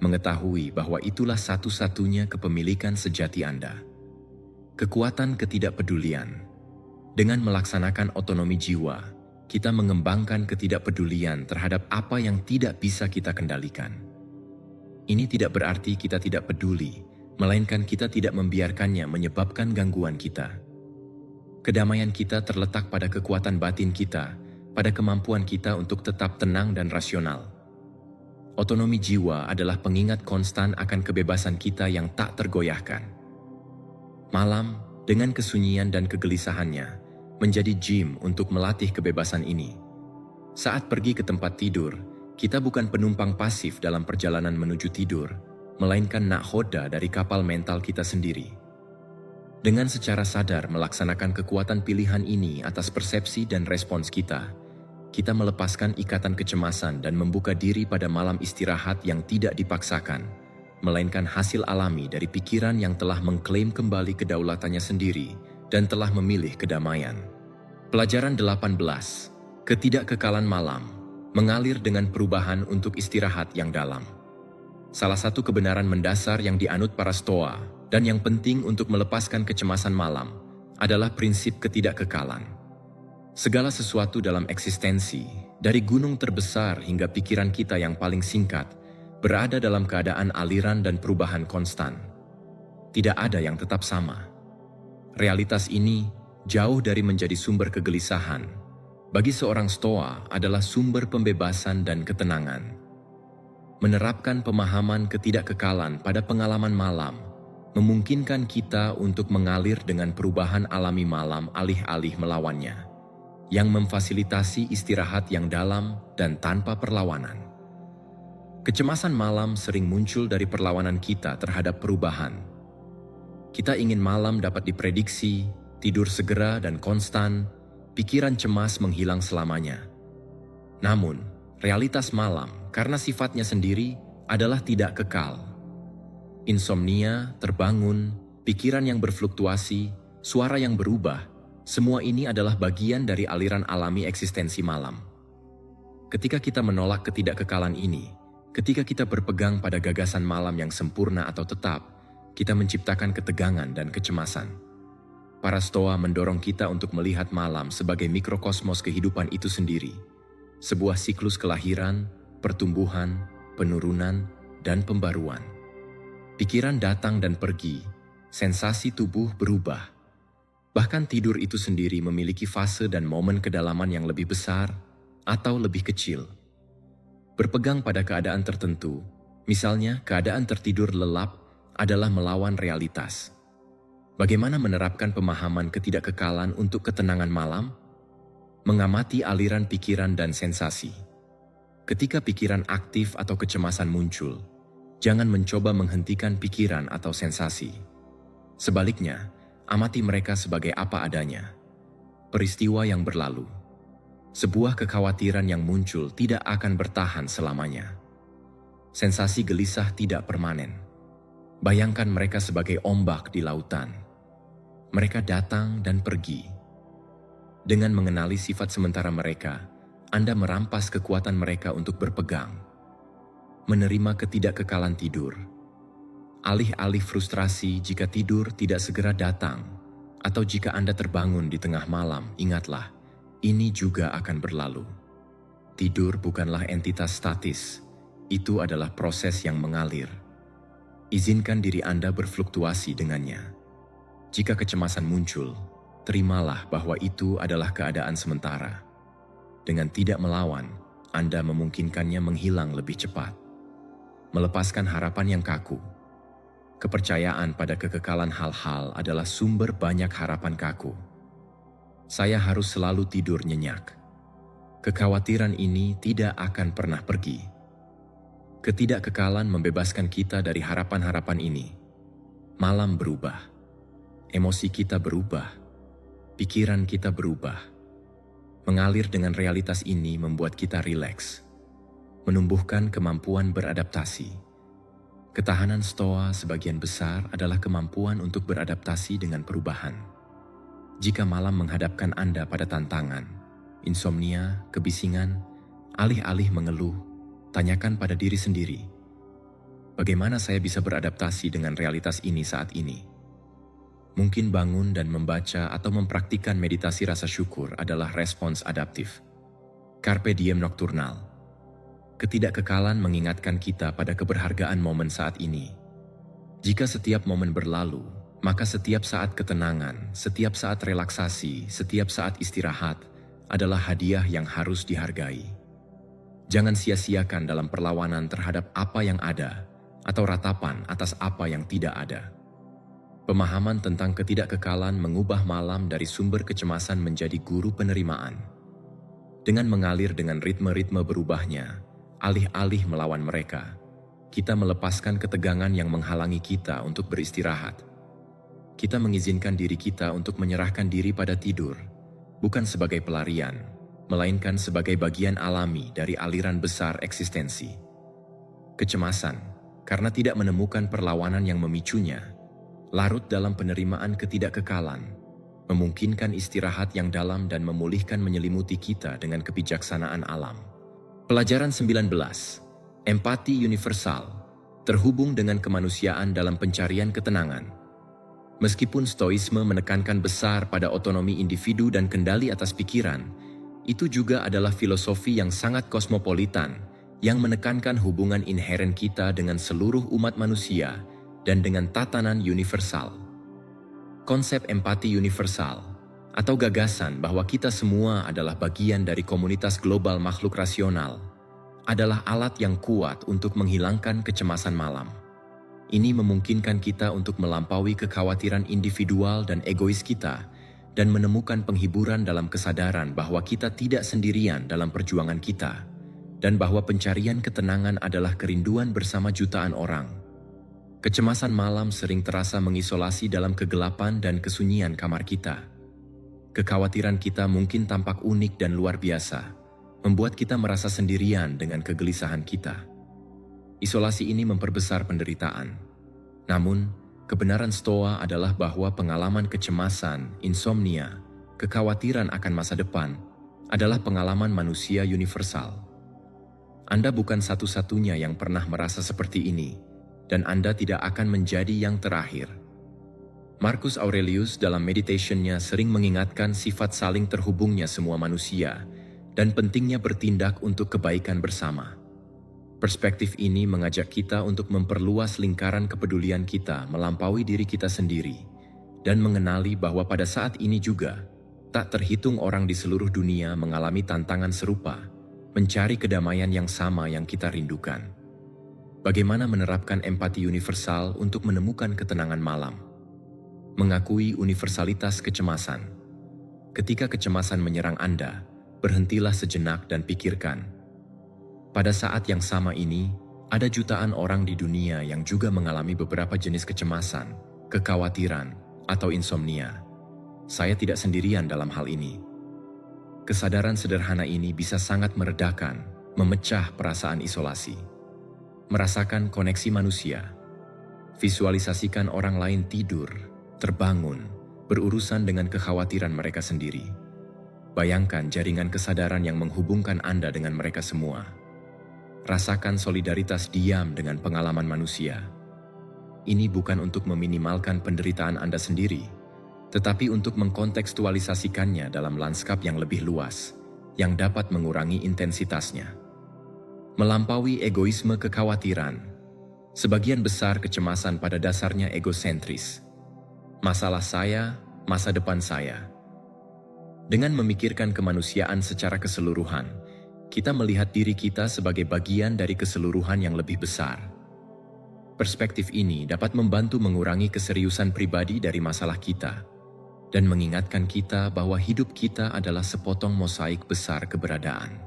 mengetahui bahwa itulah satu-satunya kepemilikan sejati Anda. Kekuatan ketidakpedulian. Dengan melaksanakan otonomi jiwa, kita mengembangkan ketidakpedulian terhadap apa yang tidak bisa kita kendalikan. Ini tidak berarti kita tidak peduli, melainkan kita tidak membiarkannya menyebabkan gangguan kita. Kedamaian kita terletak pada kekuatan batin kita, pada kemampuan kita untuk tetap tenang dan rasional. Otonomi jiwa adalah pengingat konstan akan kebebasan kita yang tak tergoyahkan. Malam, dengan kesunyian dan kegelisahannya, menjadi gym untuk melatih kebebasan ini. Saat pergi ke tempat tidur, kita bukan penumpang pasif dalam perjalanan menuju tidur, melainkan nakhoda dari kapal mental kita sendiri. Dengan secara sadar melaksanakan kekuatan pilihan ini atas persepsi dan respons kita melepaskan ikatan kecemasan dan membuka diri pada malam istirahat yang tidak dipaksakan, melainkan hasil alami dari pikiran yang telah mengklaim kembali kedaulatannya sendiri dan telah memilih kedamaian. Pelajaran 18. Ketidakkekalan malam mengalir dengan perubahan untuk istirahat yang dalam. Salah satu kebenaran mendasar yang dianut para Stoa dan yang penting untuk melepaskan kecemasan malam adalah prinsip ketidakkekalan. Segala sesuatu dalam eksistensi, dari gunung terbesar hingga pikiran kita yang paling singkat, berada dalam keadaan aliran dan perubahan konstan. Tidak ada yang tetap sama. Realitas ini jauh dari menjadi sumber kegelisahan. Bagi seorang Stoa adalah sumber pembebasan dan ketenangan. Menerapkan pemahaman ketidakkekalan pada pengalaman malam memungkinkan kita untuk mengalir dengan perubahan alami malam alih-alih melawannya, yang memfasilitasi istirahat yang dalam dan tanpa perlawanan. Kecemasan malam sering muncul dari perlawanan kita terhadap perubahan. Kita ingin malam dapat diprediksi, tidur segera dan konstan, pikiran cemas menghilang selamanya. Namun, realitas malam karena sifatnya sendiri adalah tidak kekal. Insomnia, terbangun, pikiran yang berfluktuasi, suara yang berubah, semua ini adalah bagian dari aliran alami eksistensi malam. Ketika kita menolak ketidakkekalan ini, ketika kita berpegang pada gagasan malam yang sempurna atau tetap, kita menciptakan ketegangan dan kecemasan. Para Stoa mendorong kita untuk melihat malam sebagai mikrokosmos kehidupan itu sendiri, sebuah siklus kelahiran, pertumbuhan, penurunan, dan pembaruan. Pikiran datang dan pergi, sensasi tubuh berubah. Bahkan tidur itu sendiri memiliki fase dan momen kedalaman yang lebih besar atau lebih kecil. Berpegang pada keadaan tertentu, misalnya keadaan tertidur lelap, adalah melawan realitas. Bagaimana menerapkan pemahaman ketidakkekalan untuk ketenangan malam? Mengamati aliran pikiran dan sensasi. Ketika pikiran aktif atau kecemasan muncul, jangan mencoba menghentikan pikiran atau sensasi. Sebaliknya, amati mereka sebagai apa adanya. Peristiwa yang berlalu. Sebuah kekhawatiran yang muncul tidak akan bertahan selamanya. Sensasi gelisah tidak permanen. Bayangkan mereka sebagai ombak di lautan. Mereka datang dan pergi. Dengan mengenali sifat sementara mereka, Anda merampas kekuatan mereka untuk berpegang. Menerima ketidakkekalan tidur. Alih-alih frustrasi jika tidur tidak segera datang, atau jika Anda terbangun di tengah malam, ingatlah, ini juga akan berlalu. Tidur bukanlah entitas statis, itu adalah proses yang mengalir. Izinkan diri Anda berfluktuasi dengannya. Jika kecemasan muncul, terimalah bahwa itu adalah keadaan sementara. Dengan tidak melawan, Anda memungkinkannya menghilang lebih cepat. Melepaskan harapan yang kaku. Kepercayaan pada kekekalan hal-hal adalah sumber banyak harapan kaku. Saya harus selalu tidur nyenyak. Kekhawatiran ini tidak akan pernah pergi. Ketidakkekalan membebaskan kita dari harapan-harapan ini. Malam berubah. Emosi kita berubah. Pikiran kita berubah. Mengalir dengan realitas ini membuat kita rileks. Menumbuhkan kemampuan beradaptasi. Ketahanan Stoa sebagian besar adalah kemampuan untuk beradaptasi dengan perubahan. Jika malam menghadapkan Anda pada tantangan, insomnia, kebisingan, alih-alih mengeluh, tanyakan pada diri sendiri, bagaimana saya bisa beradaptasi dengan realitas ini saat ini? Mungkin bangun dan membaca atau mempraktikkan meditasi rasa syukur adalah respons adaptif. Carpe diem nocturnal. Ketidakkekalan mengingatkan kita pada keberhargaan momen saat ini. Jika setiap momen berlalu, maka setiap saat ketenangan, setiap saat relaksasi, setiap saat istirahat adalah hadiah yang harus dihargai. Jangan sia-siakan dalam perlawanan terhadap apa yang ada atau ratapan atas apa yang tidak ada. Pemahaman tentang ketidakkekalan mengubah malam dari sumber kecemasan menjadi guru penerimaan. Dengan mengalir dengan ritme-ritme berubahnya, alih-alih melawan mereka, kita melepaskan ketegangan yang menghalangi kita untuk beristirahat. Kita mengizinkan diri kita untuk menyerahkan diri pada tidur, bukan sebagai pelarian, melainkan sebagai bagian alami dari aliran besar eksistensi. Kecemasan, karena tidak menemukan perlawanan yang memicunya, larut dalam penerimaan ketidakkekalan, memungkinkan istirahat yang dalam dan memulihkan menyelimuti kita dengan kebijaksanaan alam. Pelajaran 19. Empati universal, terhubung dengan kemanusiaan dalam pencarian ketenangan. Meskipun Stoisme menekankan besar pada otonomi individu dan kendali atas pikiran, itu juga adalah filosofi yang sangat kosmopolitan, yang menekankan hubungan inheren kita dengan seluruh umat manusia, dan dengan tatanan universal. Konsep empati universal, atau gagasan bahwa kita semua adalah bagian dari komunitas global makhluk rasional, adalah alat yang kuat untuk menghilangkan kecemasan malam. Ini memungkinkan kita untuk melampaui kekhawatiran individual dan egois kita, dan menemukan penghiburan dalam kesadaran bahwa kita tidak sendirian dalam perjuangan kita, dan bahwa pencarian ketenangan adalah kerinduan bersama jutaan orang. Kecemasan malam sering terasa mengisolasi dalam kegelapan dan kesunyian kamar kita. Kekhawatiran kita mungkin tampak unik dan luar biasa, membuat kita merasa sendirian dengan kegelisahan kita. Isolasi ini memperbesar penderitaan. Namun, kebenaran Stoa adalah bahwa pengalaman kecemasan, insomnia, kekhawatiran akan masa depan adalah pengalaman manusia universal. Anda bukan satu-satunya yang pernah merasa seperti ini, dan Anda tidak akan menjadi yang terakhir. Marcus Aurelius dalam Meditation-nya sering mengingatkan sifat saling terhubungnya semua manusia dan pentingnya bertindak untuk kebaikan bersama. Perspektif ini mengajak kita untuk memperluas lingkaran kepedulian kita melampaui diri kita sendiri dan mengenali bahwa pada saat ini juga tak terhitung orang di seluruh dunia mengalami tantangan serupa, mencari kedamaian yang sama yang kita rindukan. Bagaimana menerapkan empati universal untuk menemukan ketenangan malam? Mengakui universalitas kecemasan. Ketika kecemasan menyerang Anda, berhentilah sejenak dan pikirkan. Pada saat yang sama ini, ada jutaan orang di dunia yang juga mengalami beberapa jenis kecemasan, kekhawatiran, atau insomnia. Saya tidak sendirian dalam hal ini. Kesadaran sederhana ini bisa sangat meredakan, memecah perasaan isolasi. Merasakan koneksi manusia. Visualisasikan orang lain tidur, terbangun, berurusan dengan kekhawatiran mereka sendiri. Bayangkan jaringan kesadaran yang menghubungkan Anda dengan mereka semua. Rasakan solidaritas diam dengan pengalaman manusia. Ini bukan untuk meminimalkan penderitaan Anda sendiri, tetapi untuk mengkontekstualisasikannya dalam lanskap yang lebih luas, yang dapat mengurangi intensitasnya. Melampaui egoisme kekhawatiran. Sebagian besar kecemasan pada dasarnya egosentris. Masalah saya, masa depan saya. Dengan memikirkan kemanusiaan secara keseluruhan, kita melihat diri kita sebagai bagian dari keseluruhan yang lebih besar. Perspektif ini dapat membantu mengurangi keseriusan pribadi dari masalah kita dan mengingatkan kita bahwa hidup kita adalah sepotong mosaik besar keberadaan.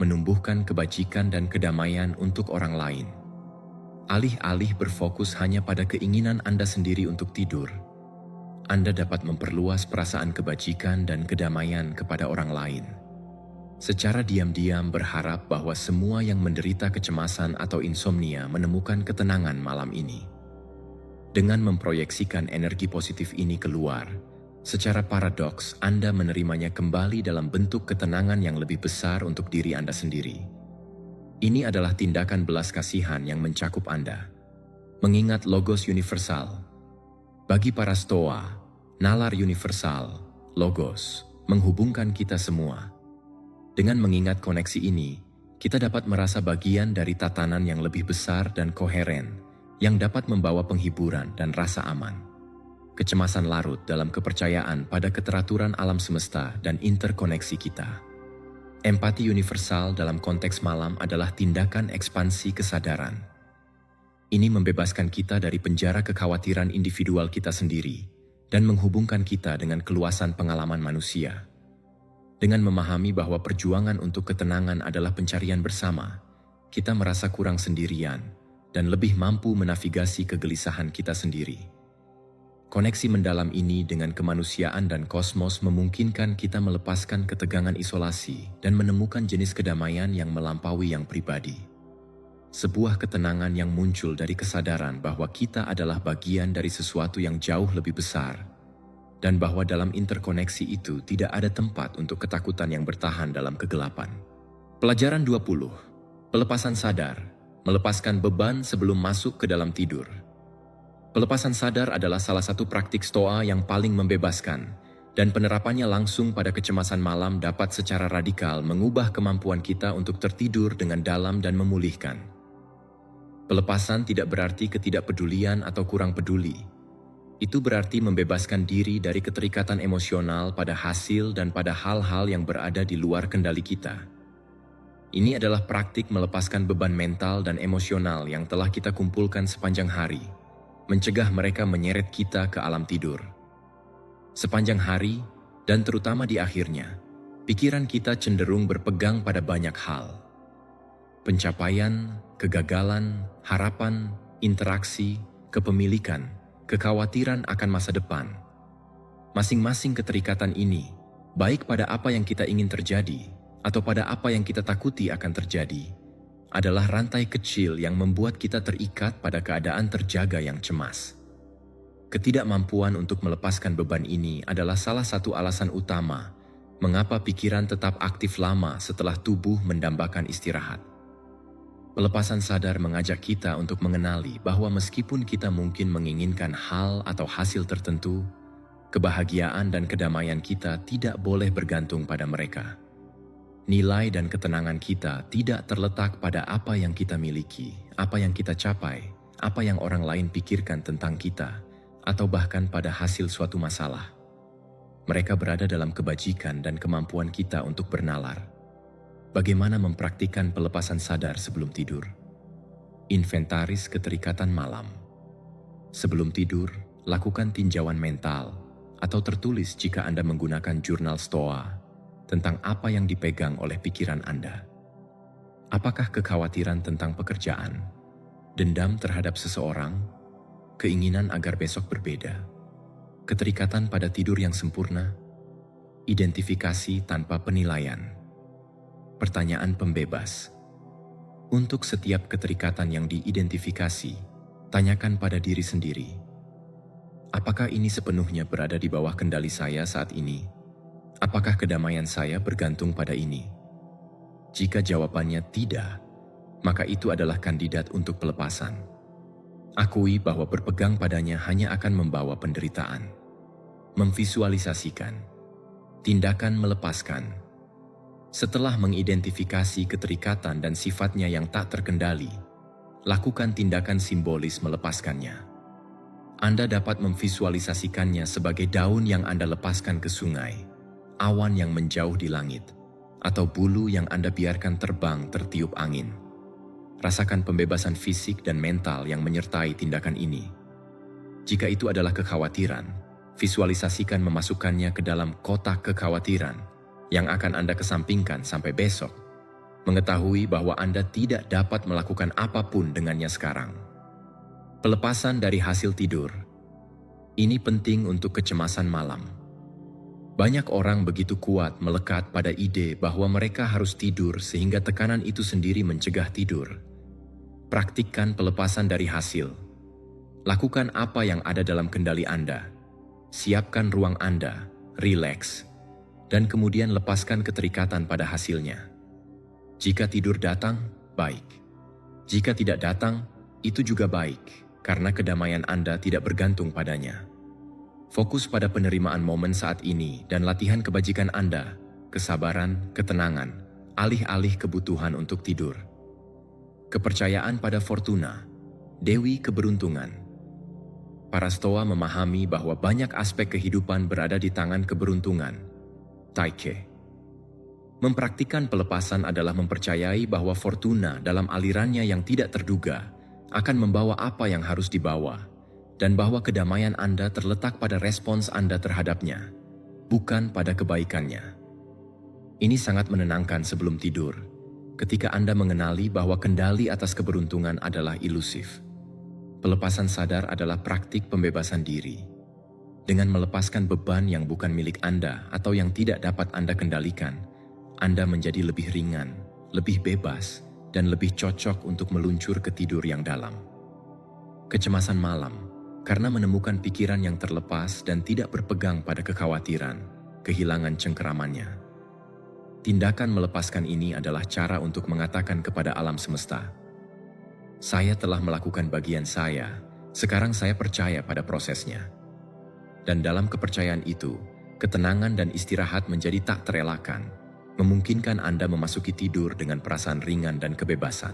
Menumbuhkan kebajikan dan kedamaian untuk orang lain. Alih-alih berfokus hanya pada keinginan Anda sendiri untuk tidur, Anda dapat memperluas perasaan kebajikan dan kedamaian kepada orang lain. Secara diam-diam berharap bahwa semua yang menderita kecemasan atau insomnia menemukan ketenangan malam ini. Dengan memproyeksikan energi positif ini keluar, secara paradoks Anda menerimanya kembali dalam bentuk ketenangan yang lebih besar untuk diri Anda sendiri. Ini adalah tindakan belas kasihan yang mencakup Anda. Mengingat logos universal. Bagi para Stoa, nalar universal, logos, menghubungkan kita semua. Dengan mengingat koneksi ini, kita dapat merasa bagian dari tatanan yang lebih besar dan koheren, yang dapat membawa penghiburan dan rasa aman. Kecemasan larut dalam kepercayaan pada keteraturan alam semesta dan interkoneksi kita. Empati universal dalam konteks malam adalah tindakan ekspansi kesadaran. Ini membebaskan kita dari penjara kekhawatiran individual kita sendiri dan menghubungkan kita dengan keluasan pengalaman manusia. Dengan memahami bahwa perjuangan untuk ketenangan adalah pencarian bersama, kita merasa kurang sendirian dan lebih mampu menavigasi kegelisahan kita sendiri. Koneksi mendalam ini dengan kemanusiaan dan kosmos memungkinkan kita melepaskan ketegangan isolasi dan menemukan jenis kedamaian yang melampaui yang pribadi. Sebuah ketenangan yang muncul dari kesadaran bahwa kita adalah bagian dari sesuatu yang jauh lebih besar, dan bahwa dalam interkoneksi itu tidak ada tempat untuk ketakutan yang bertahan dalam kegelapan. Pelajaran 20. Pelepasan sadar, melepaskan beban sebelum masuk ke dalam tidur. Pelepasan sadar adalah salah satu praktik Stoa yang paling membebaskan, dan penerapannya langsung pada kecemasan malam dapat secara radikal mengubah kemampuan kita untuk tertidur dengan dalam dan memulihkan. Pelepasan tidak berarti ketidakpedulian atau kurang peduli. Itu berarti membebaskan diri dari keterikatan emosional pada hasil dan pada hal-hal yang berada di luar kendali kita. Ini adalah praktik melepaskan beban mental dan emosional yang telah kita kumpulkan sepanjang hari, mencegah mereka menyeret kita ke alam tidur. Sepanjang hari, dan terutama di akhirnya, pikiran kita cenderung berpegang pada banyak hal. Pencapaian, kegagalan, harapan, interaksi, kepemilikan, kekhawatiran akan masa depan. Masing-masing keterikatan ini, baik pada apa yang kita ingin terjadi, atau pada apa yang kita takuti akan terjadi, adalah rantai kecil yang membuat kita terikat pada keadaan terjaga yang cemas. Ketidakmampuan untuk melepaskan beban ini adalah salah satu alasan utama mengapa pikiran tetap aktif lama setelah tubuh mendambakan istirahat. Pelepasan sadar mengajak kita untuk mengenali bahwa meskipun kita mungkin menginginkan hal atau hasil tertentu, kebahagiaan dan kedamaian kita tidak boleh bergantung pada mereka. Nilai dan ketenangan kita tidak terletak pada apa yang kita miliki, apa yang kita capai, apa yang orang lain pikirkan tentang kita, atau bahkan pada hasil suatu masalah. Mereka berada dalam kebajikan dan kemampuan kita untuk bernalar. Bagaimana mempraktikkan pelepasan sadar sebelum tidur? Inventaris keterikatan malam. Sebelum tidur, lakukan tinjauan mental atau tertulis jika Anda menggunakan jurnal Stoa tentang apa yang dipegang oleh pikiran Anda. Apakah kekhawatiran tentang pekerjaan, dendam terhadap seseorang, keinginan agar besok berbeda, keterikatan pada tidur yang sempurna, identifikasi tanpa penilaian. Pertanyaan pembebas. Untuk setiap keterikatan yang diidentifikasi, tanyakan pada diri sendiri. Apakah ini sepenuhnya berada di bawah kendali saya saat ini? Apakah kedamaian saya bergantung pada ini? Jika jawabannya tidak, maka itu adalah kandidat untuk pelepasan. Akui bahwa berpegang padanya hanya akan membawa penderitaan. Memvisualisasikan. Tindakan melepaskan. Setelah mengidentifikasi keterikatan dan sifatnya yang tak terkendali, lakukan tindakan simbolis melepaskannya. Anda dapat memvisualisasikannya sebagai daun yang Anda lepaskan ke sungai, awan yang menjauh di langit, atau bulu yang Anda biarkan terbang tertiup angin. Rasakan pembebasan fisik dan mental yang menyertai tindakan ini. Jika itu adalah kekhawatiran, visualisasikan memasukkannya ke dalam kotak kekhawatiran yang akan Anda kesampingkan sampai besok, mengetahui bahwa Anda tidak dapat melakukan apapun dengannya sekarang. Pelepasan dari hasil tidur. Ini penting untuk kecemasan malam. Banyak orang begitu kuat melekat pada ide bahwa mereka harus tidur sehingga tekanan itu sendiri mencegah tidur. Praktikkan pelepasan dari hasil. Lakukan apa yang ada dalam kendali Anda. Siapkan ruang Anda, rileks, dan kemudian lepaskan keterikatan pada hasilnya. Jika tidur datang, baik. Jika tidak datang, itu juga baik, karena kedamaian Anda tidak bergantung padanya. Fokus pada penerimaan momen saat ini dan latihan kebajikan Anda, kesabaran, ketenangan, alih-alih kebutuhan untuk tidur. Kepercayaan pada Fortuna, Dewi Keberuntungan. Para Stoa memahami bahwa banyak aspek kehidupan berada di tangan keberuntungan, Taike. Mempraktikkan pelepasan adalah mempercayai bahwa Fortuna dalam alirannya yang tidak terduga akan membawa apa yang harus dibawa, dan bahwa kedamaian Anda terletak pada respons Anda terhadapnya, bukan pada kebaikannya. Ini sangat menenangkan sebelum tidur, ketika Anda mengenali bahwa kendali atas keberuntungan adalah ilusif. Pelepasan sadar adalah praktik pembebasan diri. Dengan melepaskan beban yang bukan milik Anda atau yang tidak dapat Anda kendalikan, Anda menjadi lebih ringan, lebih bebas, dan lebih cocok untuk meluncur ke tidur yang dalam. Kecemasan malam, karena menemukan pikiran yang terlepas dan tidak berpegang pada kekhawatiran, kehilangan cengkeramannya. Tindakan melepaskan ini adalah cara untuk mengatakan kepada alam semesta, "Saya telah melakukan bagian saya, sekarang saya percaya pada prosesnya." Dan dalam kepercayaan itu, ketenangan dan istirahat menjadi tak terelakkan, memungkinkan Anda memasuki tidur dengan perasaan ringan dan kebebasan.